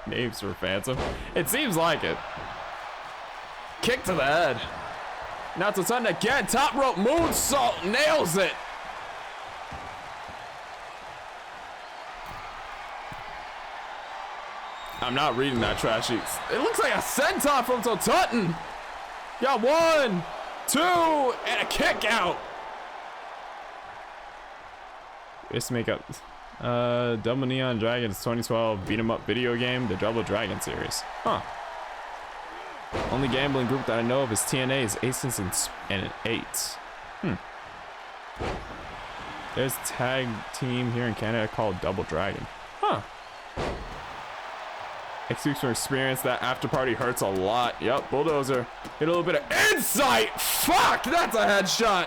[SPEAKER 3] names for Phantom. It seems like it. Kick to the head. Now Tutton again, top rope moonsault, nails it. I'm not reading that trash sheet. It looks like a senton from Tutton. Got 1, 2, and a kick out. Just make up. Double Neon Dragons 2012 beat 'em up video game, the Double Dragon series. Huh. Only gambling group that I know of is TNA's Aces and Eights. There's a tag team here in Canada called Double Dragon. Huh. Excuse for experience, that after party hurts a lot. Yep, Bulldozer. Get a little bit of insight. Fuck, that's a headshot.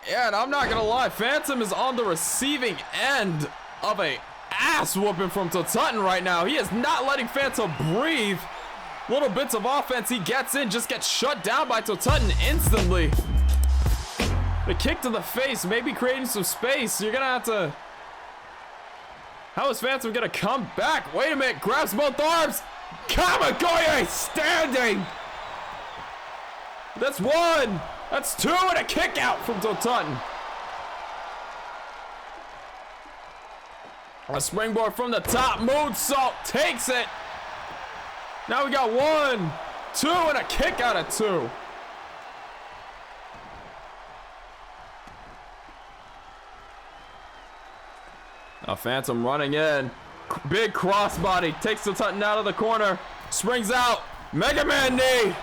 [SPEAKER 3] Yeah, and I'm not gonna lie, Phantom is on the receiving end of a ass whooping from Tutton right now. He is not letting Phantom breathe. Little bits of offense he gets in just gets shut down by Tutton instantly. The kick to the face, maybe creating some space. You're gonna have to. How is Phantom gonna come back? Wait a minute, grabs both arms. Kamigoye standing. That's 1. That's 2, and a kick out from Tutton. A springboard from the top. Moonsault takes it. Now we got 1, 2, and a kick out of 2. Now Phantom running in. Big crossbody. Takes the Tutton out of the corner. Springs out. Mega Man knee.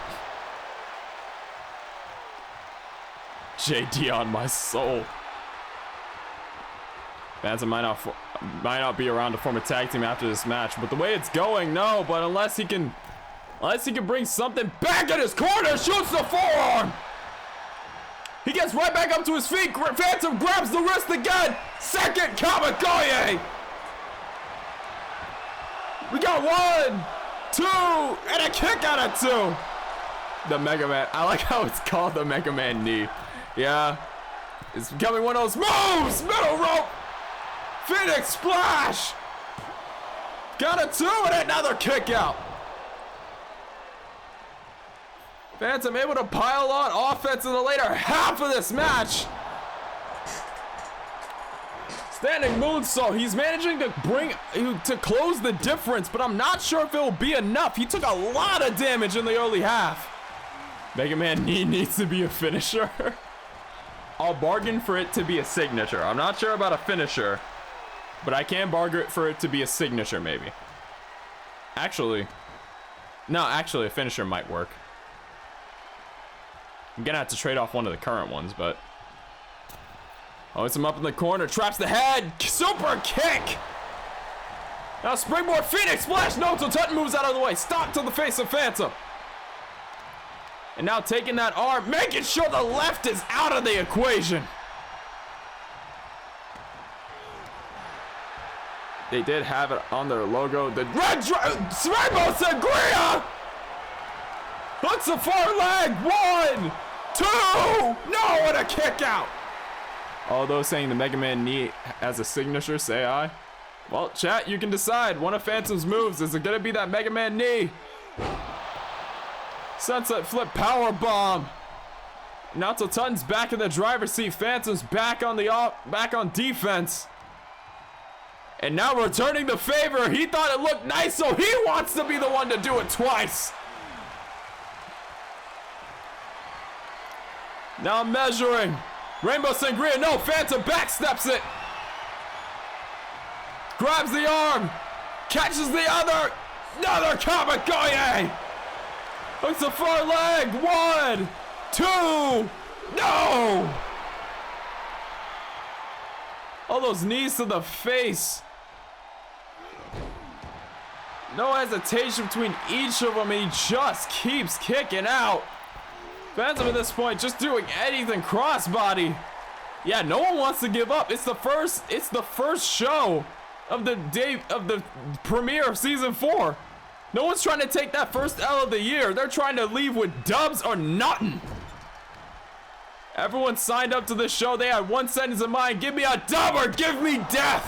[SPEAKER 3] JD on my soul. Phantom might not be around to form a tag team after this match, but the way it's going, no. But unless he can bring something back in his corner, shoots the forearm. He gets right back up to his feet. Phantom grabs the wrist again. Second Kamigoye. We got 1, 2, and a kick out of 2. The Mega Man. I like how it's called the Mega Man knee. Yeah. It's becoming one of those moves. Middle rope. Phoenix splash. Got a 2 and another kick out. Phantom able to pile on offense in the later half of this match. Standing moonsault. He's managing to close the difference, but I'm not sure if it will be enough. He took a lot of damage in the early half. Mega Man knee needs to be a finisher. I'll bargain for it to be a signature. I'm not sure about a finisher, but I can bargain for it to be a signature maybe. Actually, a finisher might work. I'm gonna have to trade off one of the current ones, but it's him up in the corner, traps the head, super kick. Now springboard Phoenix splash, no, so Tutton moves out of the way, stop to the face of Phantom. And now taking that arm, making sure the left is out of the equation. They did have it on their logo. The red Rainbow Sangria hooks the far leg. 1, 2, no, and a kick out. All those saying the Mega Man knee as a signature, say aye. Well, chat, you can decide. One of Phantom's moves, is it gonna be that Mega Man knee? Sunset flip power bomb. Now till Tutton's back in the driver's seat. Phantom's back on defense. And now returning the favor. He thought it looked nice, so he wants to be the one to do it twice. Now measuring. Rainbow Sangria, no, Phantom backsteps it. Grabs the arm. Catches the other. Another Kamigoye. Hooks the far leg. 1, 2, no. All those knees to the face. No hesitation between each of them, and he just keeps kicking out. Phantom at this point just doing anything crossbody. Yeah, no one wants to give up. It's the first show of the day of the premiere of season 4. No one's trying to take that first L of the year. They're trying to leave with dubs or nothing. Everyone signed up to this show. They had one sentence in mind: give me a dub or give me death.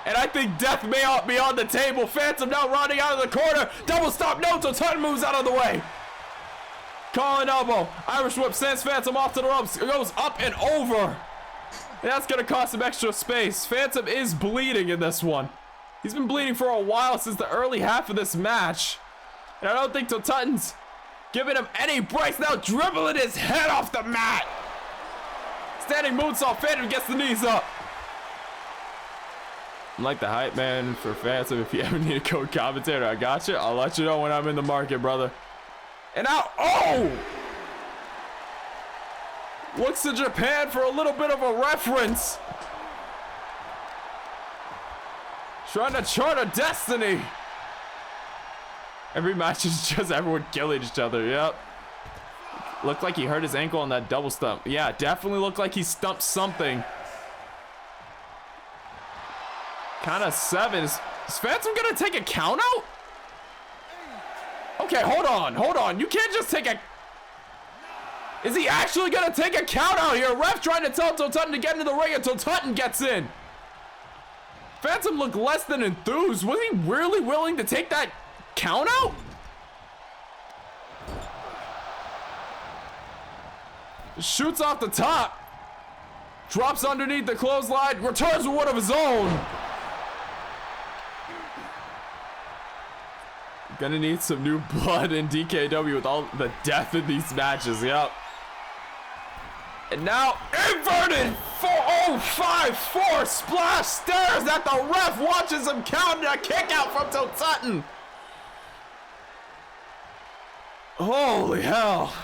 [SPEAKER 3] And I think death may be on the table. Phantom now running out of the corner. Double stop, no, till Tutton moves out of the way. Calling elbow. Irish whip sends Phantom off to the ropes. It goes up and over. And that's going to cost him extra space. Phantom is bleeding in this one. He's been bleeding for a while, since the early half of this match. And I don't think till Tutton's giving him any breaks. Now dribbling his head off the mat. Standing moonsault. Phantom gets the knees up. I'm like the hype man for Phantom. If you ever need a code commentator, I got you. I'll let you know when I'm in the market, brother. And now, oh! Looks to Japan for a little bit of a reference. Trying to chart a destiny. Every match is just everyone killing each other. Yep. Looked like he hurt his ankle on that double stump. Yeah, definitely looked like he stumped something. Count of 7. Is Phantom gonna take a count out? Okay, hold on. You can't just take a... Is he actually gonna take a count out here? Ref trying to tell Tutton to get into the ring until Tutton gets in. Phantom looked less than enthused. Was he really willing to take that count out? Shoots off the top. Drops underneath the clothesline. Returns with one of his own. Gonna need some new blood in DKW with all the death in these matches. Yep. And now inverted 4-0-5-4 splash, stares at the ref, watches him count a kick out from Toe Sutton. Holy hell.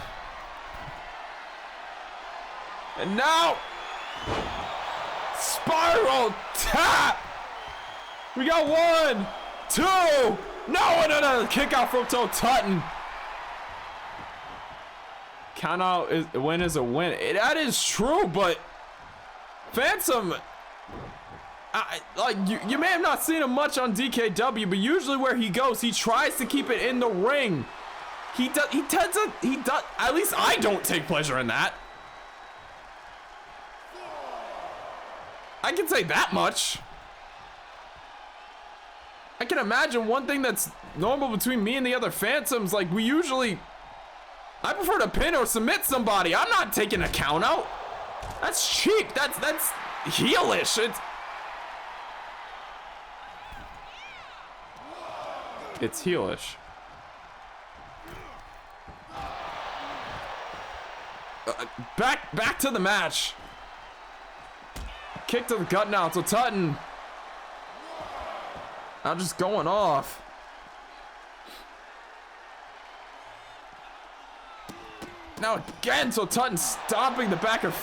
[SPEAKER 3] And now spiral tap. We got 1, 2. No, and another kick out from Toe Sutton. Count out is a win is a win. That is true, but Phantom, like you may have not seen him much on DKW, but usually where he goes, he tries to keep it in the ring. He does. At least I don't take pleasure in that. I can say that much. I can imagine one thing that's normal between me and the other Phantoms. Like I prefer to pin or submit somebody. I'm not taking a count out. That's cheap. That's heelish. It's heelish. Back to the match. Kick to the gut now. So Sutton now just going off. Now again, so Sutton stomping the back of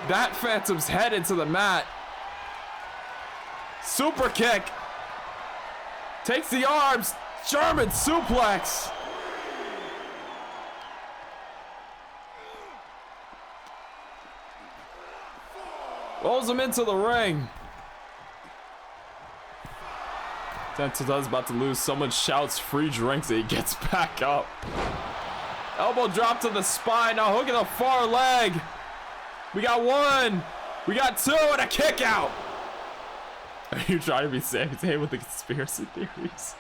[SPEAKER 3] that Phantom's head into the mat. Super kick. Takes the arms. German suplex. Rolls him into the ring. Sutton's about to lose. Someone shouts free drinks and he gets back up. Elbow drop to the spine. Now hook in the far leg. We got 1. We got 2 and a kick out. Are you trying to be safe with the conspiracy theories?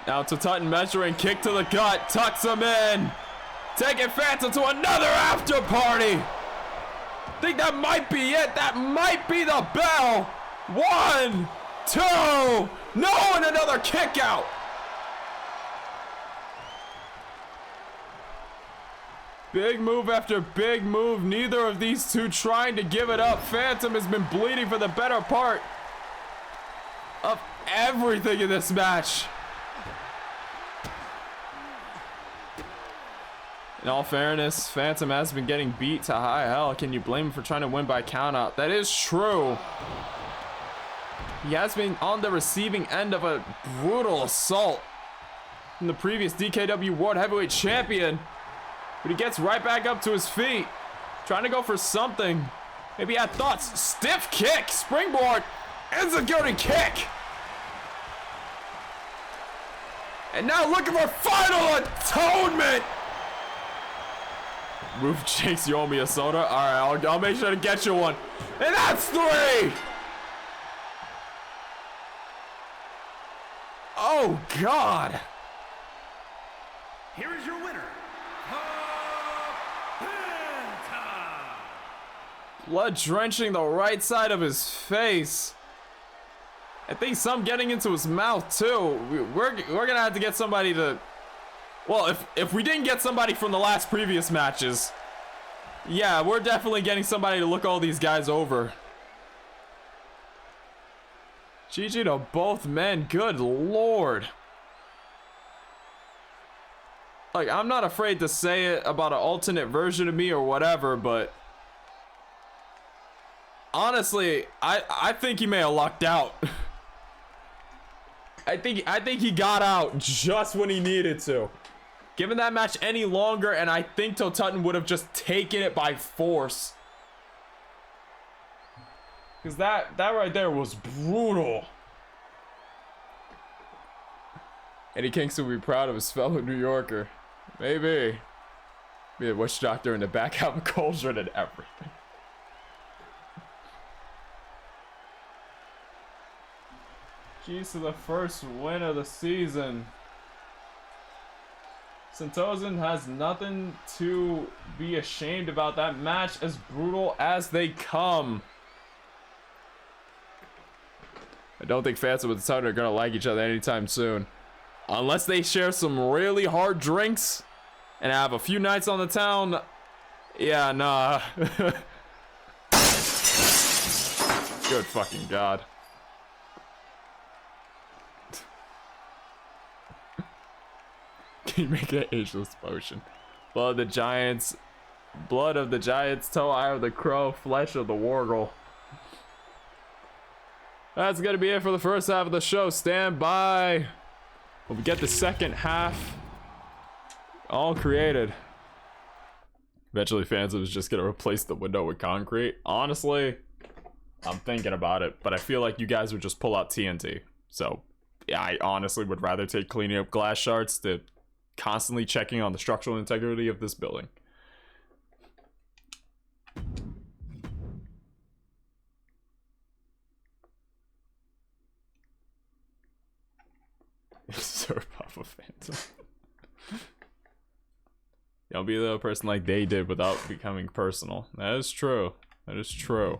[SPEAKER 3] Now to Sutton measuring kick to the gut. Tucks him in. Taking Phantom to another after party. Think that might be it. That might be the bell. 1, 2. No, and another kick out. Big move after big move. Neither of these two trying to give it up. Phantom has been bleeding for the better part of everything in this match. In all fairness, Phantom has been getting beat to high hell. Can you blame him for trying to win by countout? That is true. He has been on the receiving end of a brutal assault from the previous DKW World Heavyweight Champion. But he gets right back up to his feet. Trying to go for something. Maybe he had thoughts. Stiff kick. Springboard. Enziguri kick. And now looking for final atonement. Roof Jakes, you owe me a soda? Alright, I'll make sure to get you one. And that's 3! Oh, God.
[SPEAKER 5] Here is your winner.
[SPEAKER 3] Blood drenching the right side of his face. I think some getting into his mouth too. We're gonna have to get somebody to. Well, if we didn't get somebody from the last previous matches, yeah, we're definitely getting somebody to look all these guys over. GG to both men. Good lord. Like, I'm not afraid to say it about an alternate version of me or whatever, but honestly, I think he may have lucked out. I think he got out just when he needed to. Given that match any longer, and I think Toe Sutton would have just taken it by force. Because that right there was brutal. Eddie Kingston will be proud of his fellow New Yorker. Maybe. Be the witch doctor in the back out culture and everything. Jeez, to the first win of the season. Sentosan has nothing to be ashamed about. That match as brutal as they come. I don't think Phantom and Thunder are gonna like each other anytime soon. Unless they share some really hard drinks and have a few nights on the town. Yeah, nah. Good fucking God. Can you make an ageless potion? Blood of the Giants. Blood of the Giants. Toe eye of the crow. Flesh of the wargle. That's gonna be it for the first half of the show. Stand by. When we get the second half all created. Eventually Phantom is just gonna replace the window with concrete. Honestly, I'm thinking about it, but I feel like you guys would just pull out TNT. So yeah, I honestly would rather take cleaning up glass shards to constantly checking on the structural integrity of this building. Sir Papa Phantom. Don't be the person like they did without becoming personal. That is true. That is true.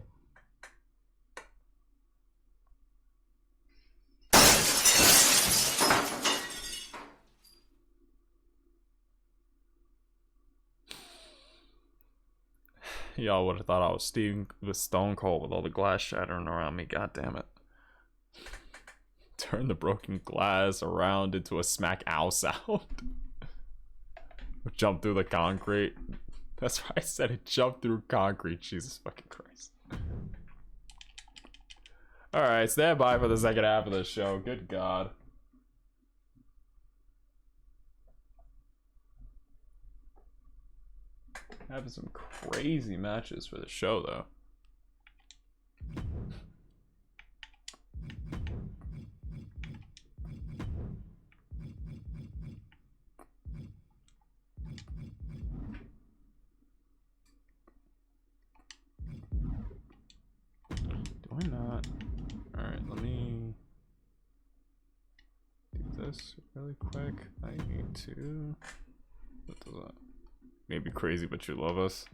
[SPEAKER 3] Y'all would have thought I was Stone Cold with all the glass shattering around me. God damn it. Turn the broken glass around into a smack ow sound. Jump through the concrete. That's why I said it. Jump through concrete. Jesus fucking Christ. Alright, stand by for the second half of the show. Good God. Having some crazy matches for the show, though. Do I not? Alright, let me do this really quick. I need to... What does that? Maybe crazy, but you love us.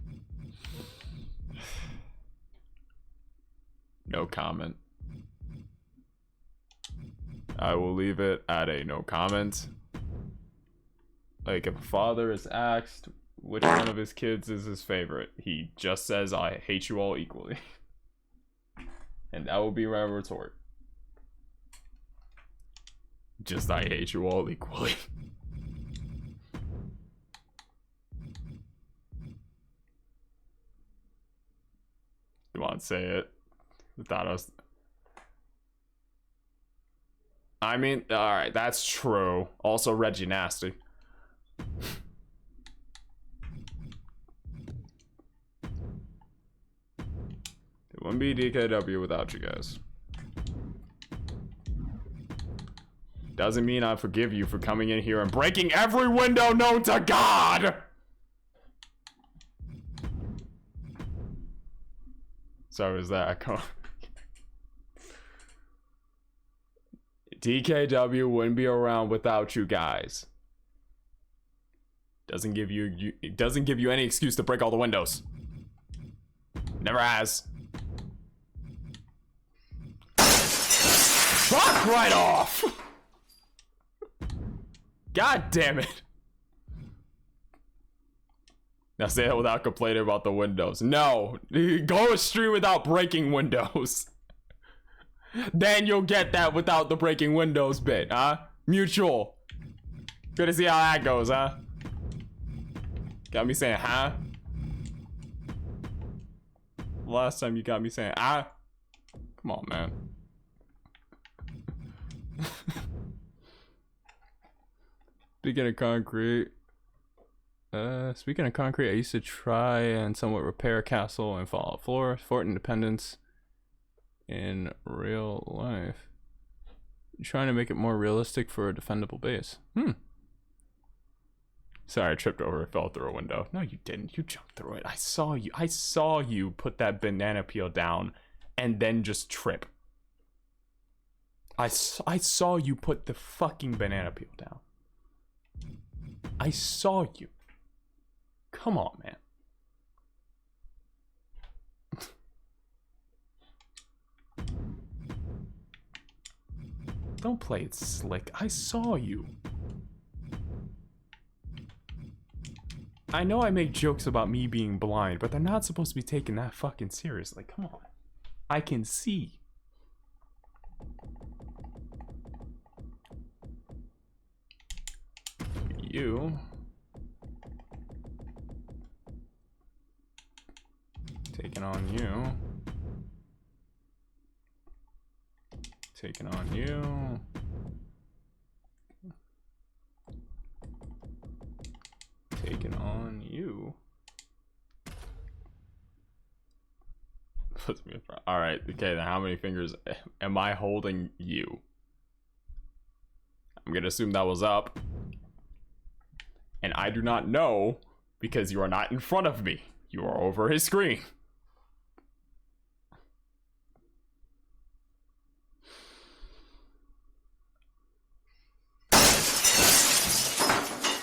[SPEAKER 3] No comment. I will leave it at a no comment. Like, if a father is asked which one of his kids is his favorite, he just says, I hate you all equally. And that will be my retort. Just, I hate you all equally. You want to say it? I thought I was... I mean, alright, that's true. Also, Reggie Nasty. It wouldn't be DKW without you guys. Doesn't mean I forgive you for coming in here and breaking every window known to God! So is that DKW wouldn't be around without you guys. Doesn't give you it doesn't give you any excuse to break all the windows. Never has. Fuck right off. God damn it. Now say that without complaining about the windows. No, go a stream without breaking windows. Then you'll get that without the breaking windows bit, huh? Mutual. Good to see how that goes, huh? Got me saying, huh? Last time you got me saying, ah? Come on, man. Speaking of concrete. Speaking of concrete, I used to try and somewhat repair a castle in Fallout 4, Fort Independence in real life. Trying to make it more realistic for a defendable base. Sorry, I tripped over and fell through a window. No, you didn't. You jumped through it. I saw you. I saw you put that banana peel down and then just trip. I saw you put the fucking banana peel down. I saw you. Come on, man. Don't play it slick. I saw you. I know I make jokes about me being blind, but they're not supposed to be taken that fucking seriously. Come on. I can see. You. Taking on you. Taking on you. Taking on you. Puts me in front. All right. Okay. Then how many fingers am I holding you? I'm gonna assume that was up, and I do not know because you are not in front of me. You are over his screen.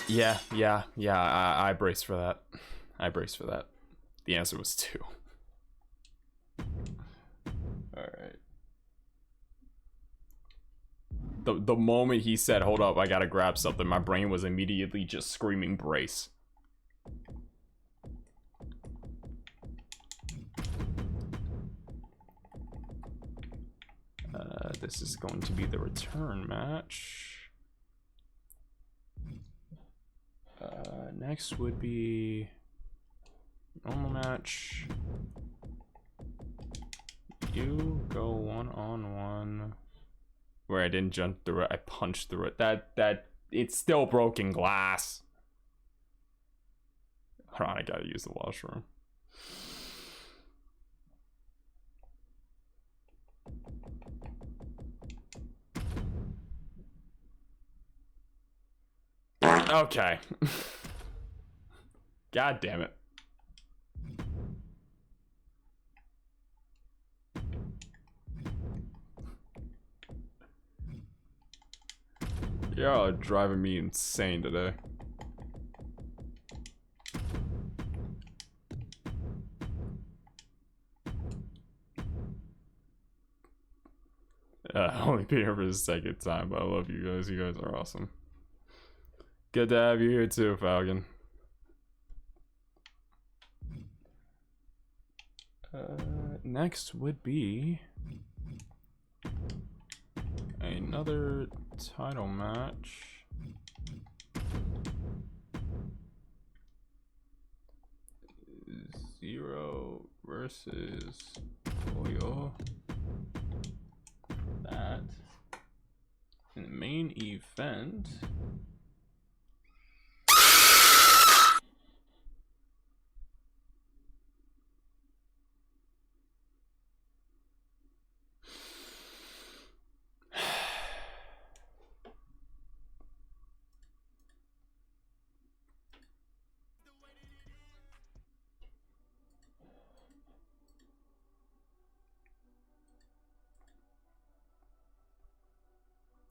[SPEAKER 3] Yeah. I braced for that. I braced for that. The answer was 2. Alright. The moment he said, hold up, I gotta grab something, my brain was immediately just screaming brace. This is going to be the return match. Next would be normal match. You go 1-on-1. Where I didn't jump through it, I punched through it. That it's still broken glass. Hold on, I gotta use the washroom. Okay. God damn it. You're driving me insane today. Only being here for the second time, but I love you guys. You guys are awesome. Good to have you here too, Falcon. Next would be another title match. Zero versus Oyo. For that. In the main event.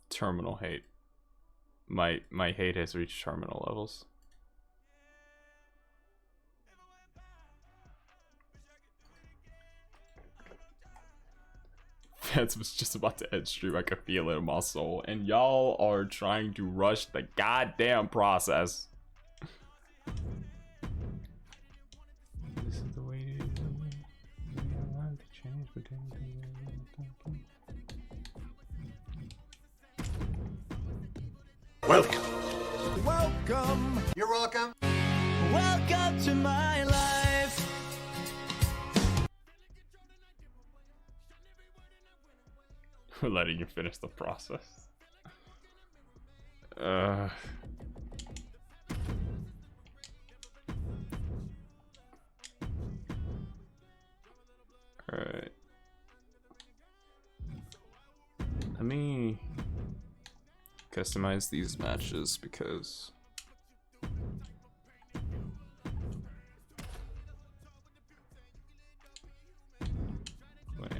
[SPEAKER 3] Terminal hate. My hate has reached terminal levels. Fans was just about to end stream. I could feel it in my soul. And y'all are trying to rush the goddamn process. This is the way to do it. I like to change between
[SPEAKER 2] Welcome.
[SPEAKER 7] You're welcome.
[SPEAKER 1] Welcome to my life.
[SPEAKER 3] We're letting you finish the process. Alright. Let me customize these matches because wait,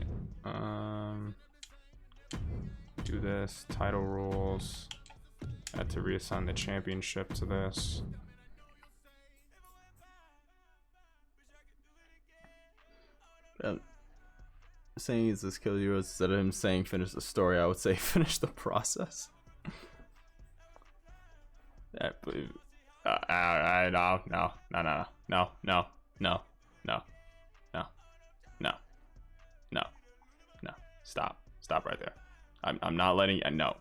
[SPEAKER 3] do this title rules. I had to reassign the championship to this.
[SPEAKER 11] Saying he's this kill you instead of him saying finish the story, I would say finish the process. No, stop right there. I'm not letting you. No.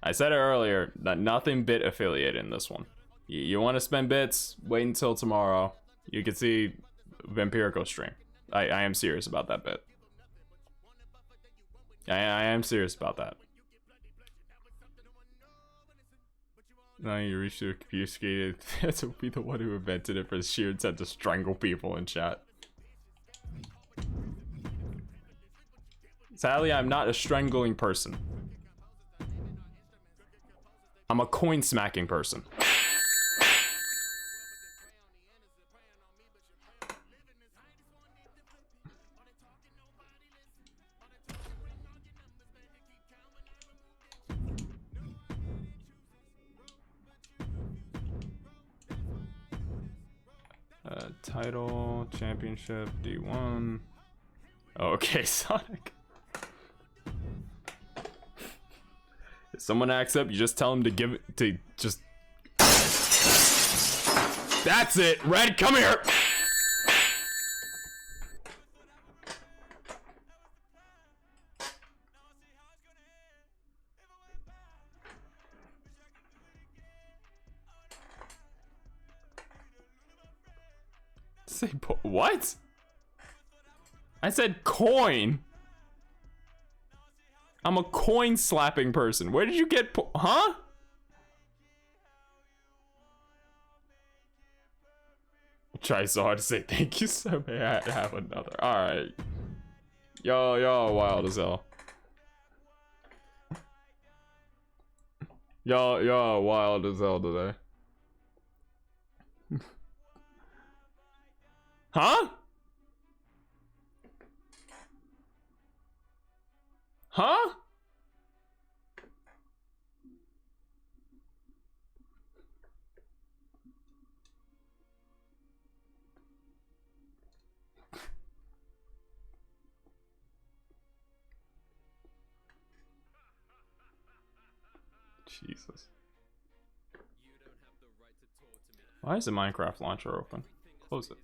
[SPEAKER 11] I said it earlier that nothing bit affiliated in this one. You want to spend bits? Wait until tomorrow. You can see Vampirico stream. I am serious about that bit. I am serious about that. Now you reach the computer skated. That's will be the one who invented it for the sheer intent to strangle people in chat. Sadly, I'm not a strangling person. I'm a coin smacking person. Title, championship, D1. Okay, Sonic. If someone acts up, you just tell them to give it to just. That's it. Red, come here. Say what? I said coin. I'm a coin slapping person. Where did you get huh? Try so hard to say thank you, so may I have another. Alright. Y'all wild as hell. Y'all wild as hell today. Huh? Huh? Jesus. Why is the Minecraft launcher open? Close it.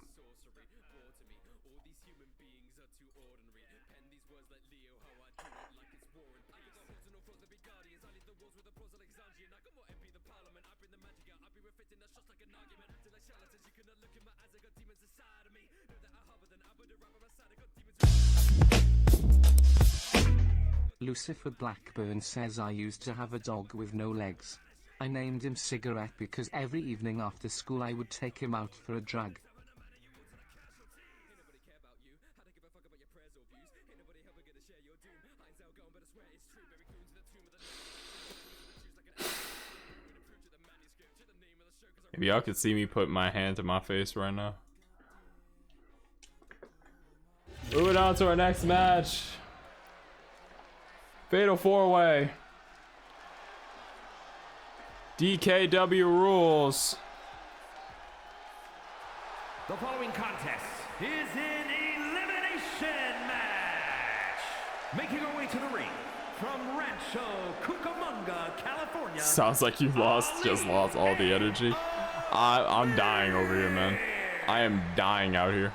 [SPEAKER 8] Lucifer Blackburn says I used to have a dog with no legs. I named him Cigarette because every evening after school I would take him out for a drag.
[SPEAKER 3] If y'all could see me put my hand to my face right now. Moving on to our next match. Fatal 4-way. DKW rules.
[SPEAKER 5] The following contest is an elimination match. Making our way to the ring from Rancho Cucamonga, California.
[SPEAKER 3] Sounds like you just lost all the energy. I'm dying over here, man. I am dying out here.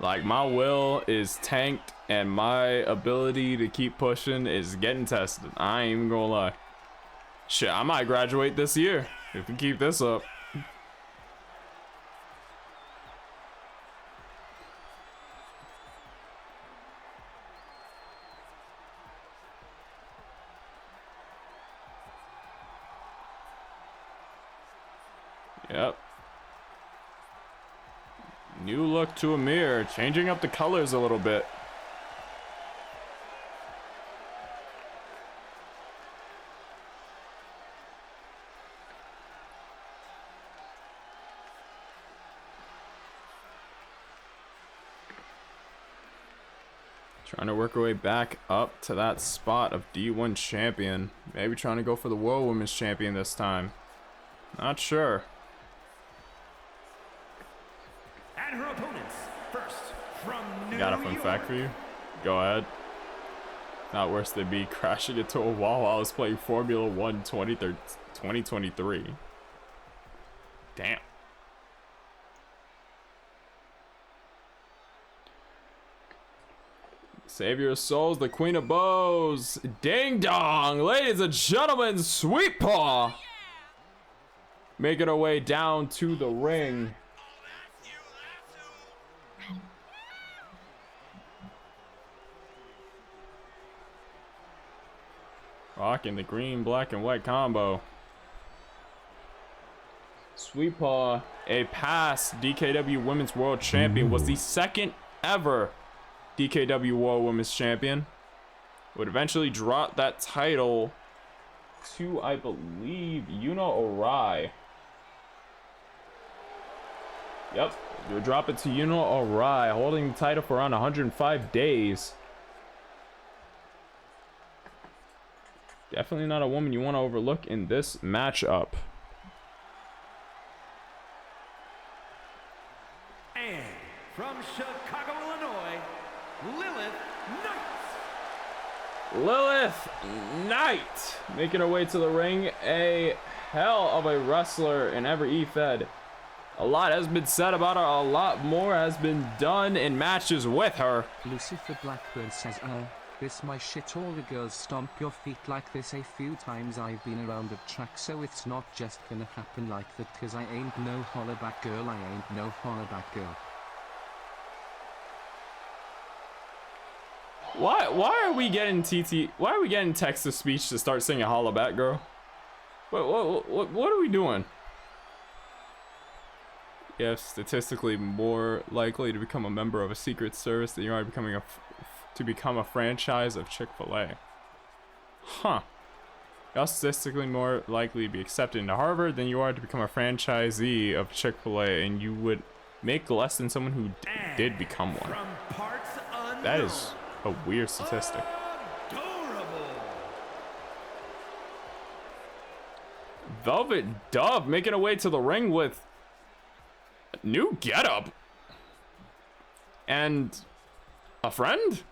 [SPEAKER 3] Like, my will is tanked and my ability to keep pushing is getting tested. I ain't even gonna lie. Shit, I might graduate this year if we keep this up. Yep. New look to a mirror, changing up the colors a little bit.
[SPEAKER 11] Trying to work her way back up to that spot of D1 champion. Maybe trying to go for the World Women's Champion this time. Not sure.
[SPEAKER 5] And her opponents, first from New
[SPEAKER 11] Got a fun fact for you? Go ahead. Not worse than me crashing into a wall while I was playing Formula 1 2023. Damn. Savior of Souls, the Queen of Bows. Ding dong, ladies and gentlemen, Sweet Paw. Making her way down to the ring. Rocking the green, black, and white combo. Sweet Paw, a past DKW Women's World Champion, was the second ever DKW World Women's Champion. Would eventually drop that title to, I believe, Yuno Arai. Yep, would drop it to Yuno Arai, holding the title for around 105 days. Definitely not a woman you want to overlook in this matchup.
[SPEAKER 5] And from Chicago, Illinois, Lilith Knight.
[SPEAKER 11] Lilith Knight making her way to the ring. A hell of a wrestler in every E-Fed. A lot has been said about her. A lot more has been done in matches with her.
[SPEAKER 8] Lucifer Blackburn says, this my shit, all the girls stomp your feet like this a few times. I've been around the track, so it's not just gonna happen like that, cause I ain't no hollaback girl, I ain't no hollaback girl.
[SPEAKER 11] Why are we getting why are we getting text to speech to start singing hollaback girl? What are we doing? You have statistically more likely to become a member of a secret service than you are becoming to become a franchise of Chick-fil-A. Huh. You're statistically more likely to be accepted into Harvard than you are to become a franchisee of Chick-fil-A, and you would make less than someone who did become one. That is a weird statistic.
[SPEAKER 5] Adorable.
[SPEAKER 11] Velvet Dove making her way to the ring with a new getup and a friend.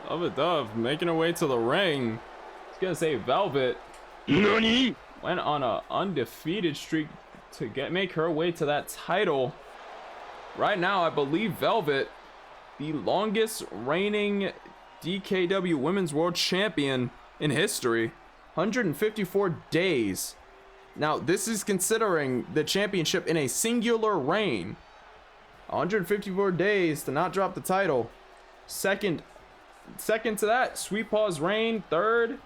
[SPEAKER 11] Velvet Dove making her way to the ring. I was gonna say Velvet went on an undefeated streak to make her way to that title. Right now, I believe Velvet, the longest reigning DKW Women's World Champion in history, 154 days. Now, this is considering the championship in a singular reign. 154 days to not drop the title. Second to that, Sweet Paw's reign. Third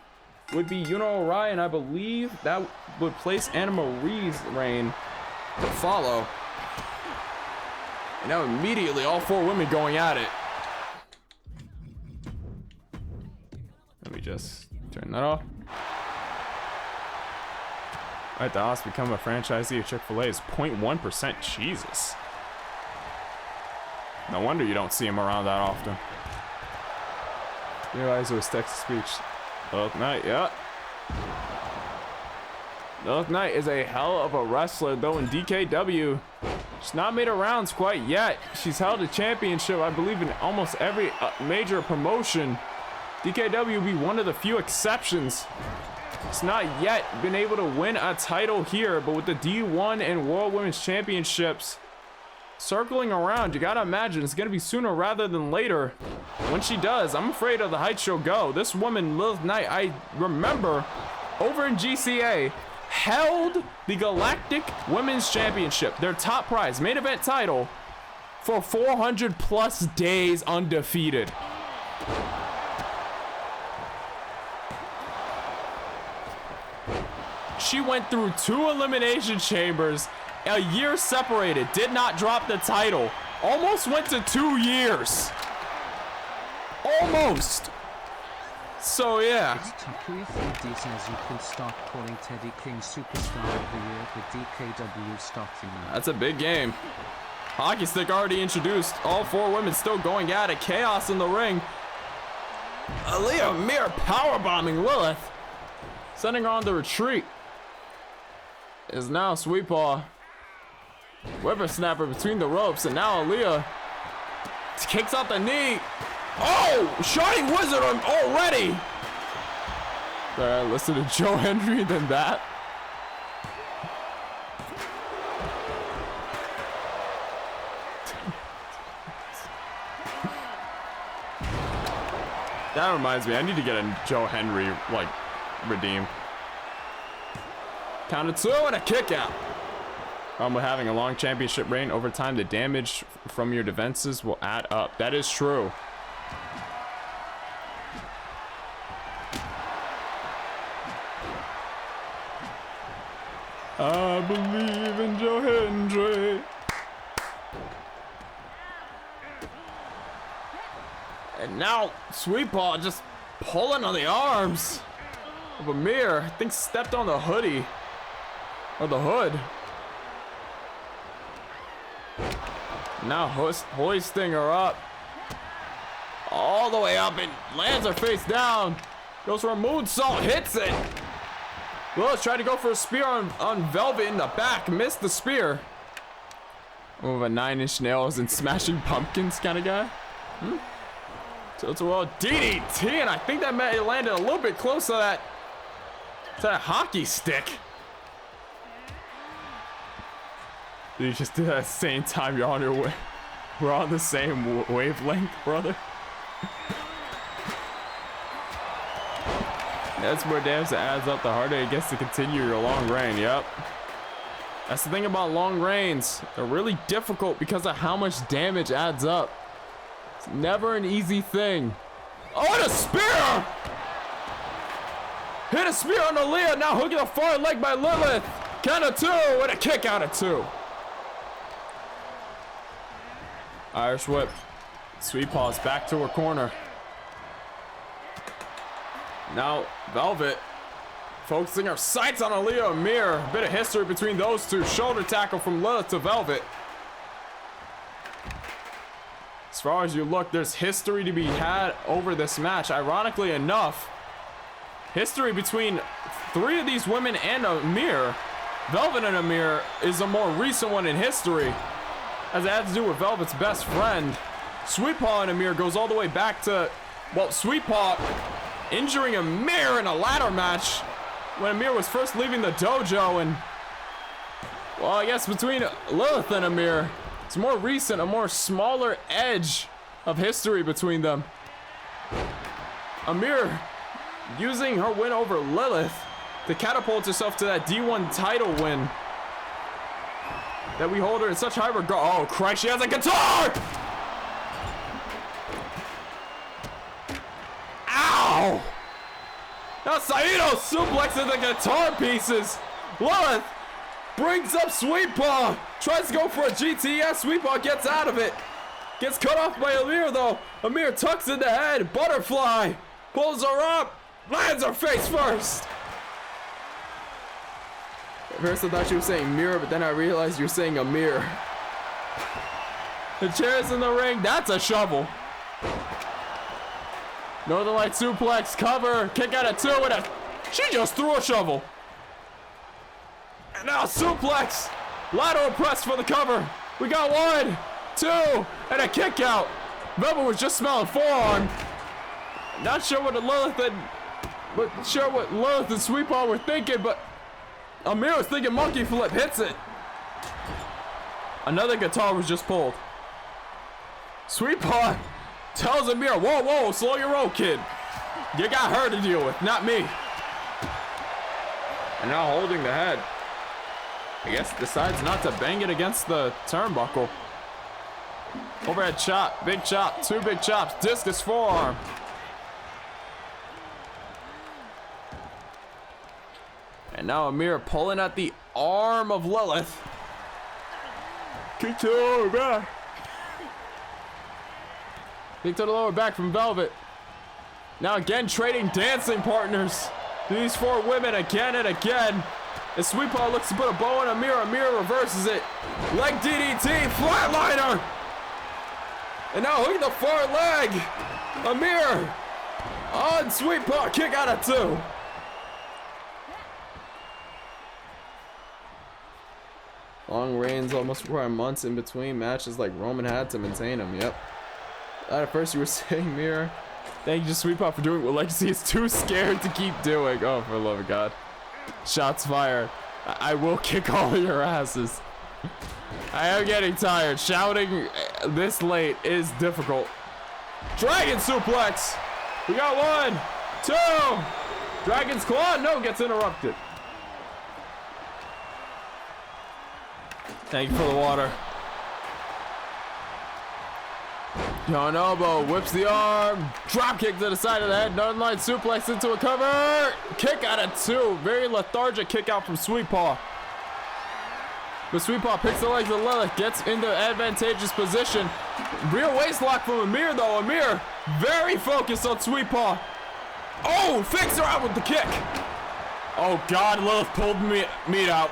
[SPEAKER 11] would be Yuno Arai, and I believe that would place Anna Marie's reign to follow. And now immediately all four women going at it. Let me just turn that off. Right, the odds to become a franchisee of Chick-fil-A is 0.1%. Jesus. No wonder you don't see him around that often. You realize it was text-to-speech. Lilith Knight, yeah. Lilith Knight is a hell of a wrestler, though in DKW, she's not made her rounds quite yet. She's held a championship, I believe, in almost every major promotion. DKW will be one of the few exceptions. It's not yet been able to win a title here, but with the D1 and World Women's Championships circling around, you gotta imagine it's gonna be sooner rather than later. When she does, I'm afraid of the heights she'll go. This woman, Lilith Knight, I remember over in GCA, held the Galactic Women's Championship, their top prize, main event title, for 400 plus days undefeated. She went through 2 elimination chambers, a year separated, did not drop the title, almost went to 2 years. Almost.
[SPEAKER 3] So yeah.
[SPEAKER 8] Takuya 3D says you can start calling Teddy King Superstar of the Year with DKW starting now.
[SPEAKER 3] That's a big game. Hockey stick already introduced. All 4 women still going at it. Chaos in the ring. Aaliyah Mir powerbombing Lilith. Sending her on the retreat. Is now Sweet Paw. Whippersnapper between the ropes. And now Aaliyah kicks out the knee. Oh! Shining Wizard already! Alright, listen to Joe Hendry than that. That reminds me, I need to get a Joe Hendry, like, redeem. Count of 2 and a kick out. With having a long championship reign, over time, the damage from your defenses will add up. That is true. I believe in Joe Hendry. And now Sweet Paw just pulling on the arms of Amir. I think stepped on the hoodie or the hood. Now hoisting her up all the way up and lands her face down. Goes for a moonsault, hits it. Willis tried to go for a spear on Velvet in the back, missed the spear. With a 9-inch nails and smashing pumpkins kind of guy. So it's a well DDT, and I think that may landed a little bit close to that hockey stick. You just did that at the same time. You're on your way. We're on the same wavelength, brother. That's more damage that adds up, the harder it gets to continue your long reign. Yep. That's the thing about long reigns. They're really difficult because of how much damage adds up. It's never an easy thing. Oh, and a spear! Hit a spear on Aaliyah. Now hooking the far leg by Lilith. Count of 2 and a kick out of 2. Irish whip. Sweet Paw's back to her corner. Now Velvet focusing her sights on Aaliyah Amir. A bit of history between those two. Shoulder tackle from Lilith to Velvet. As far as you look, there's history to be had over this match. Ironically enough, history between 3 of these women and Amir, Velvet and Amir, is a more recent one in history, as it has to do with Velvet's best friend. Sweet Paw and Amir goes all the way back to, well, Sweet Paw injuring Amir in a ladder match when Amir was first leaving the dojo. And, well, I guess between Lilith and Amir, it's more recent, a more smaller edge of history between them. Amir using her win over Lilith to catapult herself to that D1 title win that we hold her in such high regard. Oh, Christ, she has a guitar! Ow! Now Saito suplexes the guitar pieces. Lilith brings up Sweet Paw. Tries to go for a GTS. Sweet Paw gets out of it. Gets cut off by Amir though. Amir tucks in the head. Butterfly. Pulls her up. Lands her face first. At first I thought you were saying mirror, but then I realized you were saying Amir. The chair's in the ring. That's a shovel. Northern Light suplex, cover, kick out of 2 with a... She just threw a shovel. And now suplex. Lateral press for the cover. We got 1, 2, and a kick out. Velvet was just smelling forearm. Not sure what Lilith and Sweet Paw were thinking, but Amir was thinking monkey flip, hits it. Another guitar was just pulled. Sweet Paw tells Amir, whoa, whoa, slow your roll, kid. You got her to deal with, not me. And now holding the head. I guess decides not to bang it against the turnbuckle. Overhead chop, big chop, 2 big chops, discus forearm. And now Amir pulling at the arm of Lilith. Kick to the lower back. Kick to the lower back from Velvet.
[SPEAKER 11] Now again, trading dancing partners. These 4 women again and again. As Sweet Paw looks to put a bow on Amir. Amir reverses it. Leg DDT, flatliner. And now hooking the far leg. Amir on Sweet Paw, kick out of 2. Long reigns almost require months in between matches like Roman had to maintain them. Yep. At first you were saying, Mir, thank you, Sweet Paw, for doing what Legacy is too scared to keep doing. Oh, for the love of God. Shots fired. I will kick all of your asses. I am getting tired. Shouting this late is difficult. Dragon suplex. We got 1, 2. Dragon's claw. No, gets interrupted. Thank you for the water. John elbow, whips the arm, drop kick to the side of the head, Northern Light suplex into a cover, kick out of 2, very lethargic kick out from Sweet Paw. But Sweet Paw picks the legs of Lilith, gets into advantageous position. Real waist lock from Amir though, Amir very focused on Sweet Paw. Oh, fakes her out with the kick. Oh God, Lilith pulled meat out.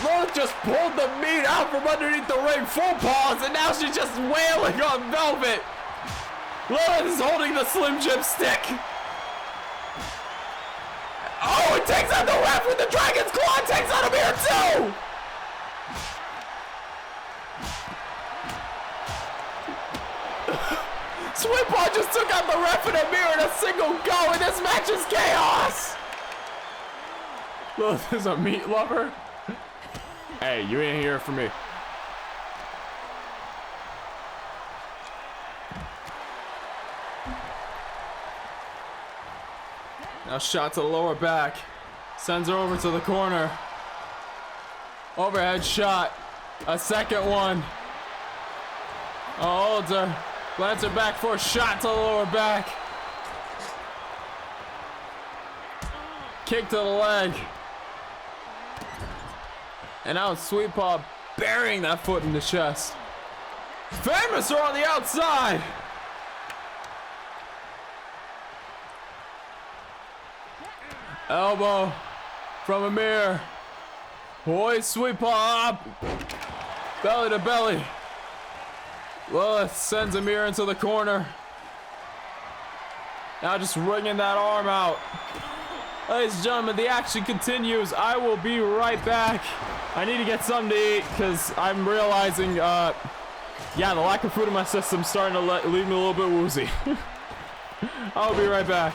[SPEAKER 11] Lilith just pulled the meat out from underneath the ring, full paws, and now she's just wailing on Velvet. Lilith is holding the Slim Jim stick. Oh, it takes out the ref with the Dragon's Claw, takes out Amir too. Sweet Paw just took out the ref and Amir in a single go, and this match is chaos. Lilith is a meat lover. Hey, you ain't here for me. Now shot to the lower back. Sends her over to the corner. Overhead shot. A second one. Oh, holds her. Lands her back for a shot to the lower back. Kick to the leg. And now Sweet Paw burying that foot in the chest. Famous are on the outside. Elbow from Amir. Boy, Sweet Paw up. Belly to belly. Lilith sends Amir into the corner. Now just wringing that arm out. Ladies and gentlemen, the action continues. I will be right back. I need to get something to eat because I'm realizing, yeah, the lack of food in my system is starting to leave me a little bit woozy. I'll be right back.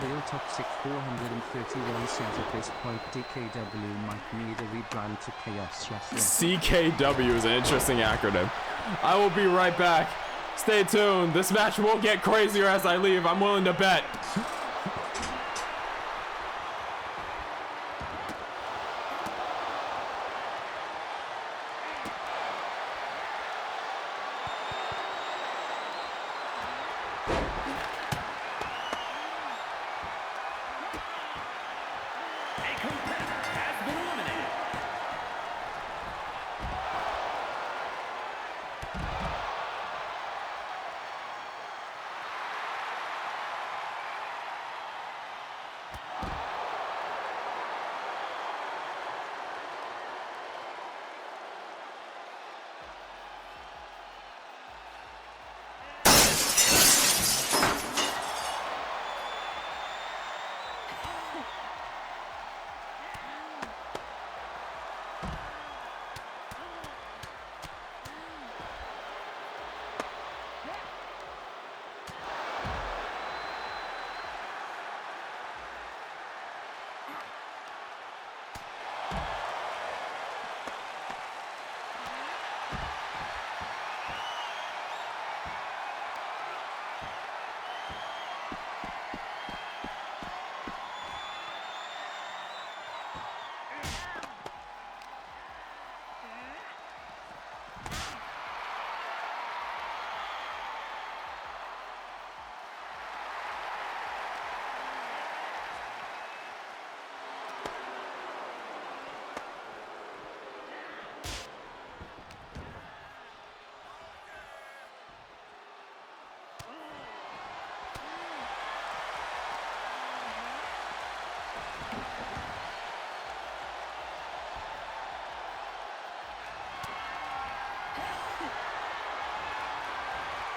[SPEAKER 8] Real Toxic 431 says at this point DKW might need a rebrand to Chaos Wrestling.
[SPEAKER 11] CKW is an interesting acronym. I will be right back. Stay tuned. This match will get crazier as I leave. I'm willing to bet.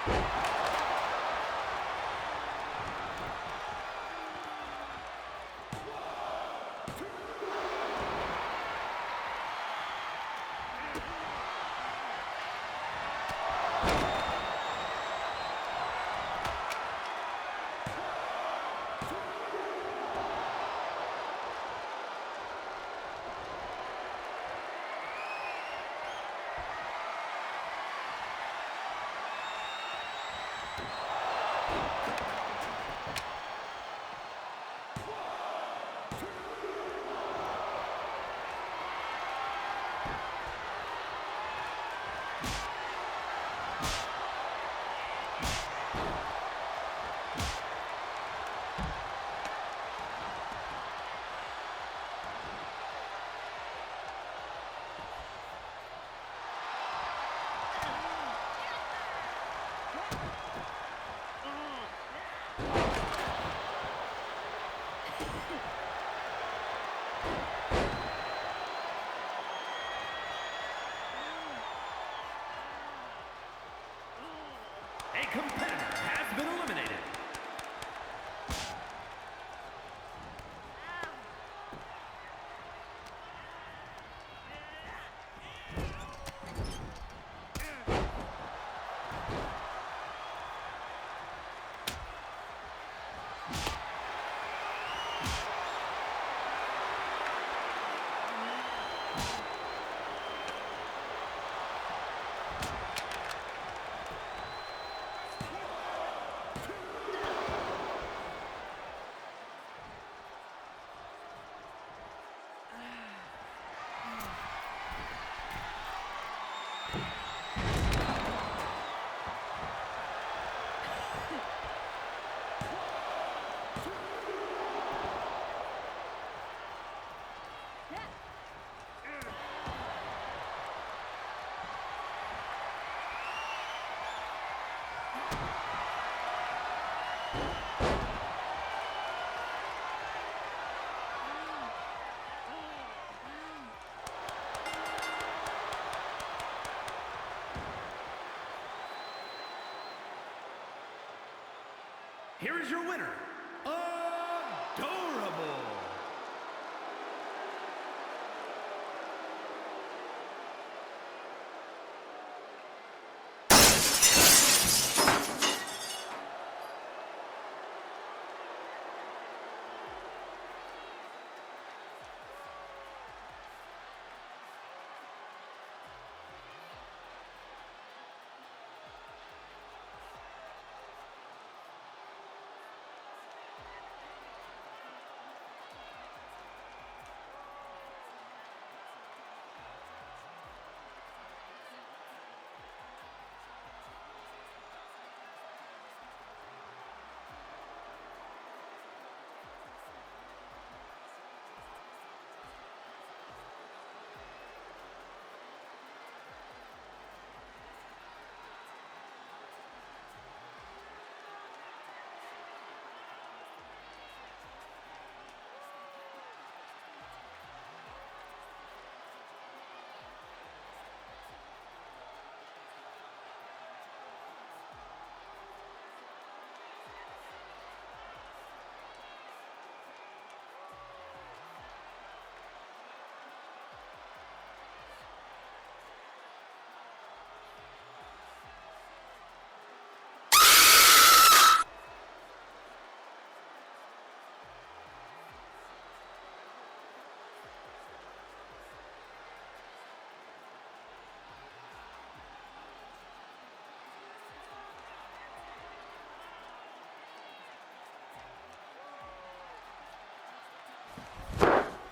[SPEAKER 5] A competitor has been eliminated. Here is your winner, Adorable.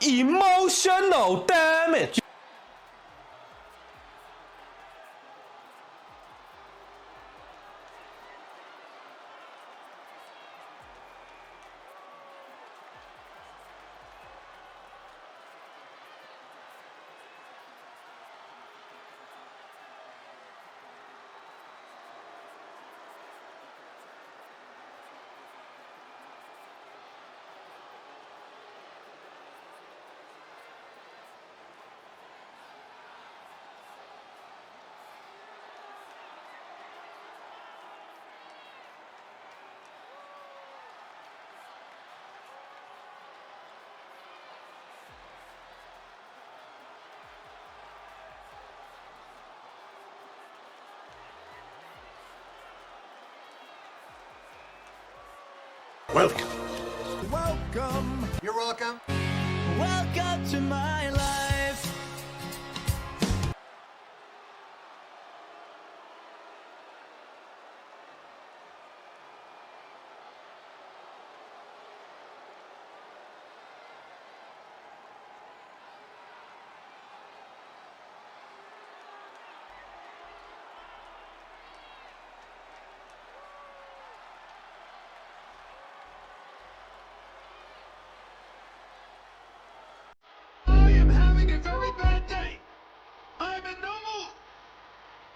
[SPEAKER 10] Emotional damage.
[SPEAKER 2] Welcome.
[SPEAKER 7] Welcome. You're welcome.
[SPEAKER 1] Welcome to my life.
[SPEAKER 2] I am having a very bad day. I'm in no mood.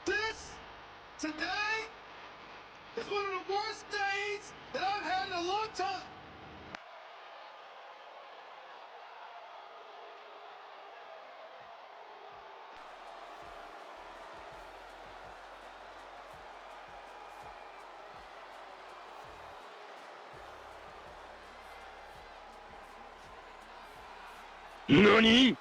[SPEAKER 2] This, today, is one of the worst days that I've had in a long time. NANI?!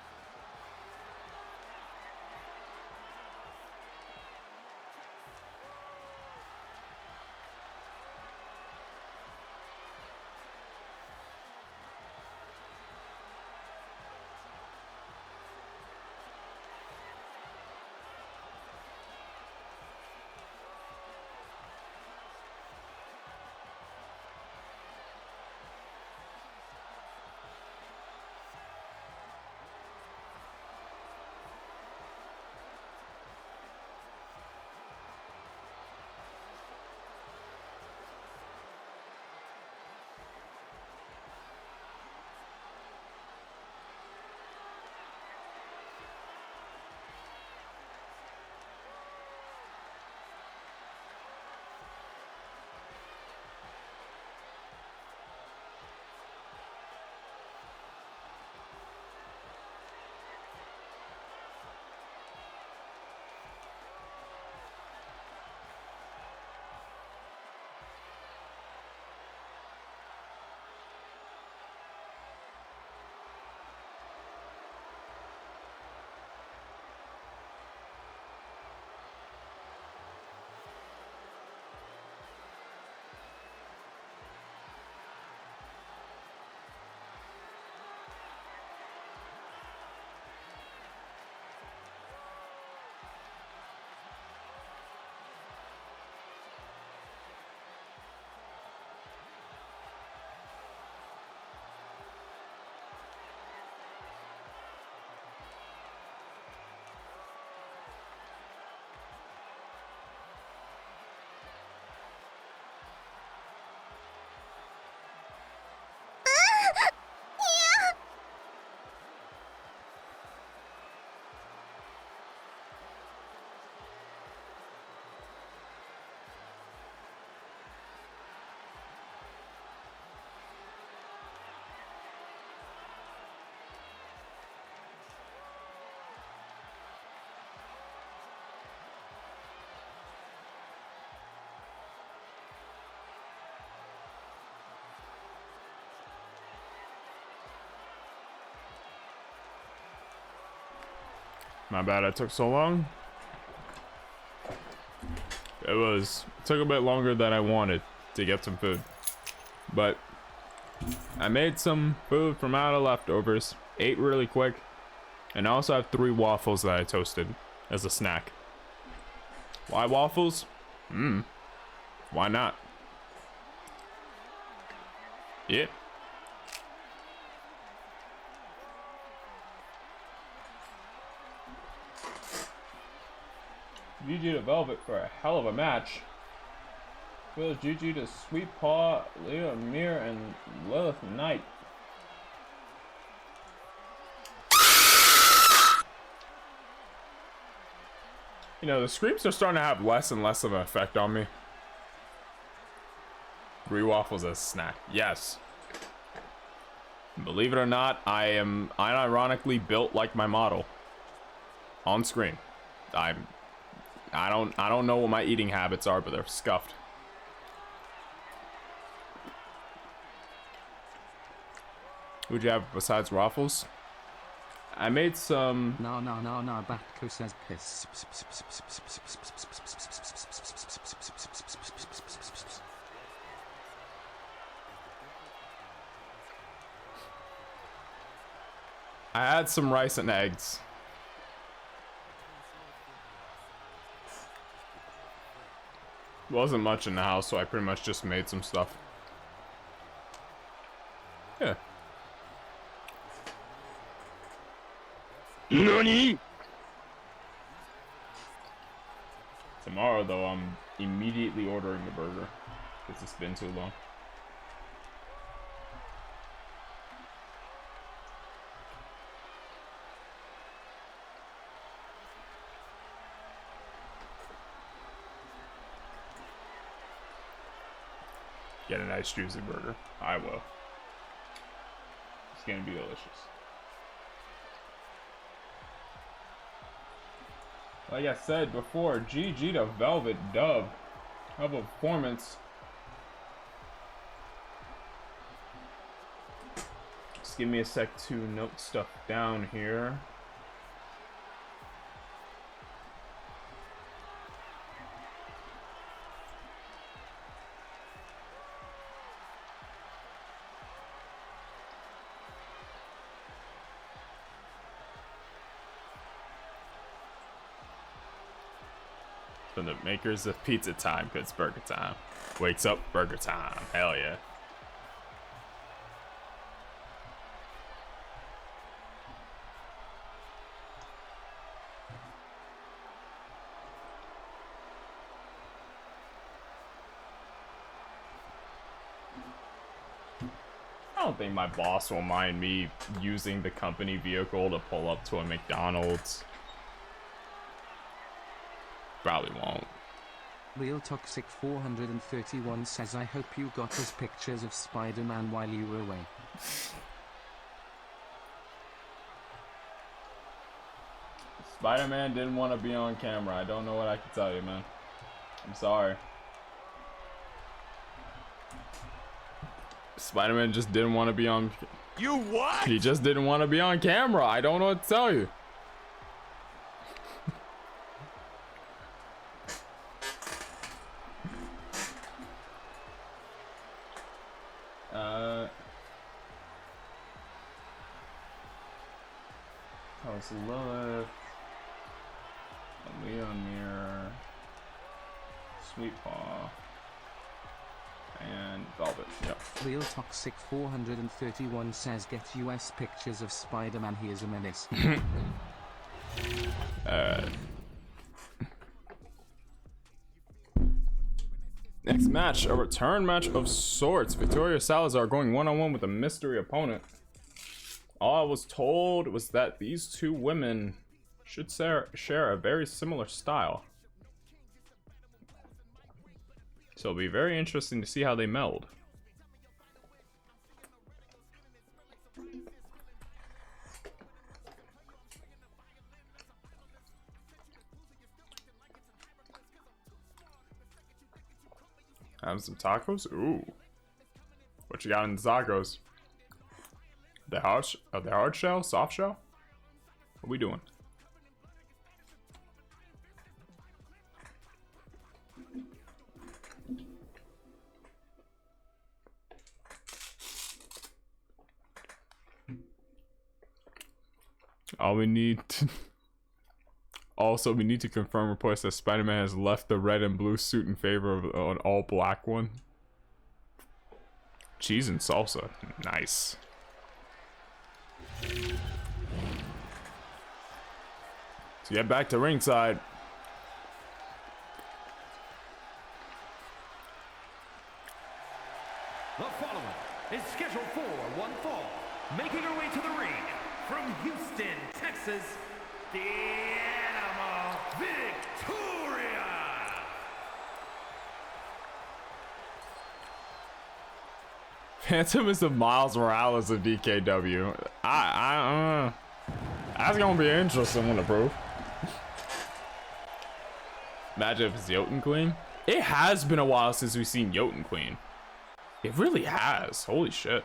[SPEAKER 3] My bad I took so long. It took a bit longer than I wanted to get some food. But I made some food from out of leftovers, ate really quick, and I also have 3 waffles that I toasted as a snack. Why waffles? Why not? Yeah. GG to Velvet for a hell of a match. Feels GG to Sweet Paw, Leo Mir, and Lilith Knight. You know, the screams are starting to have less and less of an effect on me. 3 waffles as a snack. Yes. Believe it or not, I am unironically built like my model. On screen. I don't know what my eating habits are, but they're scuffed. What'd you have besides waffles? I made some.
[SPEAKER 8] No, Batko says piss.
[SPEAKER 11] I had some rice and eggs. Wasn't much in the house, so I pretty much just made some stuff. Yeah.
[SPEAKER 12] NANI?!
[SPEAKER 11] Tomorrow, though, I'm immediately ordering the burger because it's been too long. Get a nice juicy burger. I will. It's gonna be delicious. Like I said before, GG to Velvet Dove. How about performance? Just give me a sec to note stuff down here. From the makers of pizza time, 'cause it's burger time. Wakes up, burger time. Hell yeah. I don't think my boss will mind me using the company vehicle to pull up to a McDonald's. Probably won't.
[SPEAKER 8] Real Toxic 431 says, I hope you got us pictures of Spider-Man while you were away.
[SPEAKER 11] Spider-Man didn't want to be on camera. I don't know what I can tell you, man. I'm sorry. Spider-Man just didn't want to be on...
[SPEAKER 6] You what?
[SPEAKER 11] He just didn't want to be on camera. I don't know what to tell you. House Lilith, Leon Mirror, Sweet Paw, and Velvet. Yep.
[SPEAKER 8] Real Toxic 431 says, get US pictures of Spider-Man, he is a menace.
[SPEAKER 11] Next match, a return match of sorts. Victoria Salazar going one-on-one with a mystery opponent. All I was told was that these two women should share a very similar style. So it'll be very interesting to see how they meld. Have some tacos? Ooh. What you got in the tacos? The hard shell? Soft shell? What we doing? All we need to... Also, we need to confirm reports that Spider-Man has left the red and blue suit in favor of an all-black one. Cheese and salsa. Nice. To get back to ringside.
[SPEAKER 5] The following is scheduled for one fall. Making her way to the ring from Houston, Texas, the Animal Victoria.
[SPEAKER 11] Phantom is the Miles Morales of DKW. That's gonna be an interesting one to prove. Imagine if it's Jotun Queen. It has been a while since we've seen Jotun Queen. It really has. Holy shit.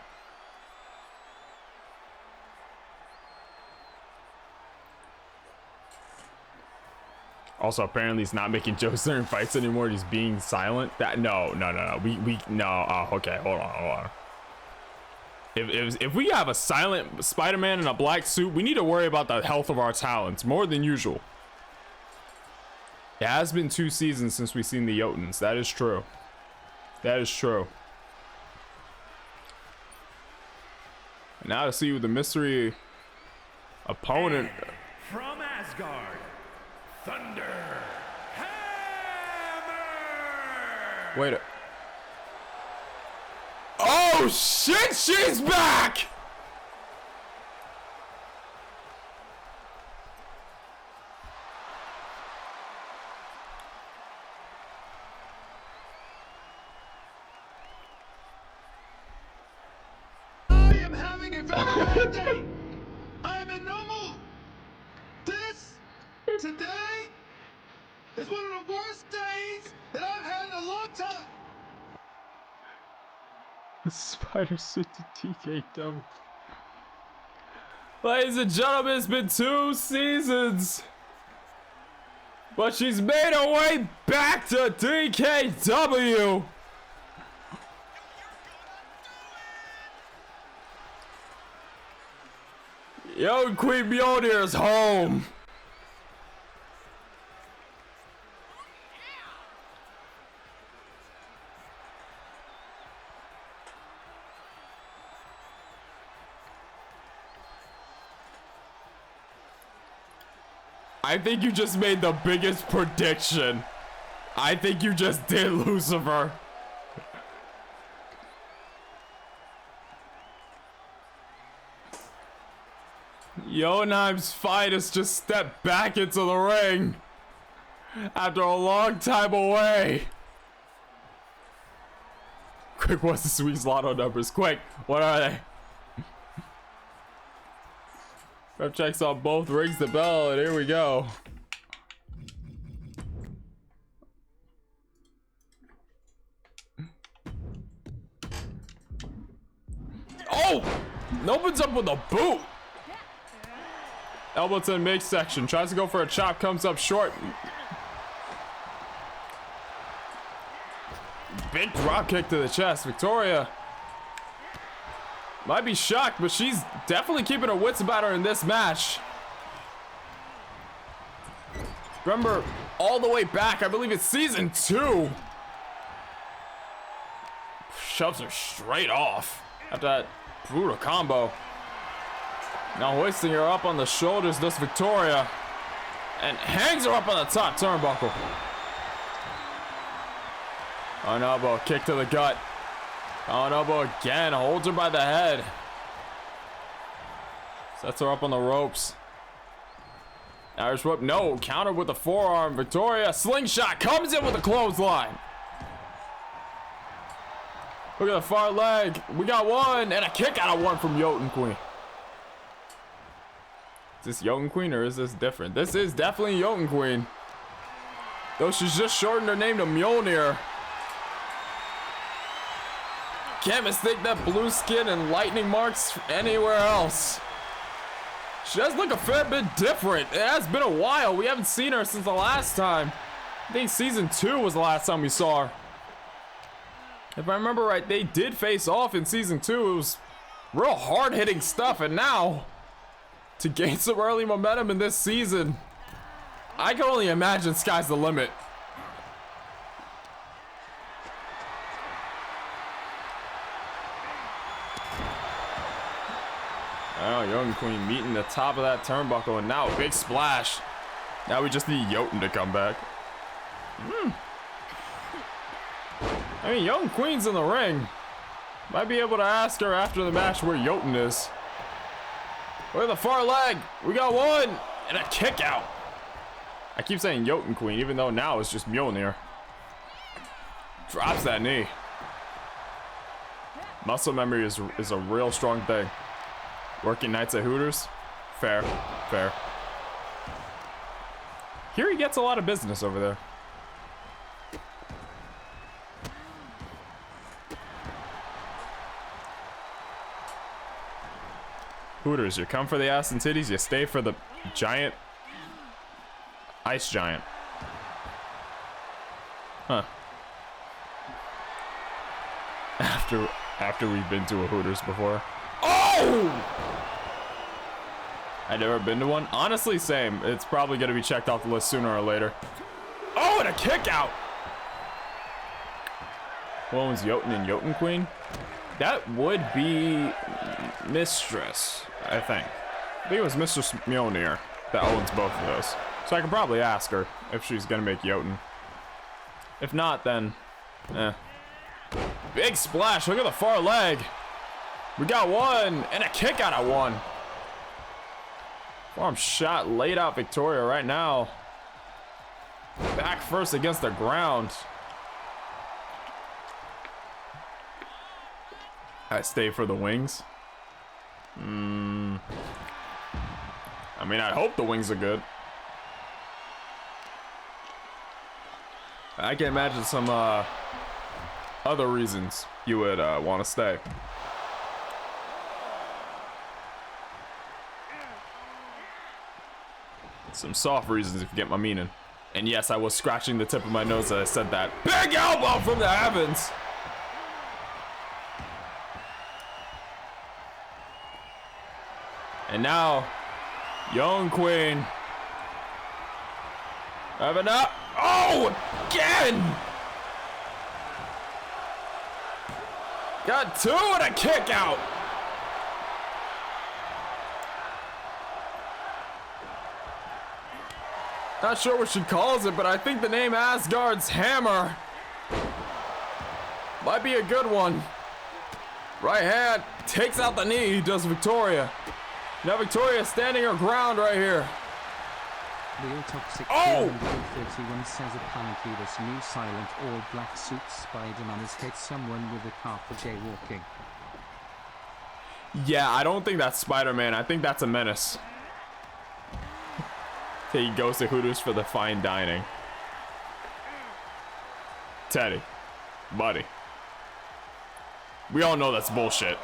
[SPEAKER 11] Also, apparently he's not making jokes during fights anymore. He's being silent. That no. We no. Oh, okay. Hold on.
[SPEAKER 3] If we have a silent Spider-Man in a black suit, we need to worry about the health of our talents more than usual. It has been 2 seasons since we've seen the Jotuns. That is true. That is true. And now to see who the mystery opponent.
[SPEAKER 5] From Asgard, Thunder Hammer.
[SPEAKER 3] Wait. Oh shit! She's back.
[SPEAKER 2] I am having a very bad day. I am in no mood. This, today, is one of the worst days that I've had in a long time.
[SPEAKER 3] The spider suit to DKW. Ladies and gentlemen, it's been 2 seasons. But she's made her way back to DKW. Yo, Queen Mjolnir is home. I think you just made the biggest prediction. I think you just did, Lucifer. Jotunheim's finest just stepped back into the ring after a long time away. Quick, what's the Sweet Lotto numbers? Quick, what are they? Ref checks on both, rings the bell, and here we go. Oh! Opens up with a boot. Elbow to the midsection. Tries to go for a chop, comes up short. Big drop kick to the chest. Victoria might be shocked, but she's definitely keeping her wits about her in this match. Remember, all the way back, I believe it's season 2. Shoves her straight off after that brutal combo. Now hoisting her up on the shoulders, does Victoria, and hangs her up on the top turnbuckle. On elbow, kick to the gut. On elbow again, holds her by the head. Sets her up on the ropes. Irish whip, no, counter with the forearm. Victoria, slingshot, comes in with a clothesline. Look at the far leg. We got one, and a kick out of one from Jotun Queen. Is this Jotun Queen or is this different? This is definitely Jotun Queen. Though she's just shortened her name to Mjolnir. Can't mistake that blue skin and lightning marks anywhere else. She does look a fair bit different. It has been a while. We haven't seen her since the last time. I think season 2 was the last time we saw her. If I remember right, they did face off in season 2. It was real hard-hitting stuff, and now to gain some early momentum in this season, I can only imagine sky's the limit. Oh, Jotun Queen meeting the top of that turnbuckle, and now a big splash. Now we just need Jotun to come back. I mean, Jotun Queen's in the ring. Might be able to ask her after the match where Jotun is. Look at the far leg. We got one, and a kick out. I keep saying Jotun Queen, even though now it's just Mjolnir. Drops that knee. Muscle memory is a real strong thing. Working nights at Hooters? Fair, fair. Here he gets a lot of business over there. Hooters, you come for the ass and titties, you stay for the giant ice giant. Huh. After we've been to a Hooters before. Oh! I've never been to one. Honestly, same. It's probably going to be checked off the list sooner or later. Oh, and a kick out. What was Jotun and Jotun Queen? That would be Mistress, I think. I think it was Mistress Mjolnir that owns both of those. So I can probably ask her if she's going to make Jotun. If not, then, Big splash. Look at the far leg. We got one and a kick out of one. Forearm shot laid out Victoria right now. Back first against the ground. I stay for the wings. I mean, I hope the wings are good. I can imagine some other reasons you would want to stay. Some soft reasons if you get my meaning. And yes, I was scratching the tip of my nose as I said that. Big elbow from the heavens! And now, Young Queen. Having up. Oh, again! Got two and a kick out. Not sure what she calls it, but I think the name Asgard's Hammer might be a good one. Right hand takes out the knee, does Victoria. Now Victoria standing her ground right here.
[SPEAKER 8] Real Toxic 31 says apparently this new silent all-black suit Spider-Man has hit someone with a car for jaywalking.
[SPEAKER 3] Yeah, I don't think that's Spider-Man. I think that's a menace. He goes to Hooters for the fine dining. Teddy, buddy. We all know that's bullshit.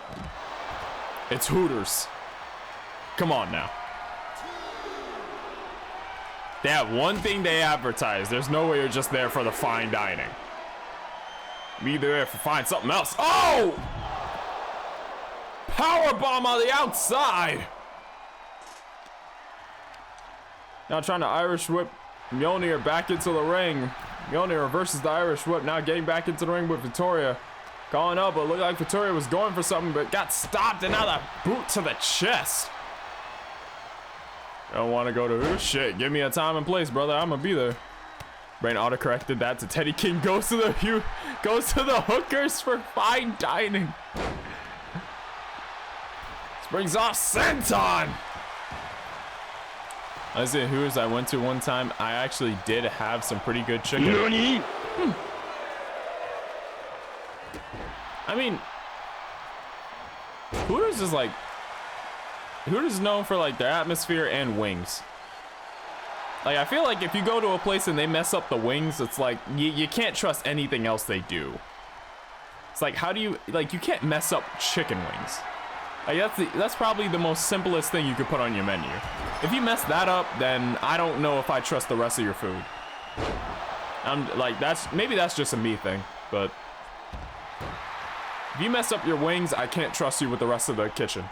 [SPEAKER 3] It's Hooters. Come on now. They have one thing they advertise. There's no way you're just there for the fine dining. Be there to find something else. Oh! Powerbomb on the outside. Now trying to Irish whip Mjolnir back into the ring. Mjolnir reverses the Irish whip. Now getting back into the ring with Victoria. Calling up, but looked like Victoria was going for something, but got stopped, and now the boot to the chest. Don't want to go to Hooters? Shit, give me a time and place, brother. I'm gonna be there. Brain autocorrected that to Teddy King. Goes to the hookers for fine dining. This brings off Senton. I was at Hooters I went to one time. I actually did have some pretty good chicken. I mean, Hooters is like, Hooters is known for like their atmosphere and wings. Like, I feel like if you go to a place and they mess up the wings, it's like you can't trust anything else they do. It's like, how do you, like, you can't mess up chicken wings. Like, that's probably the most simplest thing you could put on your menu. If you mess that up, then I don't know if I trust the rest of your food. I'm like, maybe that's just a me thing, but if you mess up your wings, I can't trust you with the rest of the kitchen.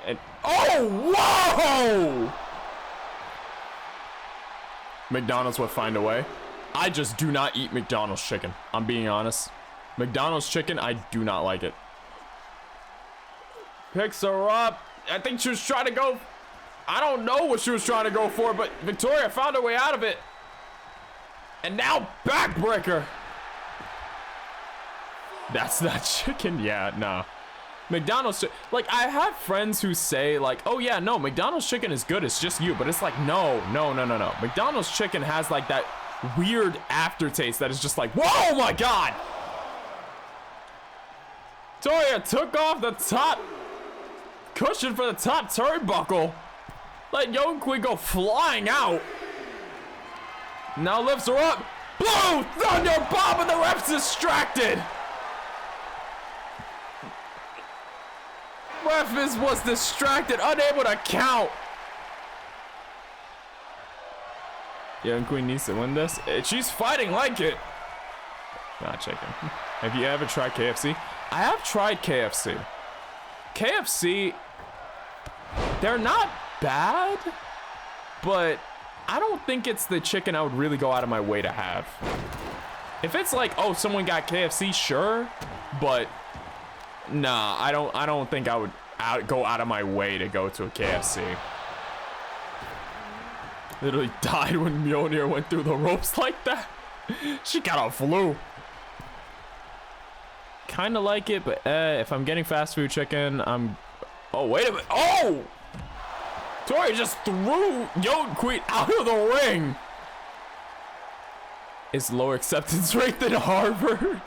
[SPEAKER 3] And oh, whoa! McDonald's would find a way. I just do not eat McDonald's chicken. I'm being honest. McDonald's chicken, I do not like it. Picks her up. I think she was trying to go. I don't know what she was trying to go for, but Victoria found her way out of it. And now backbreaker. That's not chicken. Yeah, nah. McDonald's, like, I have friends who say, like, oh yeah, no, McDonald's chicken is good, it's just you. But it's like, no. McDonald's chicken has like that weird aftertaste that is just like, whoa, my God. Victoria took off the top cushion for the top turnbuckle. Let Young Queen go flying out. Now lifts her up. Blue Thunder Bomb, and the ref's distracted. Ref was distracted, unable to count. Young Queen needs to win this. She's fighting like it. Not chicken. Have you ever tried KFC? I have tried KFC.
[SPEAKER 11] KFC, they're not bad, but I don't think it's the chicken I would really go out of my way to have. If it's like, oh, someone got KFC, sure, but nah, I don't think I would go out of my way to go to a KFC. Literally died when Mjolnir went through the ropes like that. She got a flu. Kind of like it, but if I'm getting fast food chicken, I'm... Oh, wait a minute. Oh! Tori just threw Young Queen out of the ring. It's lower acceptance rate than Harvard.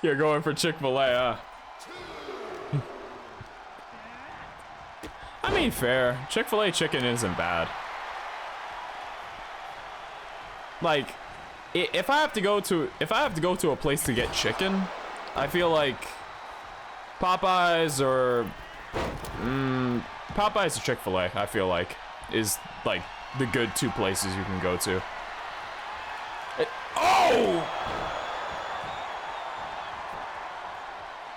[SPEAKER 11] You're going for Chick-fil-A, huh? I mean, fair. Chick-fil-A chicken isn't bad. Like, if I have to go to a place to get chicken, I feel like Popeyes or Popeyes or Chick-fil-A, I feel like, is like the good two places you can go to. Oh!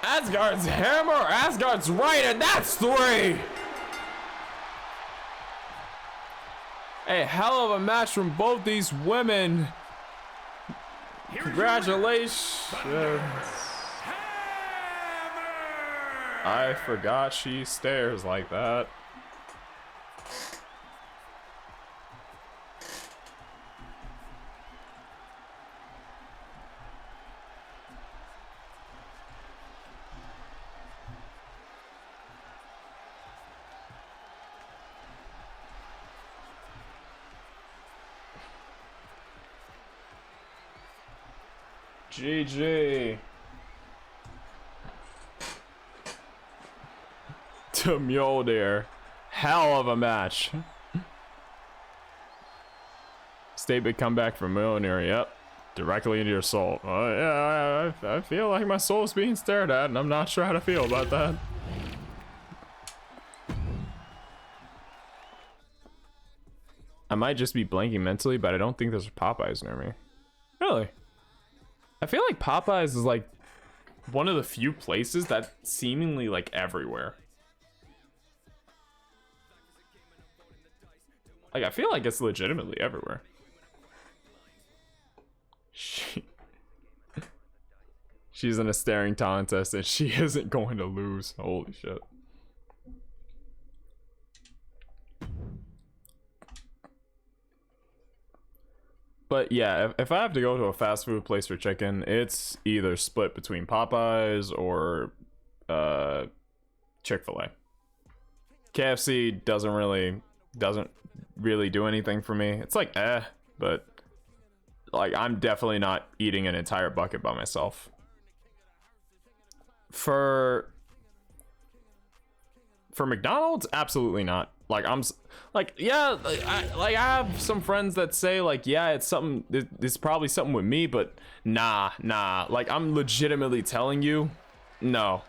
[SPEAKER 11] Asgard's hammer, Asgard's right, and that's 3! A hell of a match from both these women. Congratulations. I forgot she stares like that. GG. To Mjolnir. Hell of a match. Statement comeback from Mjolnir. Yep. Directly into your soul. Yeah, I feel like my soul's being stared at, and I'm not sure how to feel about that. I might just be blanking mentally, but I don't think there's a Popeyes near me. Really? I feel like Popeyes is like one of the few places that seemingly like everywhere. Like, I feel like it's legitimately everywhere. She's in a staring contest and she isn't going to lose. Holy shit. But yeah, if I have to go to a fast food place for chicken, it's either split between Popeyes or Chick-fil-A. KFC doesn't really do anything for me. It's like but like I'm definitely not eating an entire bucket by myself. For McDonald's, absolutely not. Like I have some friends that say like, yeah, it's something, it's probably something with me, but nah, like I'm legitimately telling you, no.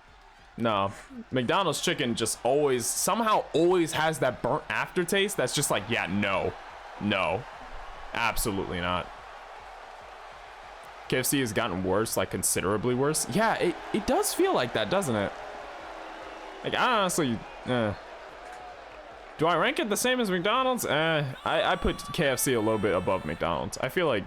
[SPEAKER 11] McDonald's chicken just somehow always has that burnt aftertaste that's just like, yeah, no, absolutely not. KFC has gotten worse, like considerably worse. Yeah, it does feel like that, doesn't it? Like, I honestly, do I rank it the same as McDonald's? I put KFC a little bit above McDonald's. I feel like,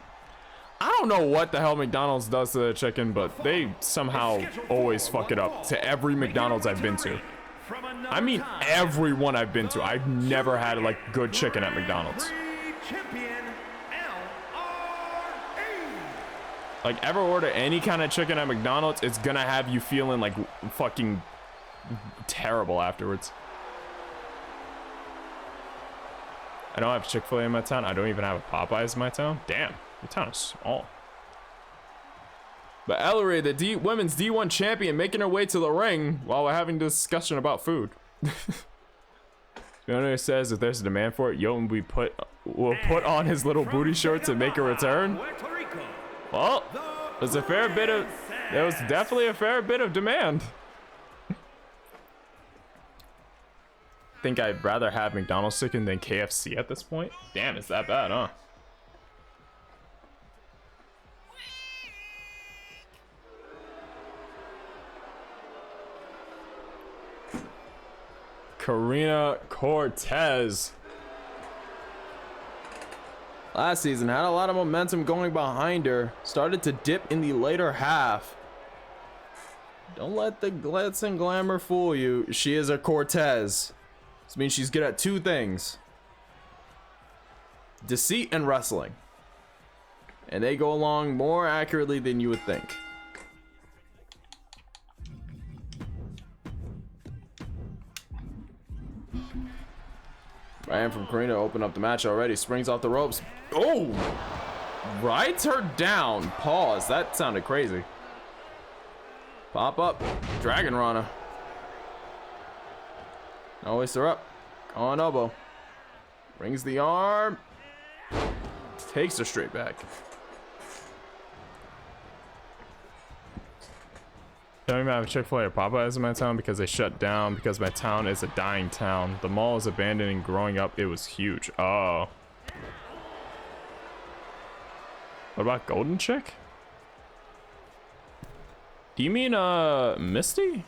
[SPEAKER 11] I don't know what the hell McDonald's does to the chicken, but they somehow always fuck it up to every McDonald's I've been to. I mean, every one I've been to. I've never had like good chicken at McDonald's. Like, ever order any kind of chicken at McDonald's, it's gonna have you feeling like fucking terrible afterwards. I don't have Chick-fil-A in my town. I don't even have a Popeyes in my town. Damn, your town is small. But Ellery, the women's D1 champion, making her way to the ring while we're having a discussion about food. Fiona says if there's a demand for it, Yoten will put on his little booty shorts and make a return. Well, there was definitely a fair bit of demand. Think I'd rather have McDonald's chicken than KFC at this point. Damn, it's that bad, huh?
[SPEAKER 3] Karina Cortez. Last season had a lot of momentum going behind her. Started to dip in the later half. Don't let the glitz and glamour fool you. She is a Cortez. This means she's good at two things: deceit and wrestling. And they go along more accurately than you would think. Ryan from Karina open up the match already. Springs off the ropes. Oh! Rides her down. Pause. That sounded crazy. Pop up. Dragon Rana. No waste her up. On elbow. Brings the arm. Takes her straight back. Don't even have Chick-fil-A or Popeyes in my town because they shut down because my town is a dying town. The mall is abandoned and growing up it was huge. Oh. What about Golden Chick? Do you mean Misty?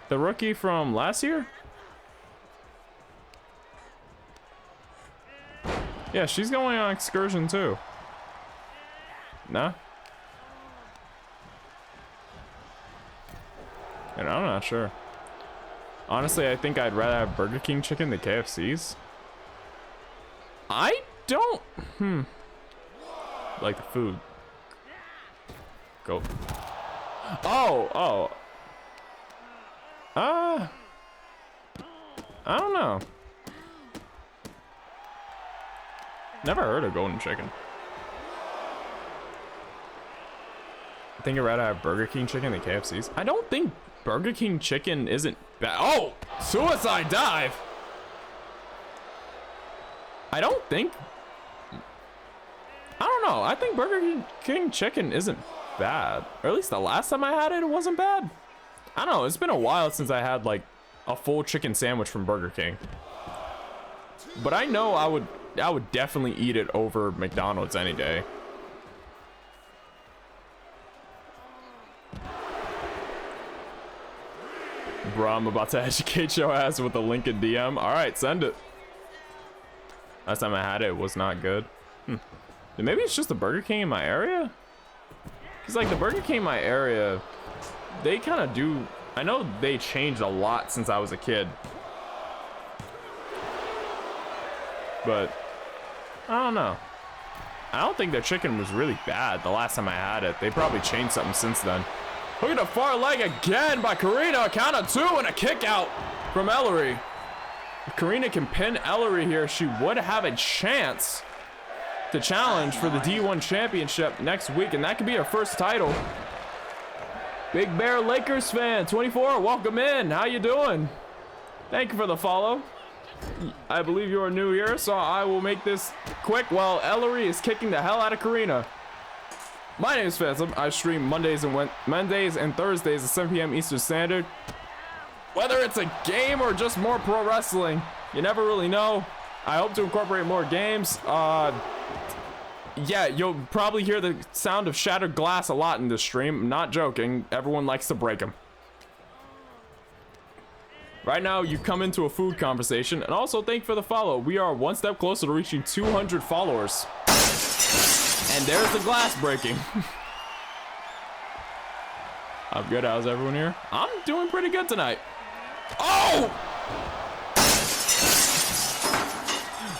[SPEAKER 3] The rookie from last year? Yeah, she's going on excursion too. Nah? And I'm not sure. Honestly, I think I'd rather have Burger King chicken than KFC's. I don't... like the food. Go. Oh. I don't know. Never heard of Golden Chicken. I think I'd rather have Burger King chicken than KFC's. I don't think Burger King chicken isn't bad. Oh! Suicide dive! I don't think... I don't know. I think Burger King chicken isn't bad. Or at least the last time I had it, it wasn't bad. I don't know. It's been a while since I had like a full chicken sandwich from Burger King. But I know I would definitely eat it over McDonald's any day. Bro, I'm about to educate your ass with a link in DM. Alright, send it. Last time I had it, it was not good. Maybe it's just the Burger King in my area? Because like the Burger King in my area, they kind of do... I know they changed a lot since I was a kid. But... I don't know. I don't think their chicken was really bad the last time I had it. They probably changed something since then. Look at the far leg again by Karina. Count of 2 and a kick out from Ellery. If Karina can pin Ellery here, she would have a chance to challenge for the D1 championship next week, and that could be her first title. Big Bear Lakers fan 24, welcome in. How you doing? Thank you for the follow. I believe you are new here, so I will make this quick while Ellery is kicking the hell out of Karina. My name is Phantom. I stream Mondays and Thursdays at 7 p.m. Eastern Standard. Whether it's a game or just more pro wrestling, you never really know. I hope to incorporate more games. Yeah, you'll probably hear the sound of shattered glass a lot in this stream. I'm not joking. Everyone likes to break them. Right now, you come into a food conversation, and also thank you for the follow. We are one step closer to reaching 200 followers. And there's the glass breaking. I'm good. How's everyone here? I'm doing pretty good tonight. Oh!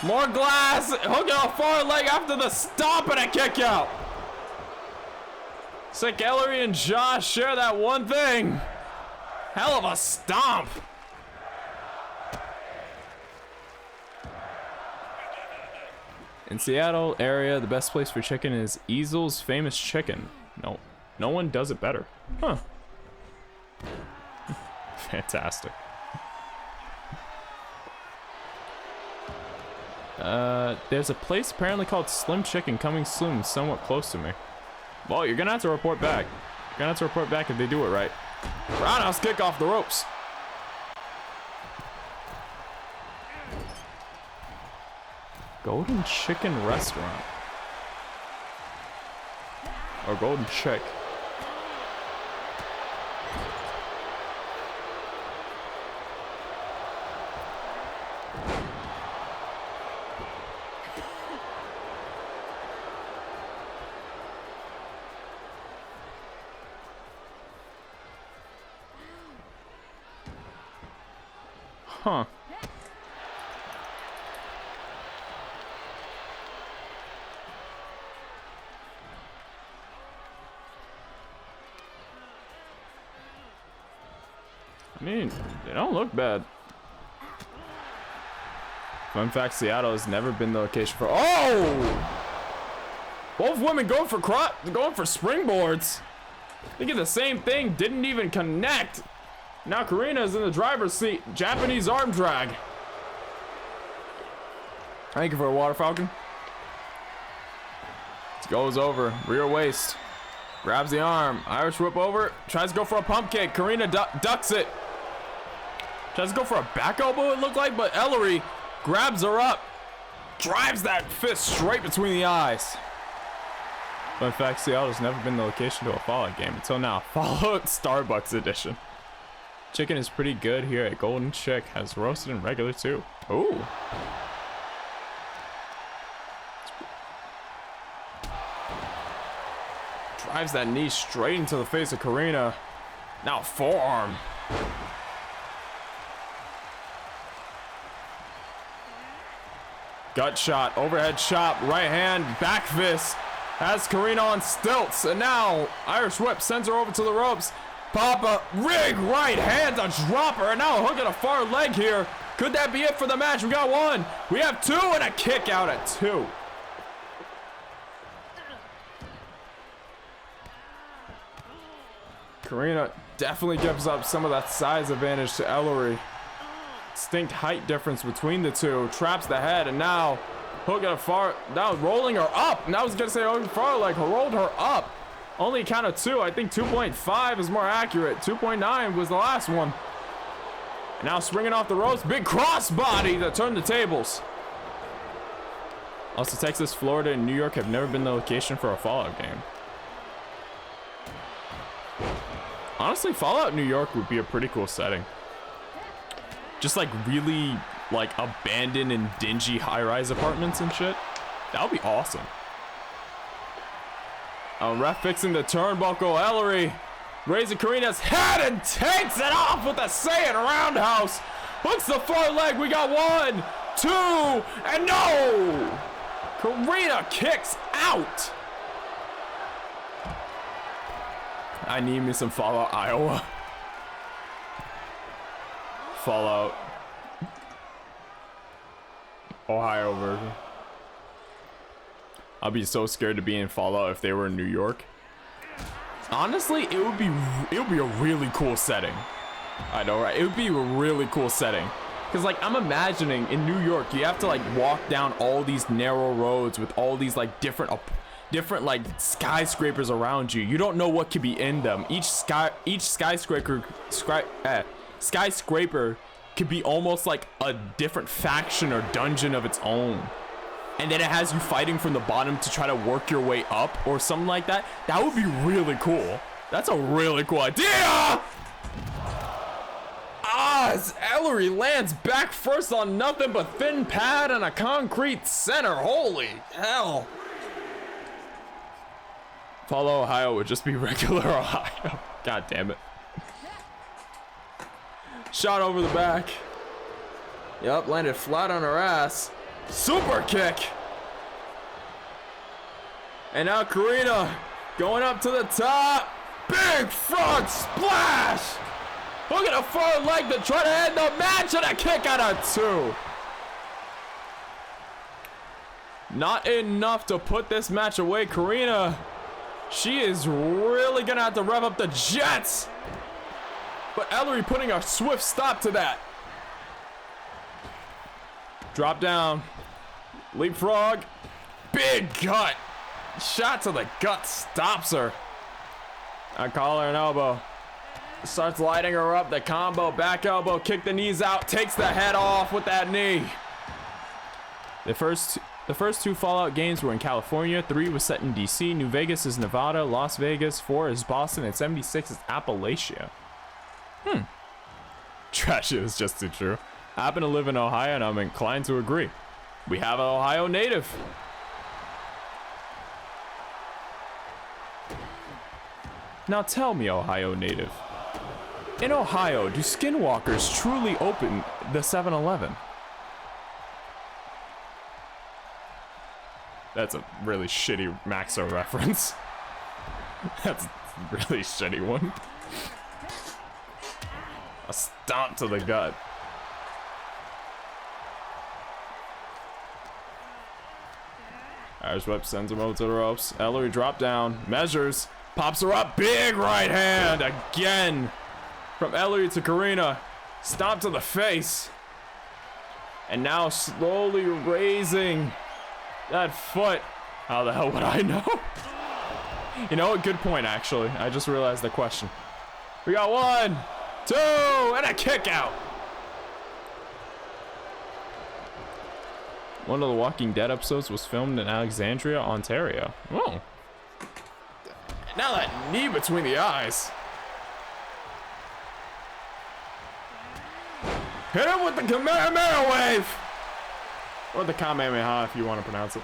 [SPEAKER 3] More glass. Hook out a far leg after the stomp and a kick out. Sick Ellery and Josh share that one thing. Hell of a stomp. In Seattle area, the best place for chicken is Easel's Famous Chicken. No one does it better. Huh. Fantastic. There's a place apparently called Slim Chicken coming soon, somewhat close to me. Well, you're gonna have to report back. You're gonna have to report back if they do it right. Roundhouse kick off the ropes. Golden Chicken Restaurant. or golden chick. Huh. I mean, they don't look bad. Fun fact, Seattle has never been the location for— oh! Both women going for springboards. They get the same thing, didn't even connect. Now Karina's in the driver's seat. Japanese arm drag. Thank you for a water falcon. It goes over. Rear waist. Grabs the arm. Irish whip over. Tries to go for a pump kick. Karina ducks it. Tries to go for a back elbow, it looked like, but Ellery grabs her up. Drives that fist straight between the eyes. Fun fact, Seattle's never been the location to a Fallout game until now. Fallout Starbucks edition. Chicken is pretty good here at Golden Chick. Has roasted and regular too. Ooh. Drives that knee straight into the face of Karina. Now forearm. Gut shot, overhead chop, right hand, back fist. Has Karina on stilts. And now Irish whip sends her over to the ropes. Papa rig right hand to drop her. And now a hook at a far leg here. Could that be it for the match? We got one. We have two and a kick out at 2. Karina definitely gives up some of that size advantage to Ellery. Distinct height difference between the two. Traps the head, and now hook at a far, now rolling her up. Now I was gonna say hook far leg, rolled her up. Only count of 2. I think 2.5 is more accurate. 2.9 was the last one. And now springing off the ropes, big crossbody to turn the tables. Also, Texas, Florida, and New York have never been the location for a Fallout game. Honestly, Fallout New York would be a pretty cool setting. Just like really like abandoned and dingy high-rise apartments and shit. That would be awesome. Ref fixing the turnbuckle. Ellery raising Karina's head and takes it off with a Saiyan roundhouse. Hooks the far leg. We got 1, 2, and no! Karina kicks out. I need me some Fallout Iowa. Fallout Ohio version. I'll be so scared to be in Fallout if they were in New York. Honestly, it would be a really cool setting. I know, right? It would be a really cool setting. Cause like I'm imagining in New York, you have to like walk down all these narrow roads with all these like different like skyscrapers around you. You don't know what could be in them. Each skyscraper could be almost like a different faction or dungeon of its own. And then it has you fighting from the bottom to try to work your way up or something like that. That would be really cool. That's a really cool idea. As Ellery lands back first on nothing but thin pad and a concrete center. Holy hell. Follow Ohio would just be regular Ohio. God damn it. Shot over the back. Yep, landed flat on her ass. Super kick. And now Karina going up to the top. Big front splash. Look at a far leg to try to end the match and a kick out of 2. Not enough to put this match away. Karina, she is really gonna have to rev up the jets. But Ellery putting a swift stop to that. Drop down. Leapfrog. Big gut. Shot to the gut stops her. I call her an elbow. Starts lighting her up. The combo. Back elbow. Kick the knees out. Takes the head off with that knee. The first
[SPEAKER 11] The first 2 Fallout games were in California, 3 was set in DC, New Vegas is Nevada, Las Vegas, 4 is Boston, and 76 is Appalachia. Trash it is just too true. I happen to live in Ohio and I'm inclined to agree. We have an Ohio native. Now tell me, Ohio native. In Ohio, do skinwalkers truly open the 7-Eleven? That's a really shitty Maxo reference. That's a really shitty one. A stomp to the gut. Irish Whip sends him over to the ropes. Ellery drop down, measures, pops her up. Big right hand again from Ellery to Karina. Stomp to the face. And now slowly raising that foot. How the hell would I know? You know, a good point, actually. I just realized the question. We got 1, 2, and a kick out. One of the Walking Dead episodes was filmed in Alexandria, Ontario. Oh. Now that knee between the eyes. Hit him with the Kamehameha wave. Or the Kamehameha, if you want to pronounce it.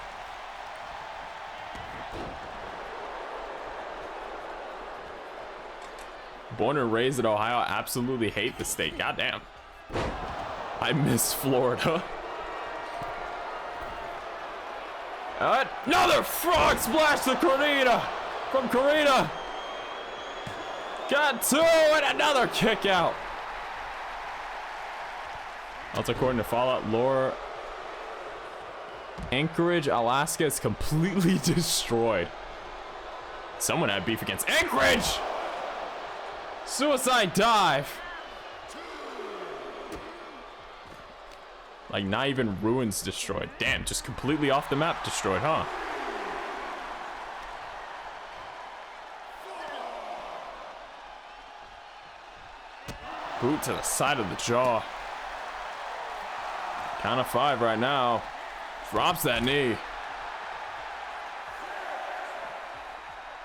[SPEAKER 11] Born and raised in Ohio, I absolutely hate the state. Goddamn. I miss Florida. Another frog splash to Karina. From Karina. Got 2 and another kick out. That's according to Fallout lore. Anchorage, Alaska is completely destroyed. Someone had beef against Anchorage. Suicide dive. Like, not even ruins destroyed. Damn, just completely off the map destroyed, huh? Boot to the side of the jaw. Count of 5 right now. Drops that knee.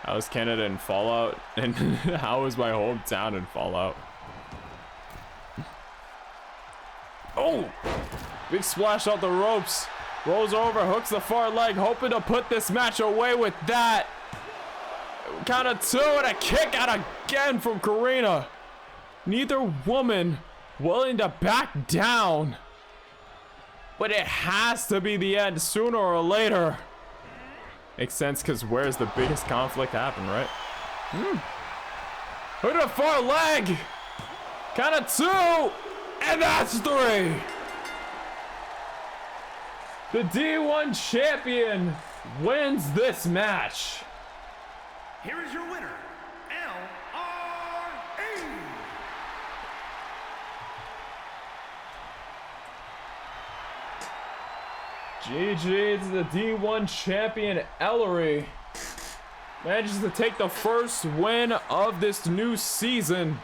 [SPEAKER 11] How is Canada in Fallout? And how is my hometown in Fallout? Oh! Big splash off the ropes. Rolls over, hooks the far leg, hoping to put this match away with that. Count of 2 and a kick out again from Karina. Neither woman willing to back down. But it has to be the end sooner or later. Makes sense, because where's the biggest conflict happen, right? Look at the far leg. Count of 2. And that's 3. The D1 champion wins this match.
[SPEAKER 5] Here is your winner, L.R.E.
[SPEAKER 11] GG to the D1 champion, Ellery. Manages to take the first win of this new season.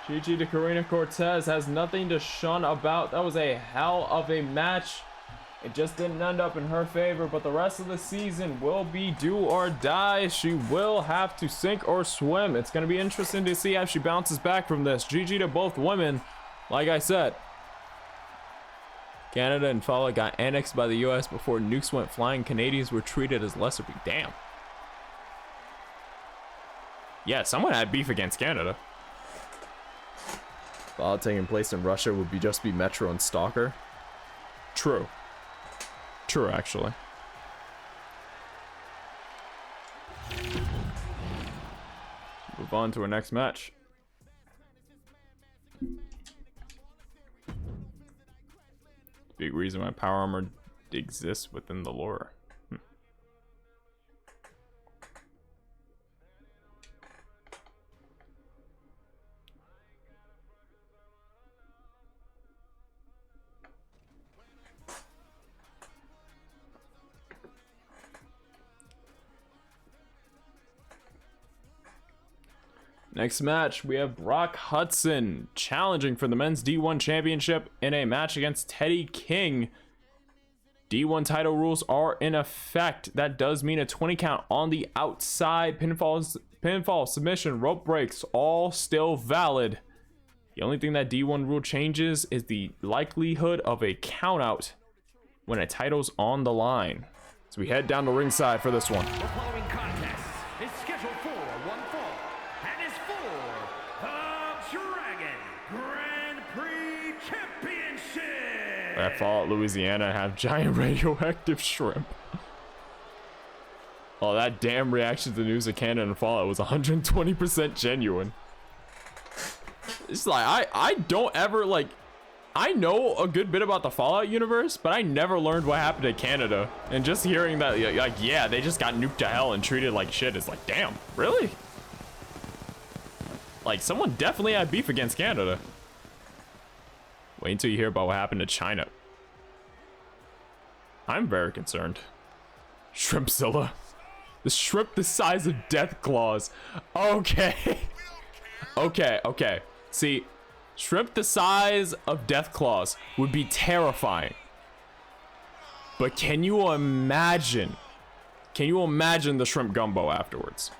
[SPEAKER 11] GG to Karina Cortez, has nothing to shun about. That was a hell of a match. It just didn't end up in her favor, but the rest of the season will be do or die. She will have to sink or swim. It's going to be interesting to see how she bounces back from this. GG to both women. Like I said, Canada and Fallout got annexed by the US before nukes went flying. Canadians were treated as lesser. Damn. Yeah, someone had beef against Canada. Fallout taking place in Russia would just be Metro and Stalker. True. True, actually. Move on to our next match. Big reason why power armor exists within the lore. Next match, we have Brock Hudson challenging for the men's D1 championship in a match against Teddy King. D1 title rules are in effect. That does mean a 20 count on the outside. Pinfall, submission, rope breaks, all still valid. The only thing that D1 rule changes is the likelihood of a count out when a title's on the line. So we head down to ringside for this one.
[SPEAKER 5] The following contest is scheduled for one fall and is for the Dragon Grand Prix Championship.
[SPEAKER 11] That fall at Louisiana have giant radioactive shrimp. Oh, that damn reaction to the news of Canada and Fallout was 120% genuine. It's like, I don't ever, like, I know a good bit about the Fallout universe, but I never learned what happened to Canada. And just hearing that, like, yeah, they just got nuked to hell and treated like shit is like, damn, really? Like, someone definitely had beef against Canada. Wait until you hear about what happened to China. I'm very concerned. Shrimpzilla. The shrimp the size of death claws. Okay. Okay. See, shrimp the size of death claws would be terrifying. But can you imagine? Can you imagine the shrimp gumbo afterwards?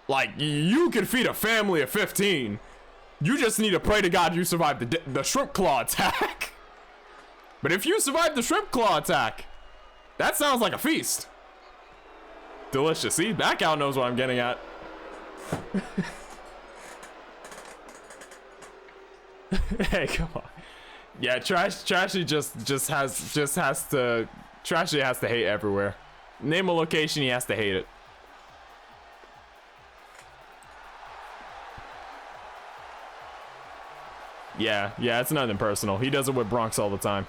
[SPEAKER 11] Like, you could feed a family of 15. You just need to pray to God you survive the shrimp claw attack. But if you survive the shrimp claw attack, that sounds like a feast. Delicious. See, Backout knows what I'm getting at. Hey, come on. Yeah, Trashy just has to hate everywhere. Name a location, he has to hate it. Yeah, it's nothing personal. He does it with Bronx all the time.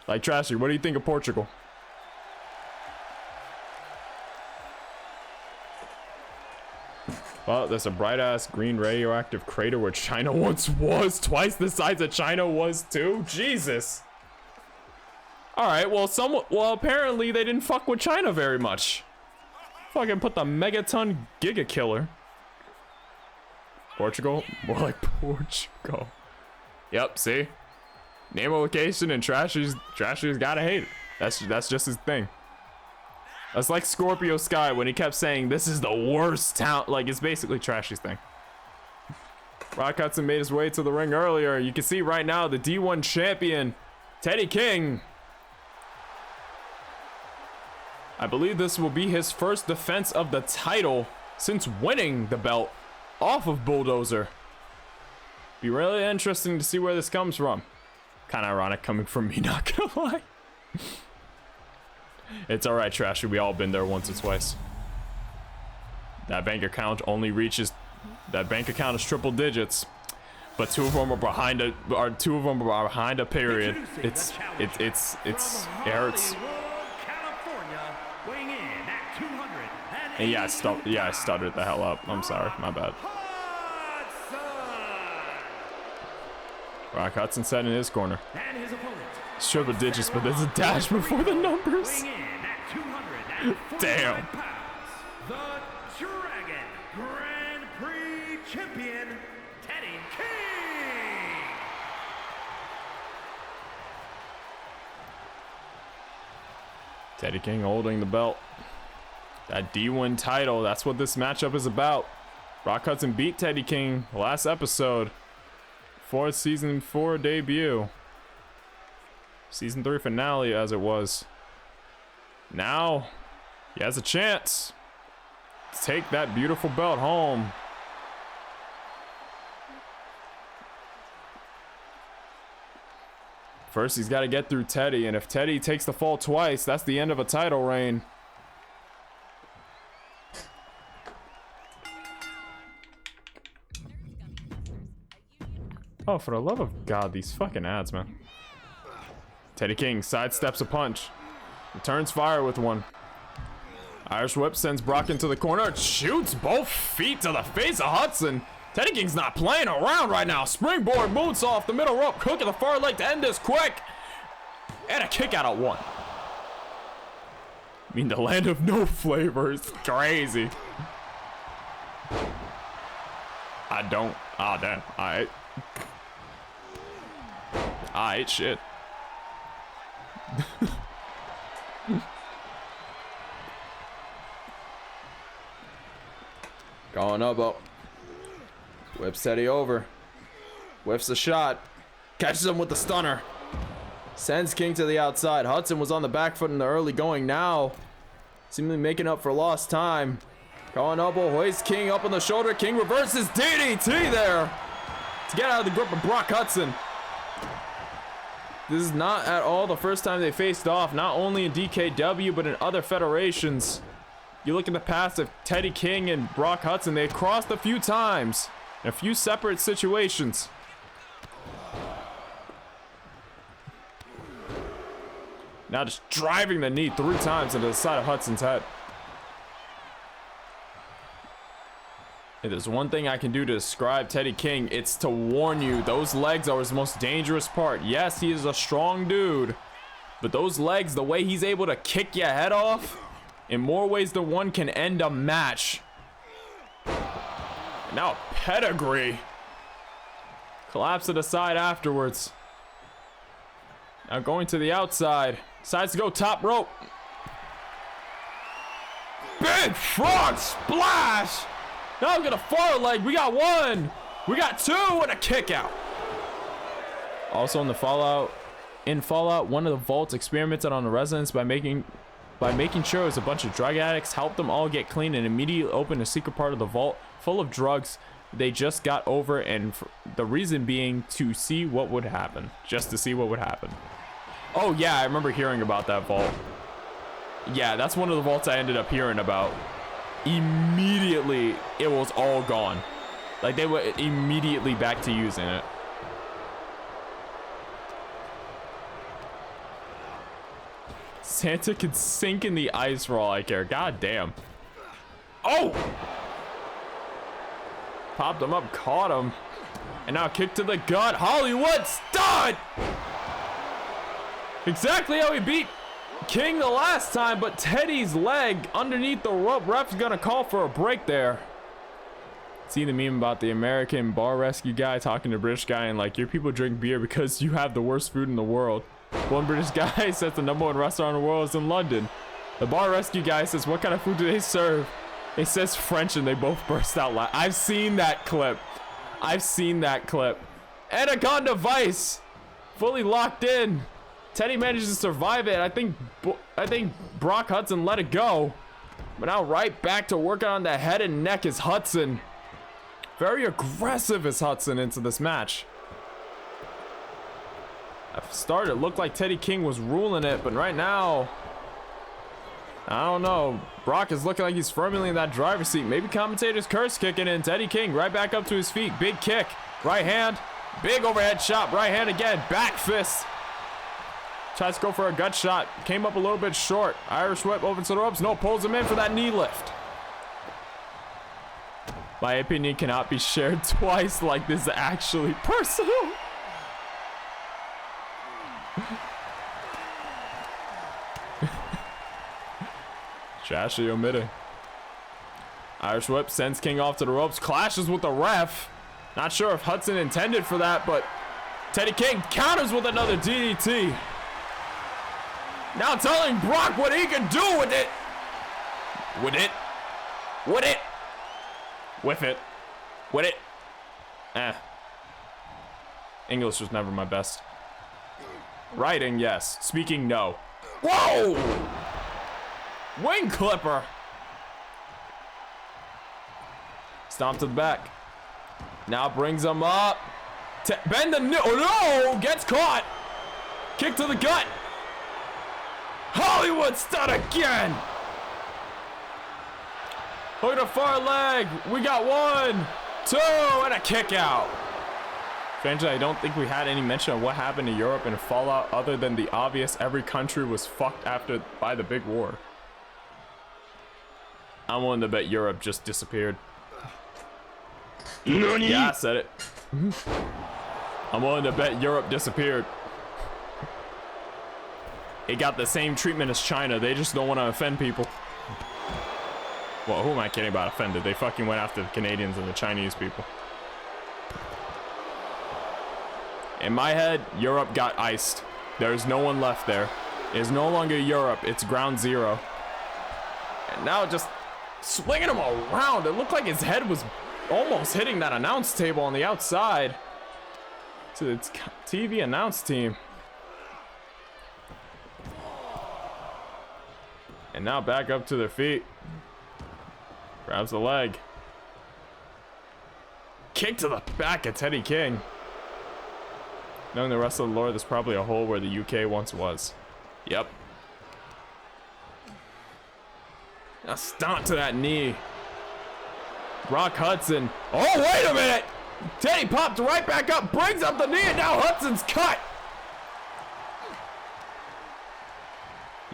[SPEAKER 11] Like, Trashy, what do you think of Portugal? Well, there's a bright-ass green radioactive crater where China once was. Twice the size that China was, too? Jesus. Alright, well, apparently they didn't fuck with China very much. Fucking put the megaton giga killer. Portugal? More like Portugal. Yep, see? Name a location and Trashy's gotta hate it. That's just his thing. That's like Scorpio Sky when he kept saying this is the worst town. Like, it's basically Trashy's thing. Brock Hudson made his way to the ring earlier. You can see right now the D1 champion, Teddy King. I believe this will be his first defense of the title since winning the belt off of Bulldozer. Be really interesting to see where this comes from. Kind of ironic coming from me, not gonna lie. It's alright, Trashy. We all been there once or twice. That bank account is triple digits, but two of them are behind a period. It hurts. And yeah, I stuttered the hell up. I'm sorry, my bad. Brock Hudson set in his corner. It's triple digits, but there's a dash before the numbers. Damn.
[SPEAKER 5] The Dragon Grand Prix champion, Teddy King.
[SPEAKER 11] Teddy King holding the belt. That D1 title, that's what this matchup is about. Brock Hudson beat Teddy King last episode for season 4 debut. Season 3 finale, as it was. Now, he has a chance to take that beautiful belt home. First, he's got to get through Teddy, and if Teddy takes the fall twice, that's the end of a title reign. Oh, for the love of God, these fucking ads, man. Teddy King sidesteps a punch. Returns fire with one. Irish whip sends Brock into the corner. Shoots both feet to the face of Hudson. Teddy King's not playing around right now. Springboard moonsault off the middle rope. Hook at the far leg to end this quick. And a kick out at one. I mean, the land of no flavors. Crazy. I don't. Ah, damn. I ate shit. Going up. Whips Teddy over. Whips the shot. Catches him with the stunner. Sends King to the outside. Hudson was on the back foot in the early going. Now, seemingly making up for lost time. Going elbow, hoists King up on the shoulder. King reverses DDT there to get out of the grip of Brock Hudson. This is not at all the first time they faced off, not only in DKW, but in other federations. You look at the past of Teddy King and Brock Hudson, they crossed a few times in a few separate situations. Now just driving the knee 3 times into the side of Hudson's head. If there's one thing I can do to describe Teddy King, it's to warn you, those legs are his most dangerous part. Yes, he is a strong dude, but those legs, the way he's able to kick your head off, in more ways than one can end a match. Now pedigree. Collapse to the side afterwards. Now going to the outside. Decides to go top rope. Big front splash. Now we got a far leg. We got 1. We got 2 and a kick out. Also in Fallout, one of the vaults experimented on the residents by making sure it was a bunch of drug addicts, helped them all get clean, and immediately opened a secret part of the vault full of drugs they just got over, and the reason being to see what would happen. Just to see what would happen. Oh yeah, I remember hearing about that vault. Yeah, that's one of the vaults I ended up hearing about. Immediately, it was all gone. Like, they were immediately back to using it. Santa can sink in the ice for all I care. God damn. Oh! Popped him up, caught him. And now kick to the gut. Hollywood stud! Exactly how he beat King the last time, but Teddy's leg underneath the rope. Ref's gonna call for a break there. See the meme about the American bar rescue guy talking to British guy and like, your people drink beer because you have the worst food in the world. One British guy says the #1 restaurant in the world is in London. The bar rescue guy says, what kind of food do they serve? He says French and they both burst out laughing. I've seen that clip. Anaconda Vice, fully locked in. Teddy manages to survive it. I think Brock Hudson let it go. But now right back to working on the head and neck is Hudson. Very aggressive is Hudson into this match. At the start, it looked like Teddy King was ruling it, but right now, I don't know. Brock is looking like he's firmly in that driver's seat. Maybe commentator's curse kicking in. Teddy King right back up to his feet. Big kick. Right hand. Big overhead shot. Right hand again. Back fist. Tries to go for a gut shot. Came up a little bit short. Irish whip over to the ropes. No, pulls him in for that knee lift. My opinion cannot be shared twice. Like, this is actually personal. Trashy omitting. Irish whip sends King off to the ropes. Clashes with the ref. Not sure if Hudson intended for that, but Teddy King counters with another DDT. Now telling Brock what he can do with it. With it. English was never my best. Writing, yes. Speaking, no. Whoa! Wing clipper. Stomp to the back. Now brings him up. Bend the knee. Oh no! Gets caught. Kick to the gut. Hollywood stud again. Look at the far leg. We got 1, 2, and a kick out. Strangely, I don't think we had any mention of what happened in Europe in Fallout other than the obvious every country was fucked by the big war. I'm willing to bet Europe just disappeared. Nani? Yeah, I said it. I'm willing to bet Europe disappeared. it got the same treatment as China. They just don't want to offend people. Well, who am I kidding about offended? They fucking went after the Canadians and the Chinese people. In my head, Europe got iced. There's no one left there. It's no longer Europe, it's ground zero. And now just swinging him around. It looked like his head was almost hitting that announce table on the outside. To the TV announce team. And now back up to their feet. Grabs the leg. Kick to the back of Teddy King. Knowing the rest of the lore, there's probably a hole where the UK once was. Yep. Now stomp to that knee. Rock Hudson. Oh, wait a minute! Teddy popped right back up, brings up the knee, and now Hudson's cut.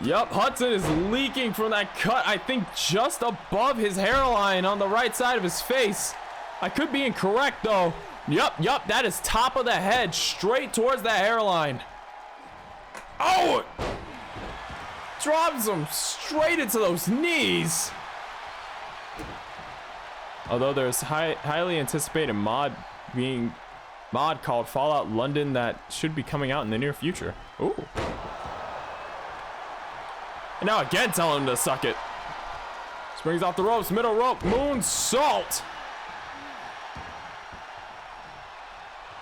[SPEAKER 11] Yup, Hudson is leaking from that cut, I think just above his hairline on the right side of his face. I could be incorrect though. Yup, that is top of the head, straight towards the hairline. Oh! Drops him straight into those knees. Although there's highly anticipated mod called Fallout London that should be coming out in the near future. Ooh. And now again telling him to suck it. Springs off the ropes, middle rope, moonsault.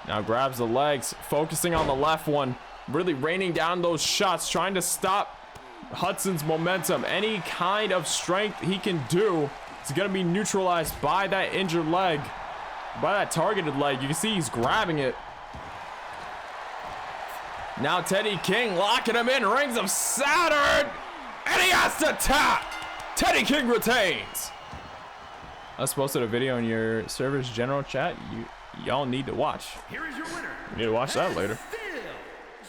[SPEAKER 11] Now grabs the legs, focusing on the left one. Really raining down those shots, trying to stop Hudson's momentum. Any kind of strength he can do is gonna be neutralized by that injured leg. By that targeted leg. You can see he's grabbing it. Now Teddy King locking him in, Rings of Saturn. And he has to tap. Teddy King retains. I was posted a video in your server's general chat. Y'all need to watch.
[SPEAKER 5] Here is your winner.
[SPEAKER 11] You need to watch that later.
[SPEAKER 5] Still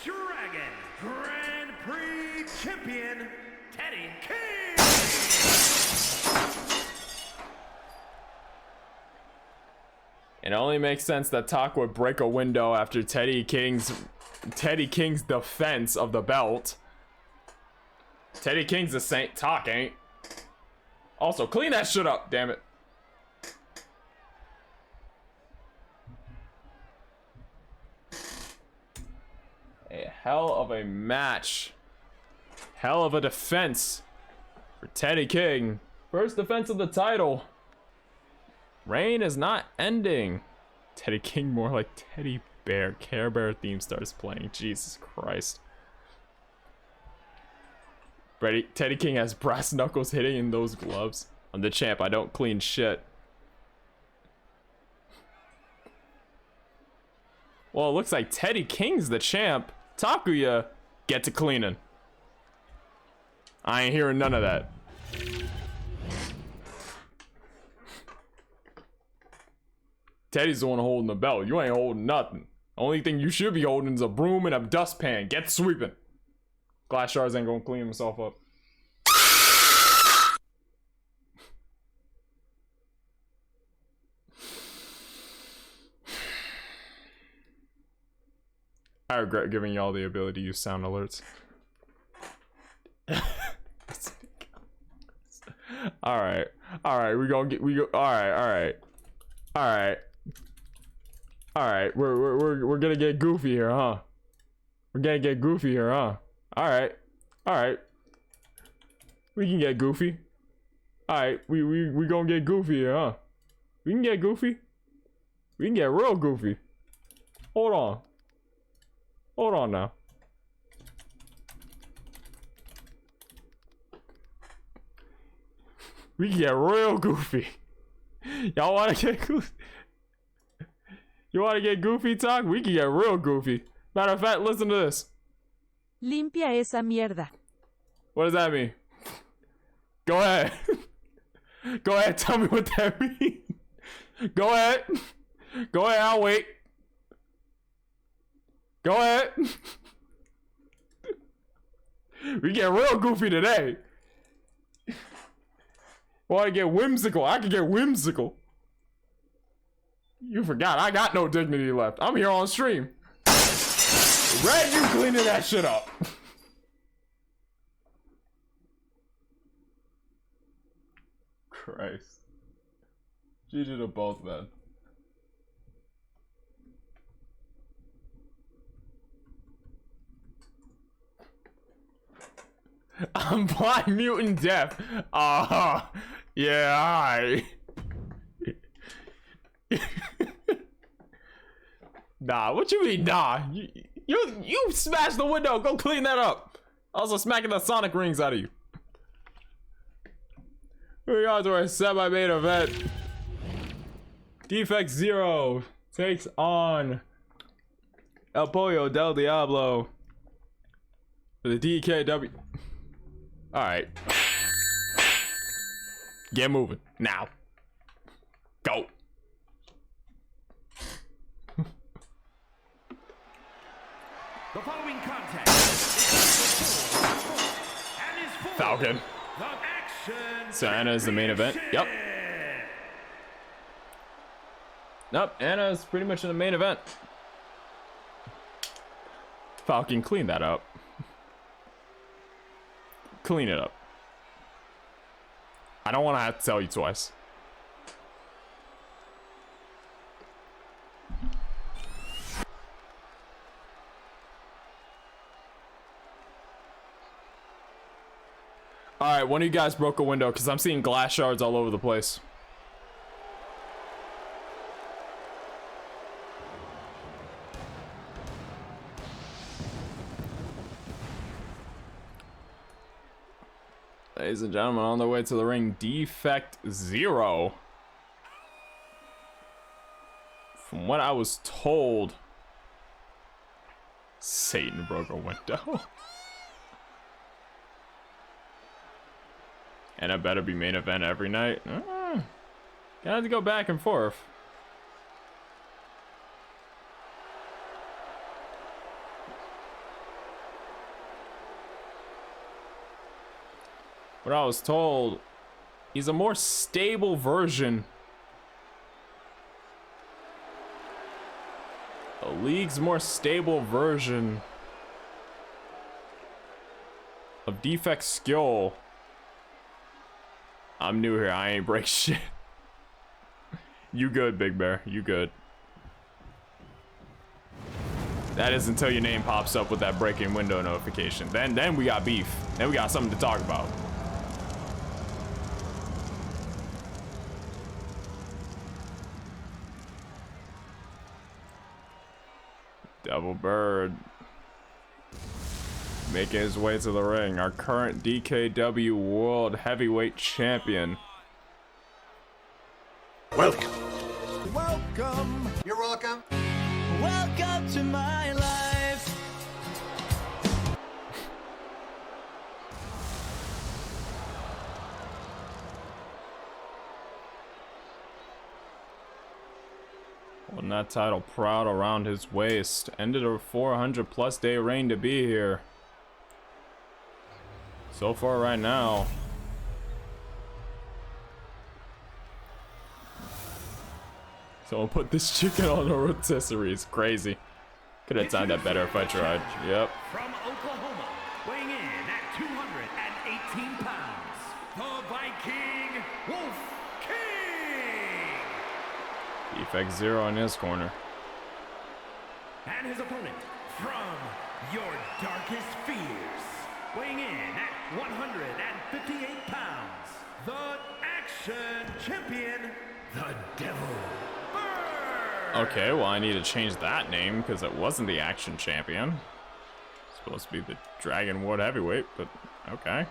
[SPEAKER 5] Dragon Grand Prix champion Teddy King.
[SPEAKER 11] It only makes sense that Talk would break a window after Teddy King's defense of the belt. Teddy King's a saint, Talk ain't. Also, clean that shit up, damn it. A hell of a match. Hell of a defense for Teddy King. First defense of the title. Reign is not ending. Teddy King more like Teddy Bear. Care Bear theme starts playing. Jesus Christ. Teddy King has brass knuckles hitting in those gloves. I'm the champ. I don't clean shit. Well, it looks like Teddy King's the champ. Takuya, get to cleaning. I ain't hearing none of that. Teddy's the one holding the belt. You ain't holding nothing. Only thing you should be holding is a broom and a dustpan. Get sweeping. Glass shards ain't gonna clean himself up. I regret giving y'all the ability to use sound alerts. Alright, we're gonna get goofy here, huh? Alright. We can get goofy. Alright, we gonna get goofy here, huh? We can get goofy. We can get real goofy. Hold on now. We can get real goofy. Y'all wanna get goofy? You wanna get goofy, Talk? We can get real goofy. Matter of fact, listen to this.
[SPEAKER 12] Limpia esa mierda.
[SPEAKER 11] What does that mean? Go ahead. Go ahead, tell me what that means. Go ahead, I'll wait. Go ahead. We get real goofy today. Want to get whimsical? I can get whimsical. You forgot, I got no dignity left. I'm here on stream. Red, you cleaning that shit up.
[SPEAKER 3] Christ. GG to both, man. I'm blind, mute, and deaf. Yeah, I. Nah, what you mean, nah? You smashed the window. Go clean that up. I was smacking the Sonic rings out of you. We got to our semi-main event. Defect Zero takes on El Pollo del Diablo for the DKW. Alright. Get moving. Now. Go.
[SPEAKER 5] The following contest is
[SPEAKER 3] Falcon. So Anna is the main event. Yep. Nope, Anna is pretty much in the main event. Falcon, clean that up. Clean it up. I don't want to have to tell you twice. Alright, one of you guys broke a window because I'm seeing glass shards all over the place. Ladies and gentlemen, on their way to the ring, Defect Zero. From what I was told, Satan broke a window. And I better be main event every night. Gonna have to go back and forth. What I was told, he's a more stable version. The league's more stable version of Defect Skill. I'm new here, I ain't break shit. You good, Big Bear, you good. That is until your name pops up with that break-in window notification. Then we got beef. Then we got something to talk about. Devil Bird making his way to the ring. Our current DKW World Heavyweight Champion.
[SPEAKER 2] Welcome. Welcome.
[SPEAKER 7] You're welcome.
[SPEAKER 1] Welcome to my life.
[SPEAKER 3] Holding that title proud around his waist. Ended a 400+ day reign to be here. So far right now. Someone put this chicken on a rotisserie. It's crazy. Could have timed that better if I tried. Yep.
[SPEAKER 5] From Oklahoma, weighing in at 218 pounds, the Viking Wolf King.
[SPEAKER 3] Defect Zero in his corner.
[SPEAKER 5] And his opponent from your darkest fears, weighing in at 158 pounds, the Action Champion, the Devil Bird.
[SPEAKER 3] Okay, well I need to change that name because it wasn't the Action Champion. It's supposed to be the Dragon Wood Heavyweight, but okay.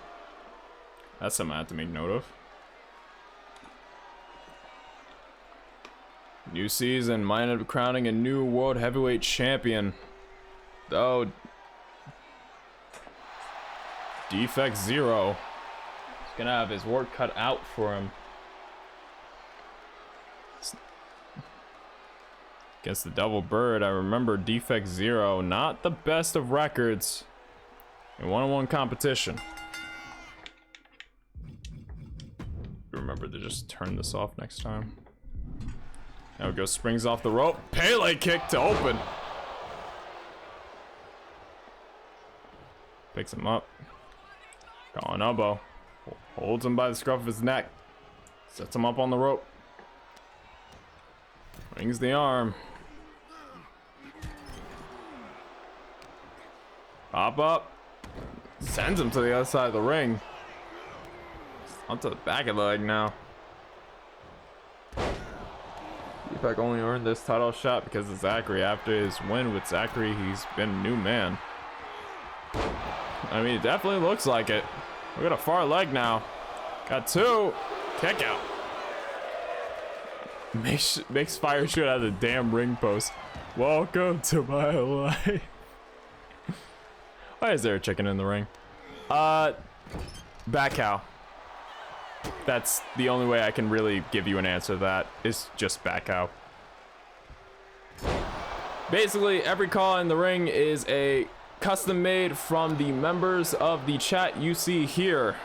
[SPEAKER 3] That's something I have to make note of. New season, might end up crowning a new World Heavyweight Champion. Oh, Defect Zero. He's gonna have his work cut out for him. Against the Devil Bird, I remember Defect Zero, not the best of records in one-on-one competition. Remember to just turn this off next time. There we go, springs off the rope. Pele kick to open. Picks him up. Got an elbow. Holds him by the scruff of his neck.
[SPEAKER 11] Sets him up on the rope. Rings the arm. Hop up. Sends him to the other side of the ring. Onto the back of the leg now. Deepak only earned this title shot because of Zachary. After his win with Zachary, he's been a new man. I mean, it definitely looks like it. We got a far leg now. Got two. Kick out. Makes fire shoot out of the damn ring post. Welcome to my life. Why is there a chicken in the ring? Back cow. That's the only way I can really give you an answer to that, is just back cow. Basically, every call in the ring is a custom made from the members of the chat you see here.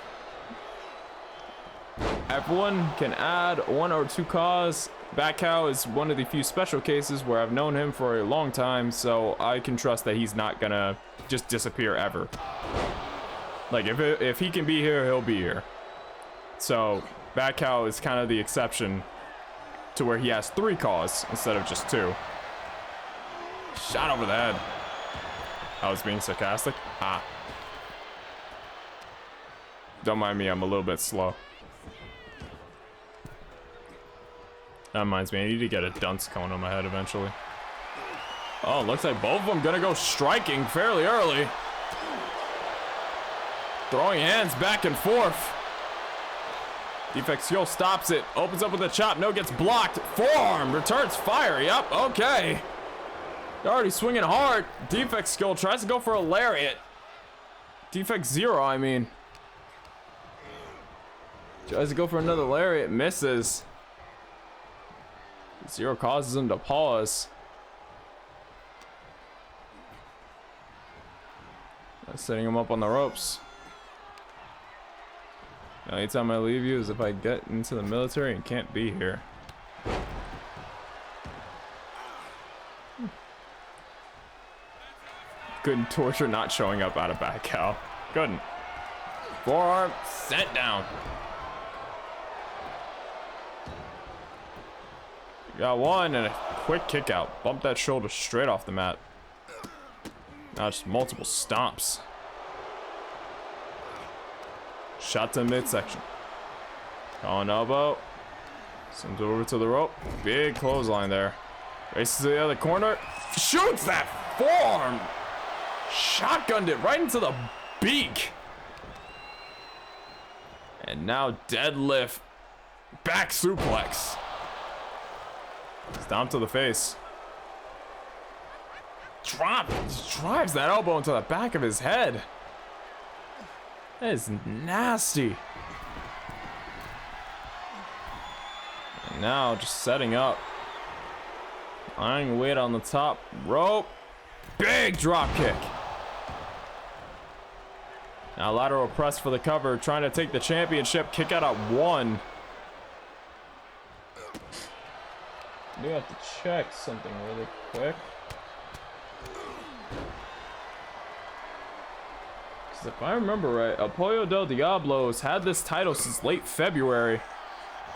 [SPEAKER 11] Everyone can add 1 or 2 calls. Back cow is one of the few special cases where I've known him for a long time, so I can trust that he's not gonna just disappear ever. Like, if he can be here, he'll be here. So back cow is kind of the exception to where he has 3 calls instead of just 2. Shot over the head. I was being sarcastic. Don't mind me, I'm a little bit slow. That reminds me, I need to get a dunce cone on my head eventually. Oh, looks like both of them gonna go striking fairly early. Throwing hands back and forth. Defect skill stops it. Opens up with a chop. No, gets blocked. Forearm. Returns fire. Yep. Okay. They're already swinging hard. Defect skill tries to go for a lariat. Defect 0, I mean. Tries to go for another lariat. Misses. 0 causes him to pause. Setting him up on the ropes. The only time I leave you is if I get into the military and can't be here. Couldn't torture not showing up out of back cow. Couldn't. Forearm sent down. Got one and a quick kick out. Bump that shoulder straight off the mat. Now just multiple stomps. Shot to midsection. On elbow. Sends it over to the rope. Big clothesline there. Races to the other corner. Shoots that forearm. Shotgunned it right into the beak. And now deadlift. Back suplex. Stomp to the face. Drives that elbow into the back of his head. That is nasty. And now just setting up. Lying weight on the top rope. Big drop kick. Now lateral press for the cover. Trying to take the championship. Kick out at 1. I do have to check something really quick. If I remember right, Apoyo del Diablo has had this title since late February.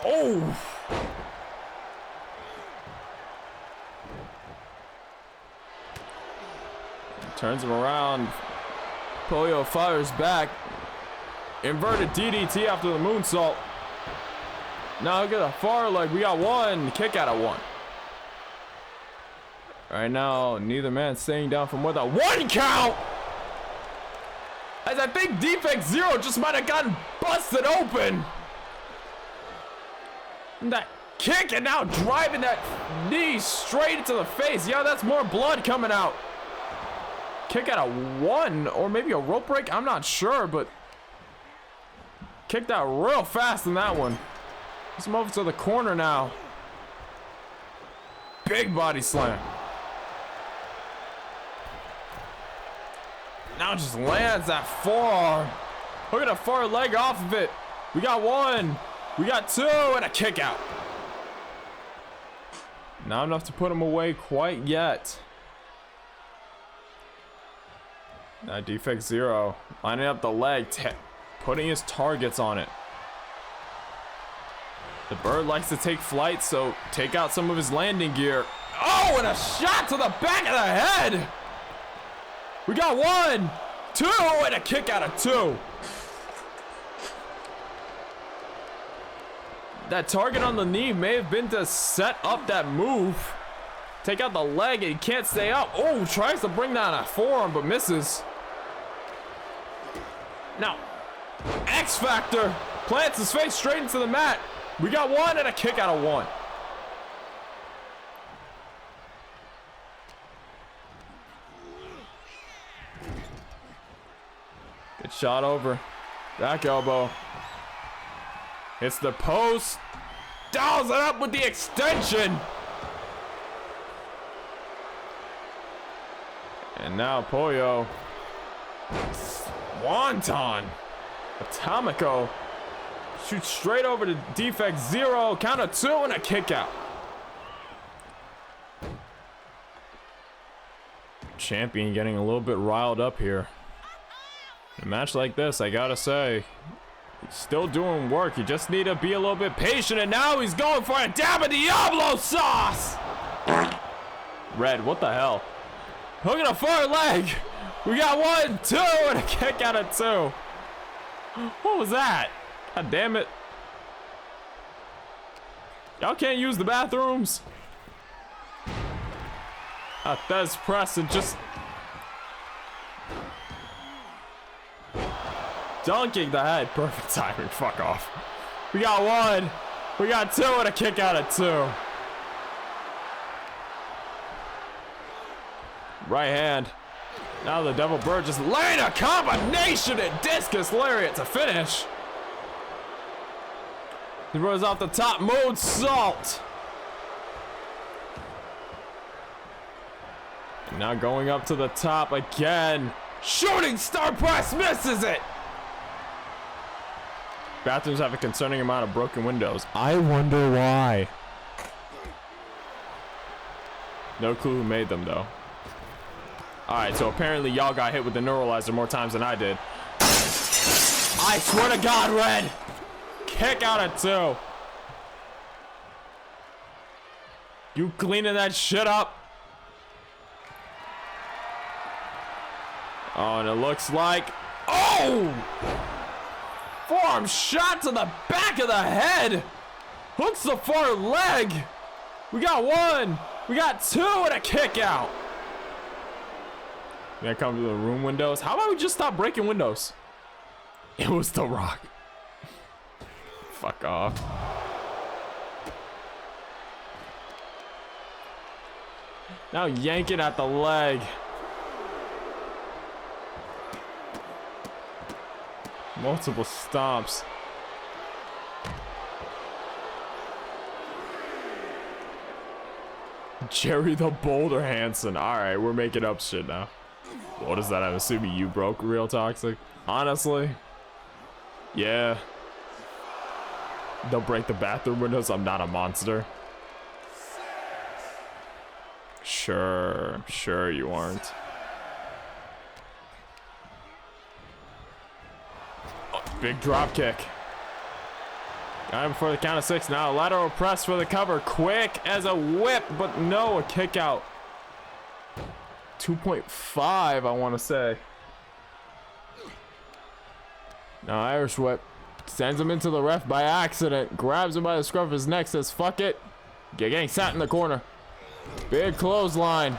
[SPEAKER 11] Oh! Turns him around. Apoyo fires back. Inverted DDT after the moonsault. Now look at the far leg. We got 1. Kick out at 1. Right now, neither man staying down for more than 1 count. As I think Defect 0 just might have gotten busted open. And that kick and now driving that knee straight into the face. Yeah, that's more blood coming out. Kick out of 1 or maybe a rope break. I'm not sure, but kicked out real fast in that one. Let's move to the corner now. Big body slam. Now just lands that forearm. Look at the far leg off of it. We got 1. We got 2 and a kick out. Not enough to put him away quite yet. Now Defect 0 lining up the leg, putting his targets on it. The bird likes to take flight, so take out some of his landing gear. Oh, and a shot to the back of the head. We got 1, 2, and a kick out of 2. That target on the knee may have been to set up that move. Take out the leg and he can't stay up. Oh, tries to bring down a forearm but misses. Now, X Factor plants his face straight into the mat. We got 1 and a kick out of 1. Good shot over. Back elbow. Hits the post. Dials it up with the extension. And now Pollo. Swanton. Atomico. Shoots straight over to defect 0. Count of 2 and a kick out. Champion getting a little bit riled up here. In a match like this, I gotta say, he's still doing work. You just need to be a little bit patient. And now he's going for a dab of Diablo sauce. Red, what the hell? Hooking a far leg. We got 1, 2, and a kick out of 2. What was that? God damn it. Y'all can't use the bathrooms. Thez press and just dunking the head. Perfect timing. Fuck off. We got 1. We got 2 and a kick out of 2. Right hand. Now the Devil Bird just laying a combination and discus lariat to finish. He rolls off the top. Moonsault. And now going up to the top again. Shooting star press, misses it. Bathrooms have a concerning amount of broken windows. I wonder why. No clue who made them though. Alright, so apparently y'all got hit with the neuralizer more times than I did. I swear to God, Red! Kick out of 2. You cleaning that shit up? Oh, and it looks like... Oh! Forearm shot to the back of the head! Hooks the far leg! We got 1! We got 2 and a kick out! Gonna come to the room windows. How about we just stop breaking windows? It was The Rock. Fuck off. Now yanking at the leg. Multiple stomps. Jerry the Boulder Hansen. Alright, we're making up shit now. What is that? I'm assuming you broke Real Toxic. Honestly, yeah. They'll break the bathroom windows. I'm not a monster. Sure you aren't. Oh, big drop kick. Got him for the count of 6 now. Lateral press for the cover. Quick as a whip, but no, a kick out. 2.5, I want to say. Now Irish whip. Sends him into the ref by accident. Grabs him by the scruff of his neck. Says, fuck it. Getting sat in the corner. Big clothesline.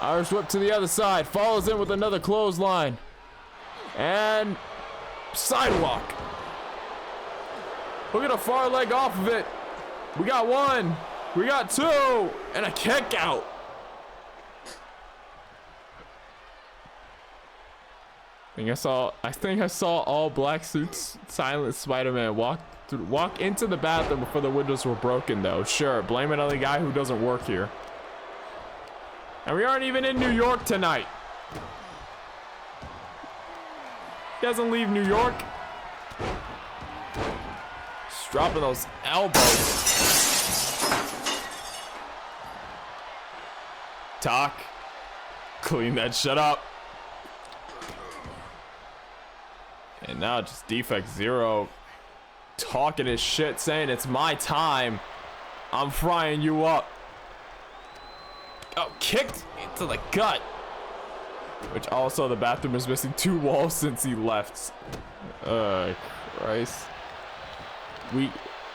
[SPEAKER 11] Irish whip to the other side. Follows in with another clothesline. And sidewalk. Look at a far leg off of it. We got 1. We got 2. And a kick out. I think I saw all black suits Silent Spider-Man walk into the bathroom before the windows were broken though. Sure, blame it on the guy who doesn't work here. And we aren't even in New York tonight. He doesn't leave New York. Just dropping those elbows. Talk. Clean that shit up. And now just defect 0.
[SPEAKER 3] talking his shit, saying it's my time. I'm frying you up. Oh, kicked into the gut. Which also, the bathroom is missing 2 walls since he left. Christ. We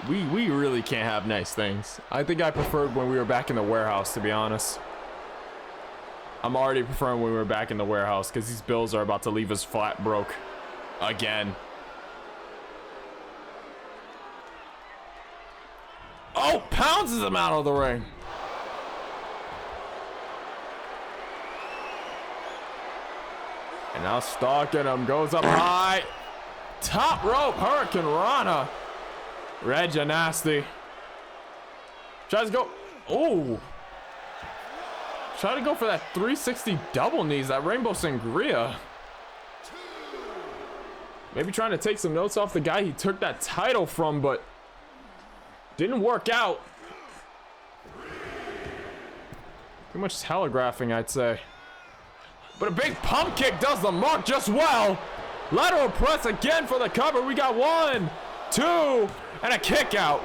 [SPEAKER 3] really can't have nice things. I think I preferred when we were back in the warehouse, to be honest. I'm already preferring when we were back in the warehouse because these bills are about to leave us flat broke again. Oh, pounces him out of the ring. And now stalking him, goes up high. Top rope, Hurricane Rana. Reggie nasty. Tries to go. Oh. Try to go for that 360 double knees, that Rainbow Sangria. Maybe trying to take some notes off the guy he took that title from, but didn't work out. Too much telegraphing, I'd say. But a big pump kick does the mark just well. Lateral press again for the cover. We got 1, 2, and a kick out.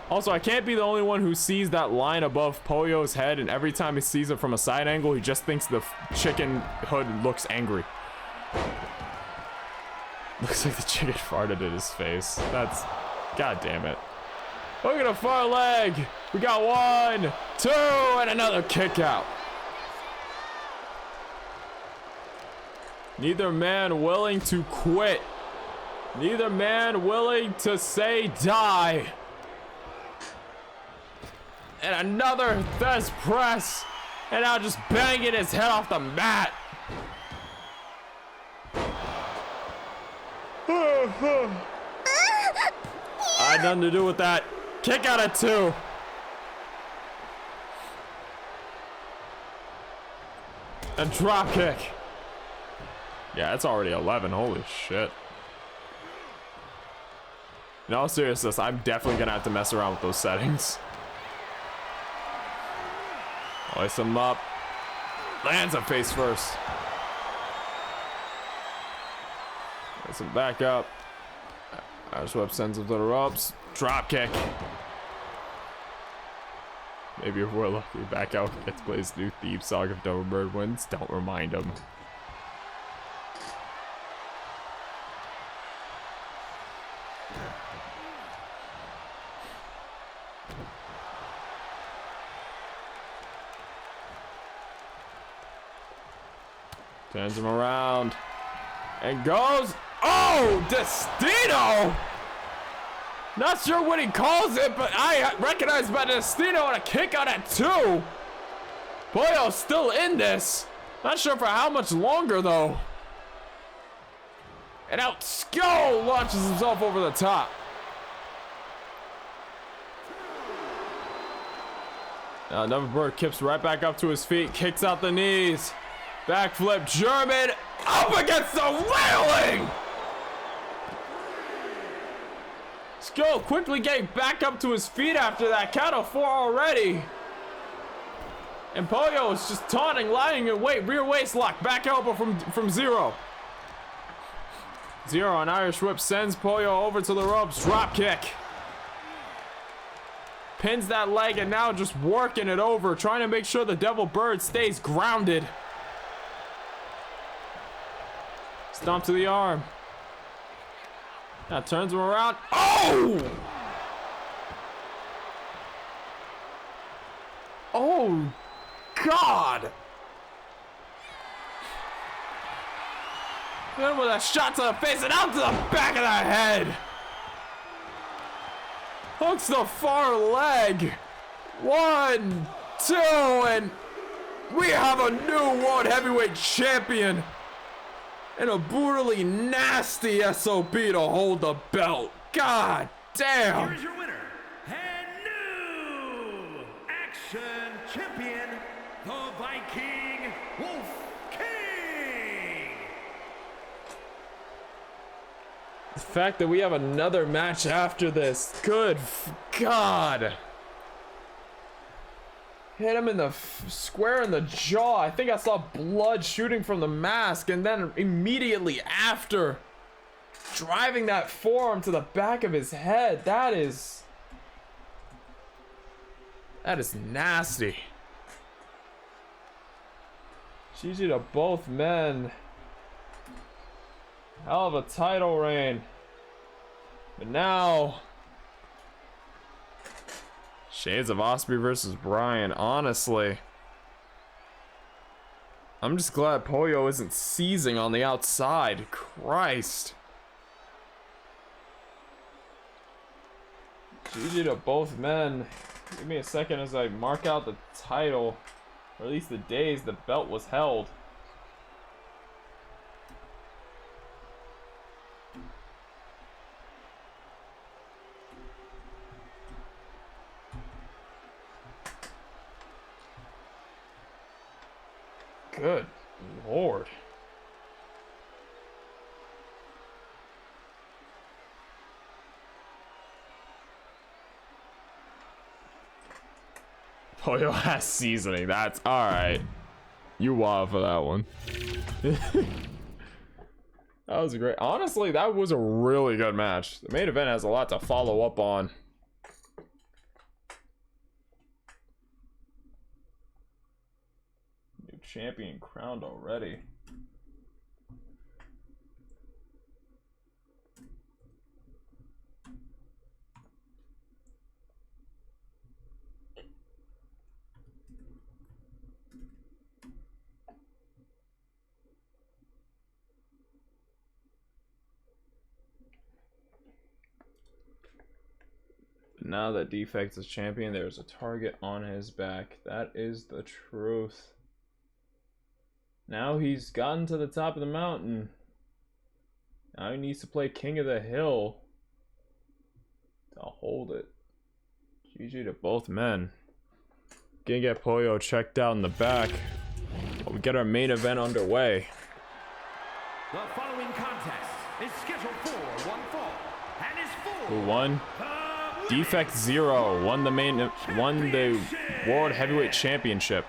[SPEAKER 3] Also, I can't be the only one who sees that line above Pollo's head, and every time he sees it from a side angle, he just thinks the chicken hood looks angry. Looks like the chicken farted in his face. That's... God damn it. Look at the far leg. We got 1, 2, and another kick out. Neither man willing to quit. Neither man willing to say die. And another Thez press. And now just banging his head off the mat. I had nothing to do with that. Kick out at 2. A drop kick. Yeah, it's already 11. Holy shit. In all seriousness, I'm definitely gonna have to mess around with those settings. Hoist him up. Lands him face first. Gets him back up. Irish whip sends him to the ropes. Drop kick. Maybe if we're lucky, back out gets to play his new theme song if Double Bird wins. Don't remind him. Turns him around and goes. Oh, Destino! Not sure what he calls it, but I recognize by Destino and a kick out at 2. Pollo's still in this. Not sure for how much longer though. And out Skull launches himself over the top. Now Double Bird kips right back up to his feet, kicks out the knees. Backflip German up against the railing. Skull quickly getting back up to his feet after that count of 4 already. And Pollo is just taunting, lying in wait, rear waist lock, back elbow from Zero. Zero on Irish whip sends Pollo over to the ropes, drop kick. Pins that leg and now just working it over, trying to make sure the Devil Bird stays grounded. Stomp to the arm. Now turns him around. Oh! Oh, God! Then with a shot to the face and out to the back of the head. Hooks the far leg. 1, 2, and we have a new World Heavyweight Champion. And a brutally nasty SOB to hold the belt. God damn.
[SPEAKER 5] Here is your winner and new Action Champion, the Viking Wolf King.
[SPEAKER 3] The fact that we have another match after this. Good God. Hit him in the square in the jaw. I think I saw blood shooting from the mask, and then immediately after, driving that forearm to the back of his head. That is nasty. GG to both men. Hell of a title reign. But now, Shades of Osprey versus Bryan. Honestly, I'm just glad Pollo isn't seizing on the outside. Christ. GG to both men. Give me a second as I mark out the title, or at least the days the belt was held. Good Lord. Pollo has seasoning. That's alright. You wild for that one. That was great. Honestly, that was a really good match. The main event has a lot to follow up on. New champion crowned already. Now that Defect is champion, there's a target on his back. That is the truth. Now he's gotten to the top of the mountain. Now he needs to play King of the Hill to hold it. GG to both men. Gonna get Pollo checked out in the back while we get our main event underway.
[SPEAKER 5] The following contest is scheduled for one fall and is for
[SPEAKER 3] Who won? Defect Zero won the World Heavyweight Championship.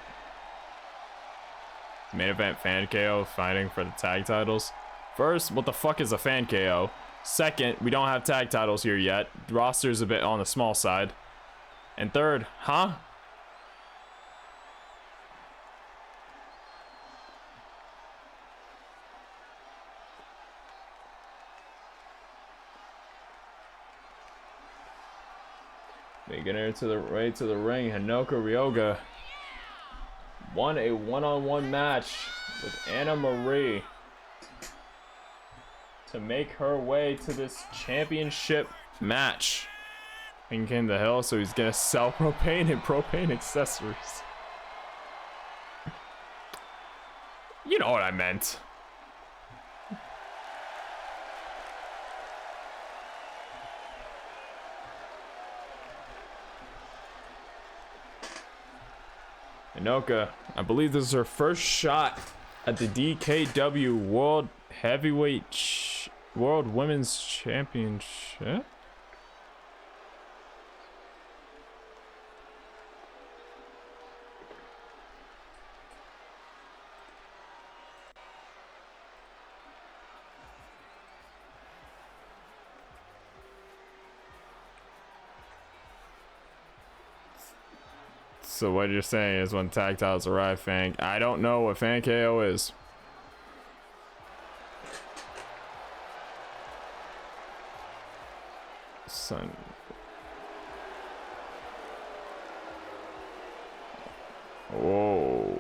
[SPEAKER 3] Main event Fan KO fighting for the tag titles. First, what the fuck is a Fan KO? Second, we don't have tag titles here yet. The roster's a bit on the small side. And third, huh? Making her to the way to the ring, Hinoka Ryoga won a one-on-one match with Anna Marie to make her way to this championship match. And came the hill, so he's gonna sell propane and propane accessories. You know what I meant. Hinoka, I believe this is her first shot at the DKW World World Women's Championship. So what you're saying is when tag titles arrive, Fang. I don't know what Fan KO is. Son. Whoa.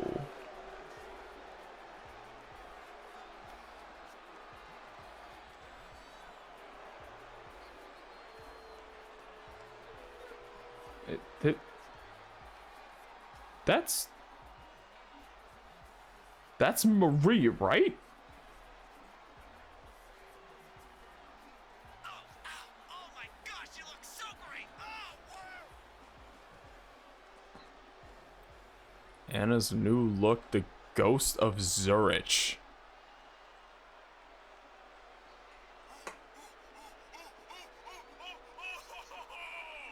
[SPEAKER 3] That's Marie, right?
[SPEAKER 1] Oh my gosh, you look so great.
[SPEAKER 3] Anna's new look, the Ghost of Zurich.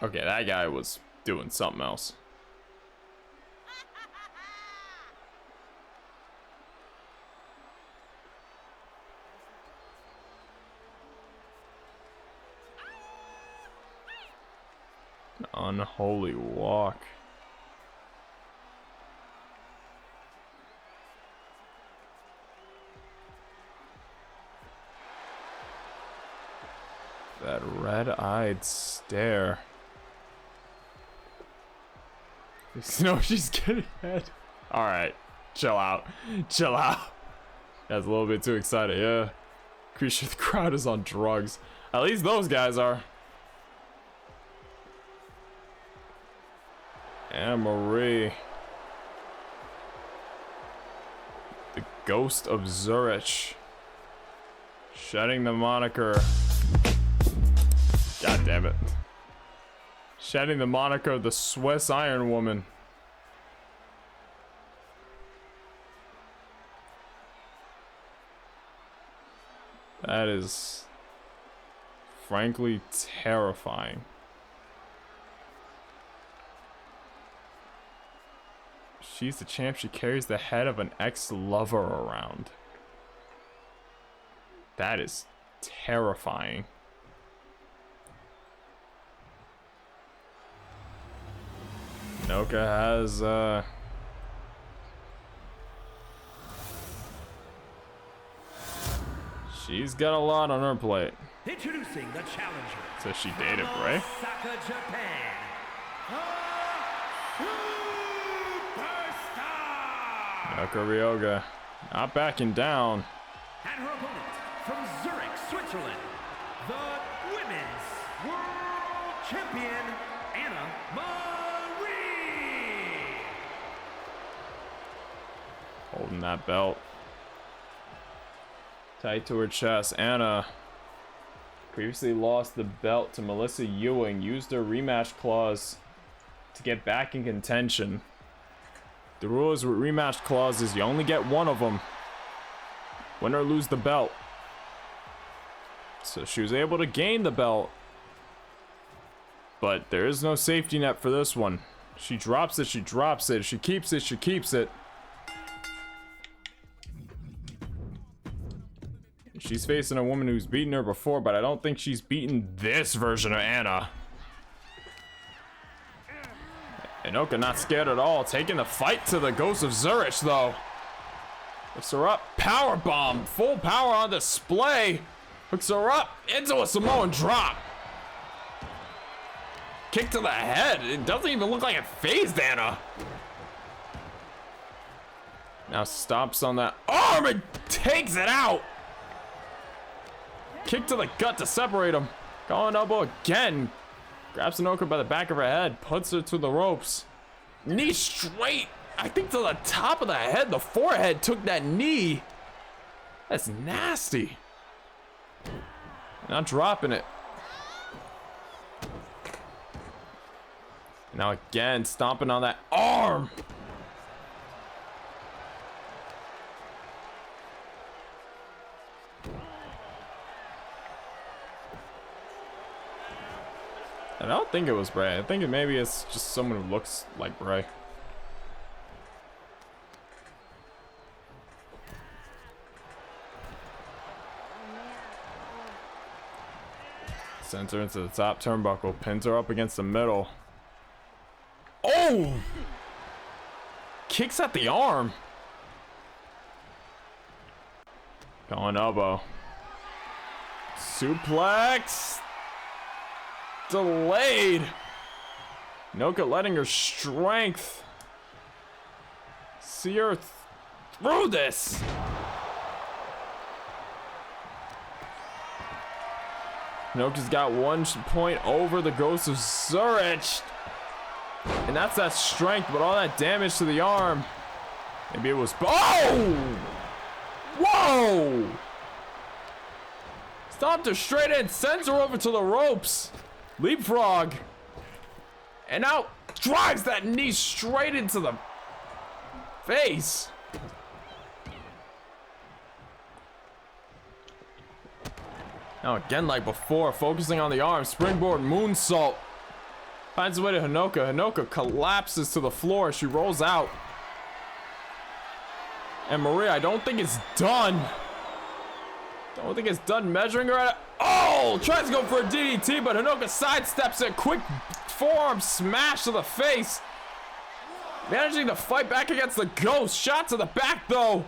[SPEAKER 3] Okay, that guy was doing something else. Unholy walk. That red-eyed stare. No, she's getting head. Alright, chill out. Chill out. That's a little bit too excited, yeah. Pretty sure the crowd is on drugs. At least those guys are. And Marie. The ghost of Zurich. Shedding the moniker. God damn it. Shedding the moniker of the Swiss Iron Woman. That is frankly terrifying. She's the champ. She carries the head of an ex-lover around. That is terrifying. Noka has she's got a lot on her plate.
[SPEAKER 5] Introducing the challenger.
[SPEAKER 3] So she dated Bray?
[SPEAKER 5] Osaka, Japan.
[SPEAKER 3] Noka Ryoga not backing down.
[SPEAKER 5] And her opponent from Zurich, Switzerland, the Women's World Champion, Anna Marie.
[SPEAKER 3] Holding that belt tight to her chest. Anna previously lost the belt to Melissa Ewing, used her rematch clause to get back in contention. The rules with rematch clauses, you only get one of them. Win or lose the belt. So she was able to gain the belt, but there is no safety net for this one. She drops it, she drops it. She keeps it, she keeps it. She's facing a woman who's beaten her before, but I don't think she's beaten this version of Anna. Inoka not scared at all, taking the fight to the Ghost of Zurich though. Hooks her up, power bomb, full power on display. Hooks her up into a Samoan drop. Kick to the head. It doesn't even look like it phased Anna. Now stops on that arm and takes it out. Kick to the gut to separate him. Going elbow again. Grabs Inoka by the back of her head, puts her to the ropes. Knee straight, I think to the top of the head. The forehead took that knee. That's nasty. Not dropping it. Now again, stomping on that arm. I don't think it was Bray. I think maybe it's just someone who looks like Bray. Sends her into the top turnbuckle, pins her up against the middle. Oh! Kicks at the arm. Going elbow. Suplex. Delayed. Noka letting her strength see her through this. Noka's got 1 point over the Ghost of Zurich. And that's that strength, but all that damage to the arm. Maybe it was. Oh! Whoa! Stomped her straight in, sends her over to the ropes. Leapfrog. And now drives that knee straight into the face. Now again, like before, focusing on the arm. Springboard moonsault. Finds a way to Hinoka. Hinoka collapses to the floor. She rolls out. And Maria, I don't think it's done. Don't think it's done measuring her at. Oh! Tries to go for a DDT, but Hinoka sidesteps it. Quick
[SPEAKER 11] forearm smash to the face. Managing to fight back against the ghost. Shot to the back, though.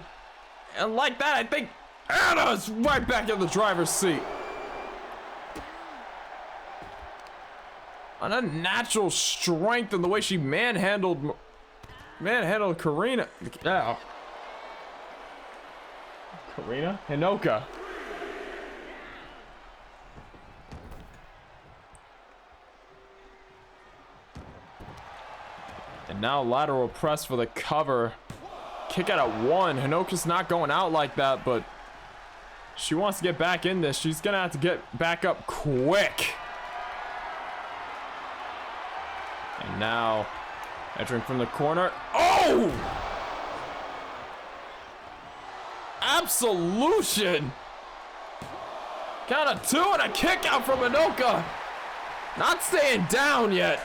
[SPEAKER 11] And like that, I think Anna's right back in the driver's seat. An unnatural strength in the way she manhandled Karina. Oh. Karina? Hinoka. And now lateral press for the cover. Kick out at 1. Hinoka's not going out like that, but she wants to get back in this. She's gonna have to get back up quick. And now entering from the corner. Oh! Absolution! Count of 2 and a kick out from Hinoka. Not staying down yet.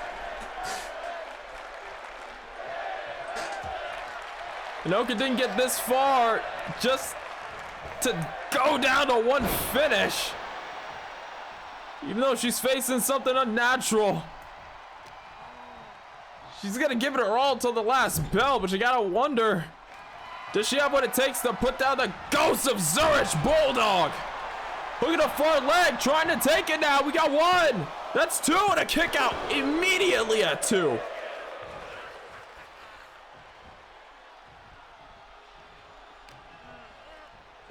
[SPEAKER 11] Hinoka didn't get this far just to go down to 1 finish. Even though she's facing something unnatural. She's gonna give it her all till the last bell, but you gotta wonder, does she have what it takes to put down the ghost of Zurich Bulldog? Look at the far leg, trying to take it now. We got 1. That's 2 and a kick out immediately at 2.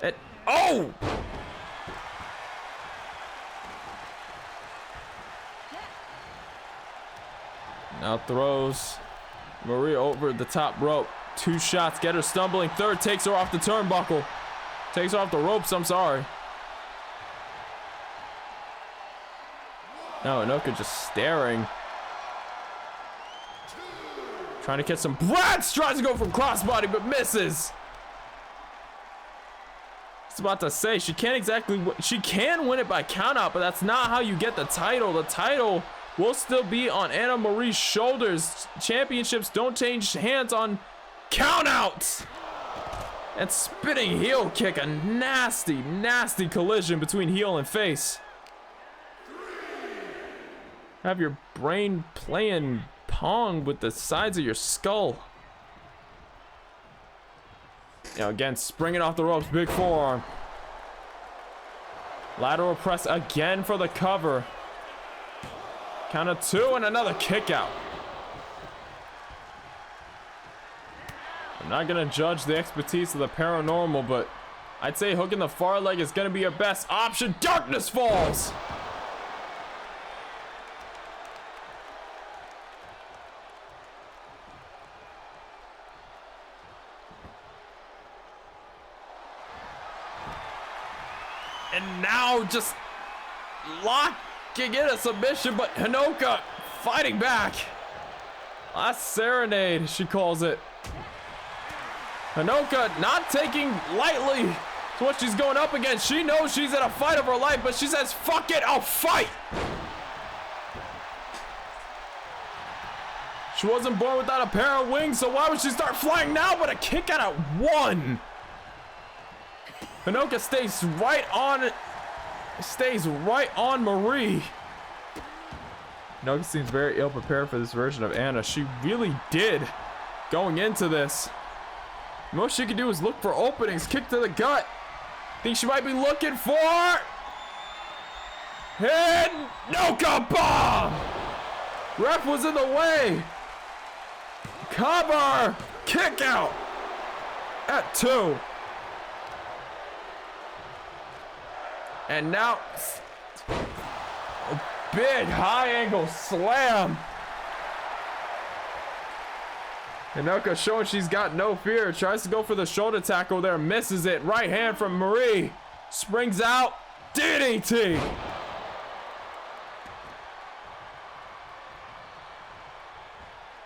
[SPEAKER 11] And, oh! Now throws Marie over the top rope. 2 shots, get her stumbling. 3rd takes her off the turnbuckle. Takes her off the ropes, I'm sorry. No, Hinoka just staring. Trying to catch some breaths. Tries to go for crossbody, but misses. I was about to say, she can't exactly... She can win it by countout, but that's not how you get the title. The title will still be on Anna Marie's shoulders. Championships don't change hands on countouts. And spinning heel kick, a nasty, nasty collision between heel and face. Have your brain playing pong with the sides of your skull. You know, again, springing off the ropes, big forearm. Lateral press again for the cover. Count of 2 and another kick out. I'm not gonna judge the expertise of the paranormal, but I'd say hooking the far leg is gonna be your best option. Darkness falls. And now just locking in a submission, but Hinoka fighting back. Last serenade, she calls it. Hinoka not taking lightly to what she's going up against. She knows she's in a fight of her life, but she says, fuck it, I'll fight. She wasn't born without a pair of wings, so why would she start flying now? But a kick out at 1. Hinoka stays right on Marie. Hinoka seems very ill prepared for this version of Anna. She really did going into this. Most she could do is look for openings. Kick to the gut. Think she might be looking for Hinoka bomb. Ref was in the way. Cover. Kick out at 2. And now, a big high angle slam. Hinoka showing she's got no fear. Tries to go for the shoulder tackle there. Misses it. Right hand from Marie. Springs out. DDT.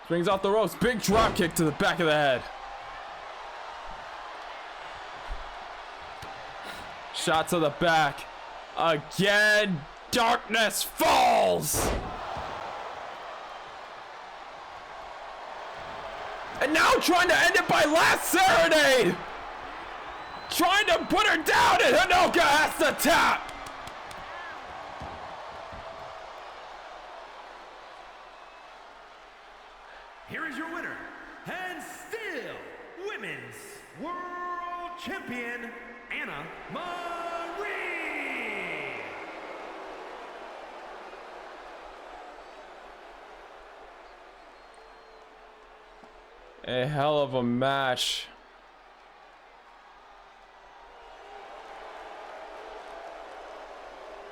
[SPEAKER 11] Springs off the ropes. Big drop kick to the back of the head. Shot to the back. Again, darkness falls. And now trying to end it by last serenade. Trying to put her down, and Hinoka has to tap.
[SPEAKER 5] here is your winner, and still Women's World Champion, Anna Marie.
[SPEAKER 11] A hell of a match.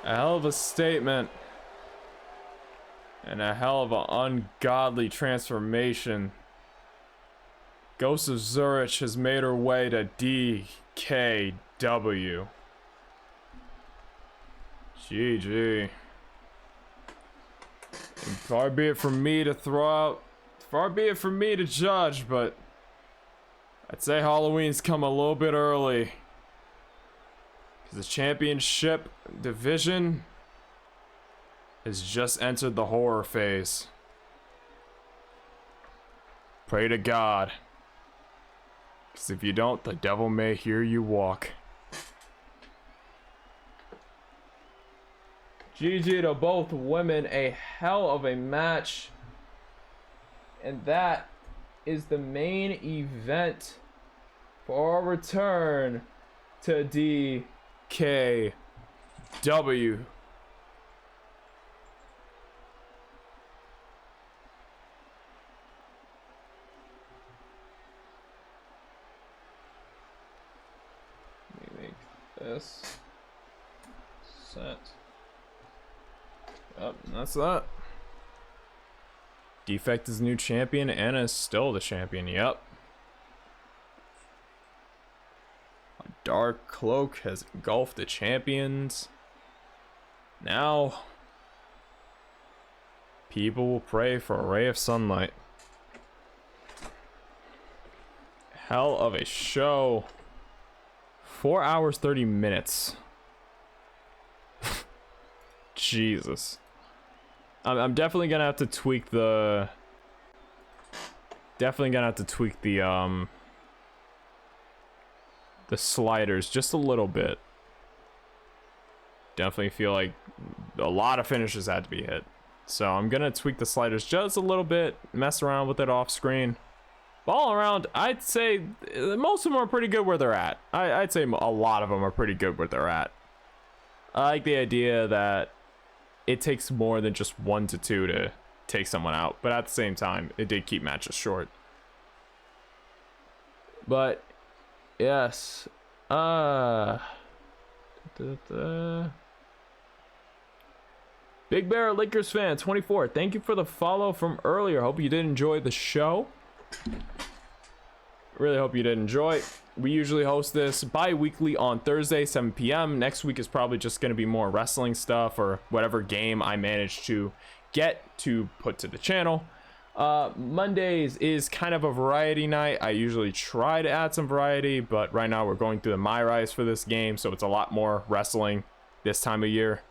[SPEAKER 11] A hell of a statement. And a hell of an ungodly transformation. Ghost of Zurich has made her way to DKW. GG. And far be it from me to throw out, far be it from me to judge, but I'd say Halloween's come a little bit early. Because the championship division has just entered the horror phase. Pray to God. Because if you don't, the devil may hear you walk. GG to both women. A hell of a match. And that is the main event for our return to DKW. This set up, and that's that. Defect is new champion. Anna is still the champion. Yep. A dark cloak has engulfed the champions. Now people will pray for a ray of sunlight. Hell of a show. 4 hours 30 minutes. Jesus. I'm definitely gonna have to tweak the sliders just a little bit. Definitely feel like a lot of finishes had to be hit, so I'm gonna tweak the sliders just a little bit, mess around with it off screen. All around, I'd say most of them are pretty good where they're at. I'd say a lot of them are pretty good where they're at. I like the idea that it takes more than just 1 to 2 to take someone out, but at the same time, it did keep matches short. But yes, Big Bear Lakers fan 24. Thank you for the follow from earlier. Hope you did enjoy the show. Really hope you did enjoy. We usually host this bi-weekly on Thursday, 7 p.m. Next week is probably just going to be more wrestling stuff or whatever game I manage to get to put to the channel. Mondays is kind of a variety night. I usually try to add some variety, but right now we're going through the My Rise for this game, so it's a lot more wrestling this time of year.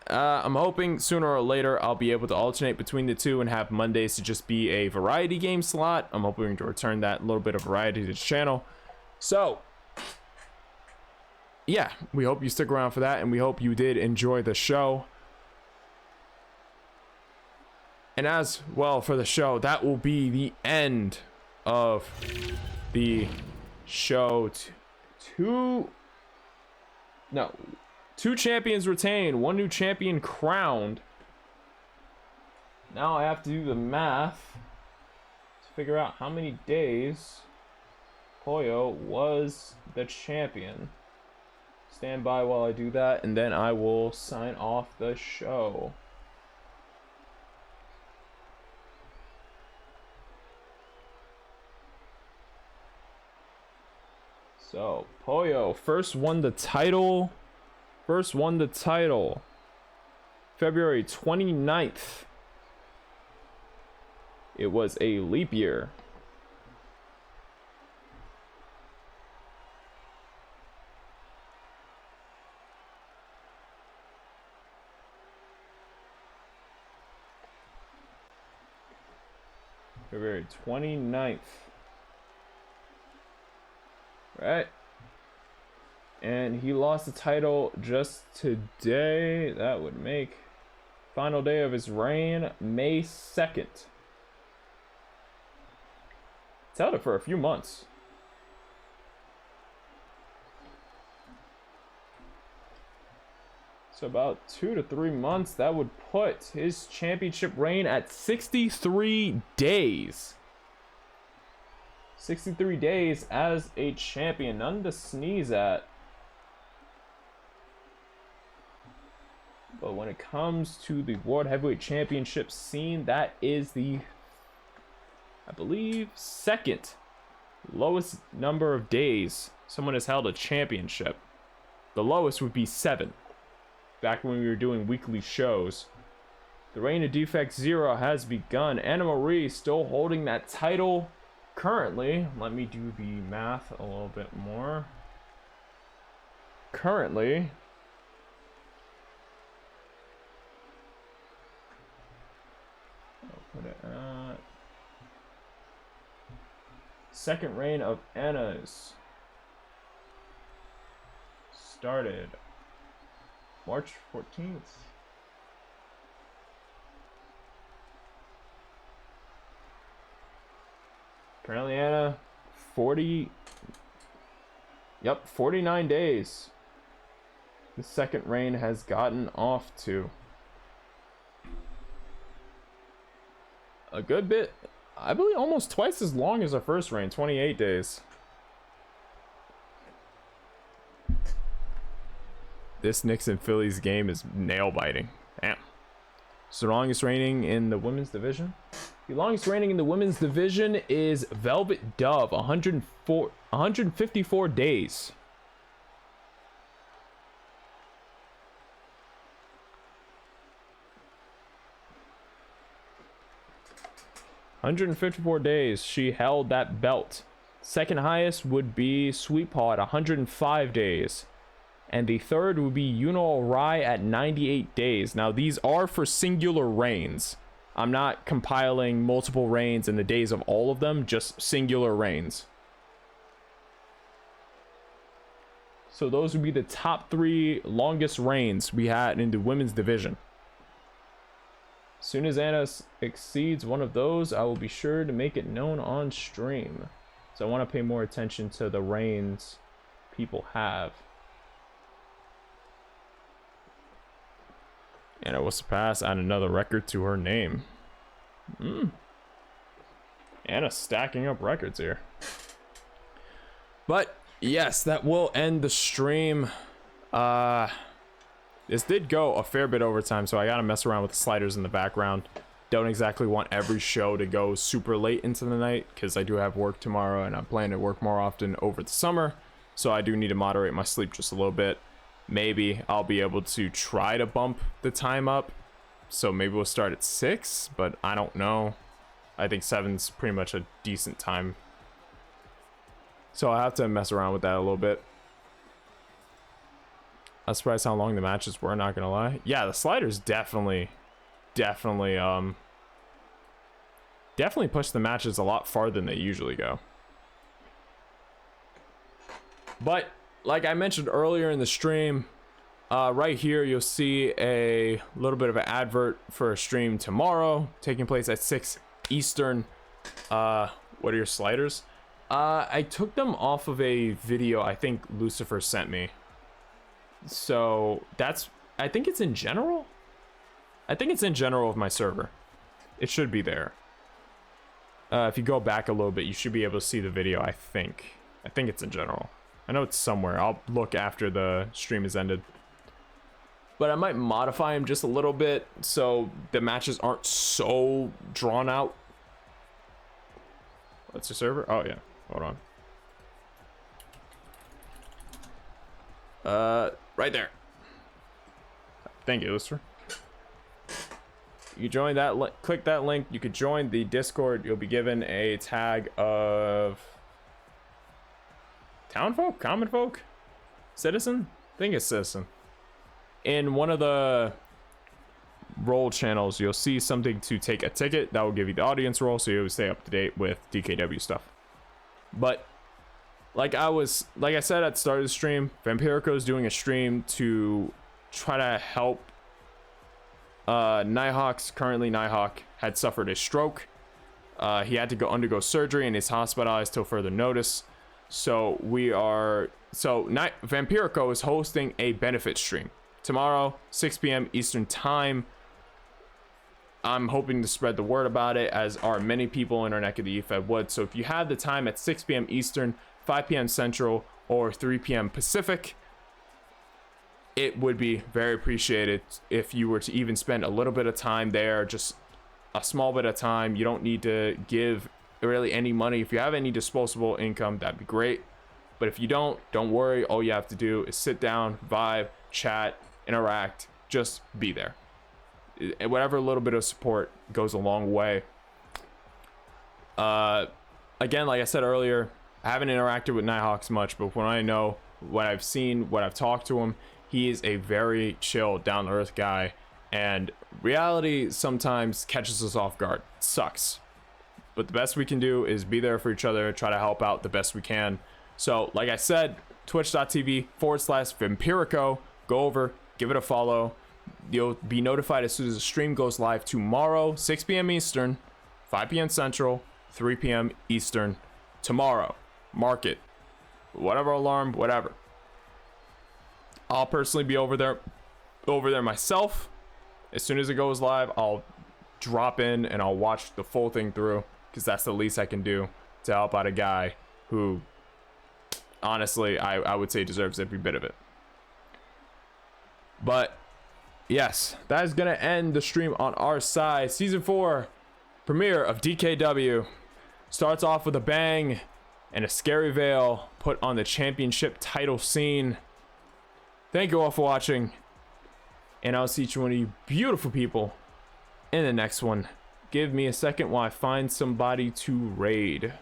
[SPEAKER 11] I'm hoping sooner or later I'll be able to alternate between the two and have Mondays to just be a variety game slot. I'm hoping to return that little bit of variety to the channel. So, yeah, we hope you stick around for that, and we hope you did enjoy the show. And as well for the show, that will be the end of the show. Two champions retained, 1 new champion crowned. Now I have to do the math to figure out how many days Pollo was the champion. Stand by while I do that, and then I will sign off the show. So, Pollo first won the title. February 29th. It was a leap year. February 29th. Right. And he lost the title just today. That would make final day of his reign May 2nd. held it for a few months. So about 2 to 3 months. That would put his championship reign at 63 days. 63 days as a champion. None to sneeze at. But when it comes to the World Heavyweight Championship scene, that is the, I believe, second lowest number of days someone has held a championship. The lowest would be 7. Back when we were doing weekly shows. The reign of Defect Zero has begun. Anna Marie still holding that title currently. Let me do the math a little bit more. Currently, I'll put it at second reign of Anna's started March 14th. Apparently Anna 49 days the second reign has gotten off to. A good bit, I believe almost twice as long as our first reign, 28 days. This Knicks and Phillies game is nail biting. Damn. So the longest reigning in the women's division? The longest reigning in the women's division is Velvet Dove, 154 days. She held that belt. Second highest would be Sweet Paw at 105 days. And the third would be Yuno Rai at 98 days. Now, these are for singular reigns. I'm not compiling multiple reigns in the days of all of them, just singular reigns. So those would be the top 3 longest reigns we had in the women's division. As soon as Anna exceeds one of those, I will be sure to make it known on stream. So I want to pay more attention to the reigns people have. And it will surpass, add another record to her name. Anna stacking up records here. But yes, that will end the stream. This did go a fair bit over time, so I gotta mess around with the sliders in the background. Don't exactly want every show to go super late into the night, because I do have work tomorrow, and I'm planning to work more often over the summer. So I do need to moderate my sleep just a little bit. Maybe I'll be able to try to bump the time up. So maybe we'll start at 6, but I don't know. I think 7's pretty much a decent time. So I have to mess around with that a little bit. I was surprised how long the matches were, not gonna lie. Yeah, the sliders definitely push the matches a lot farther than they usually go. But like I mentioned earlier in the stream, right here you'll see a little bit of an advert for a stream tomorrow, taking place at 6 Eastern. What are your sliders? I took them off of a video I think Lucifer sent me. So that's, I think it's in general. I think it's in general of my server. It should be there. If you go back a little bit, you should be able to see the video, I think. I think it's in general. I know it's somewhere. I'll look after the stream is ended. But I might modify them just a little bit so the matches aren't so drawn out. What's your server? Oh, yeah. Hold on. Right there. Thank you, Lister. You join that, click that link. You could join the Discord. You'll be given a tag of town folk, common folk, citizen. I think it's citizen. In one of the role channels, you'll see something to take a ticket. That will give you the audience role, so you'll stay up to date with DKW stuff. But like I said at the start of the stream, Vampirico is doing a stream to try to help Nighthawks. Currently, Nighthawk had suffered a stroke.
[SPEAKER 3] He had to go undergo surgery and is hospitalized till further notice. So Vampirico is hosting a benefit stream tomorrow, 6 p.m. Eastern time. I'm hoping to spread the word about it, as are many people in our neck of the Fed would. So if you have the time at 6 p.m. Eastern, 5 p.m. Central, or 3 p.m. Pacific, it would be very appreciated if you were to even spend a little bit of time there, just a small bit of time. You don't need to give really any money. If you have any disposable income, that'd be great. But if you don't worry. All you have to do is sit down, vibe, chat, interact, just be there. Whatever little bit of support goes a long way. Again, like I said earlier, I haven't interacted with Nighthawks much, but when I know, what I've seen, what I've talked to him, he is a very chill, down-to-earth guy, and reality sometimes catches us off guard. It sucks. But the best we can do is be there for each other, try to help out the best we can. So, like I said, twitch.tv/Vampirico. Go over, give it a follow. You'll be notified as soon as the stream goes live tomorrow, 6 p.m. Eastern, 5 p.m. Central, 3 p.m. Eastern. Tomorrow. Mark it. Whatever alarm, whatever. I'll personally be over there myself. As soon as it goes live, I'll drop in and I'll watch the full thing through, because that's the least I can do to help out a guy who, honestly, I would say deserves every bit of it. But yes, that is gonna end the stream on our side. Season 4 premiere of DKW starts off with a bang and a scary veil put on the championship title scene. Thank you all for watching, and I'll see each one of you beautiful people in the next one. Give me a second while I find somebody to raid.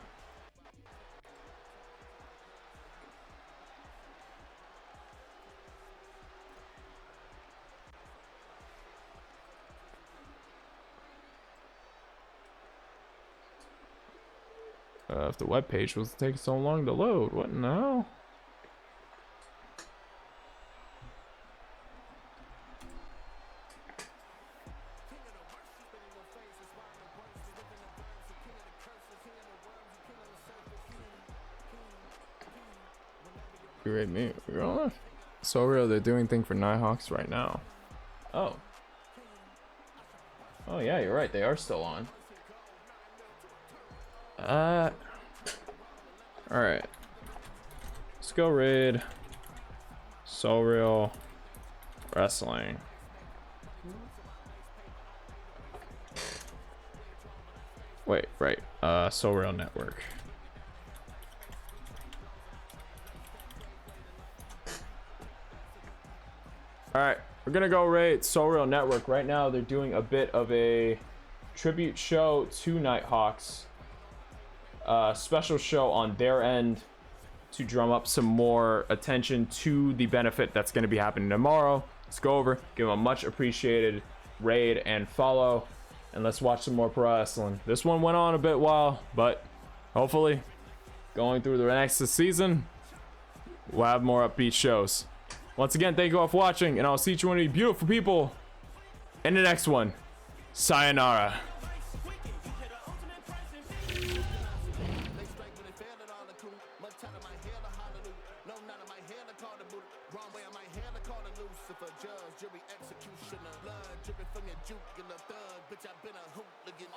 [SPEAKER 3] If the web page was taking so long to load, what now? You rate me? You're on? So real, they're doing thing for Nighthawks right now. Oh. Oh yeah, you're right. They are still on. Alright. Let's go raid So Real Wrestling. Wait, right. So Real Network. Alright, we're gonna go raid So Real Network. Right now they're doing a bit of a tribute show to Nighthawks. Special show on their end to drum up some more attention to the benefit that's going to be happening tomorrow. Let's go over, give them a much appreciated raid and follow, and let's watch some more pro wrestling. This one went on a bit while, but hopefully going through the next season we'll have more upbeat shows. Once again, thank you all for watching, and I'll see each one of you beautiful people in the next one. Sayonara.
[SPEAKER 2] Jury executioner, blood dripping from your juke and the thug. Bitch, I've been a hooligan.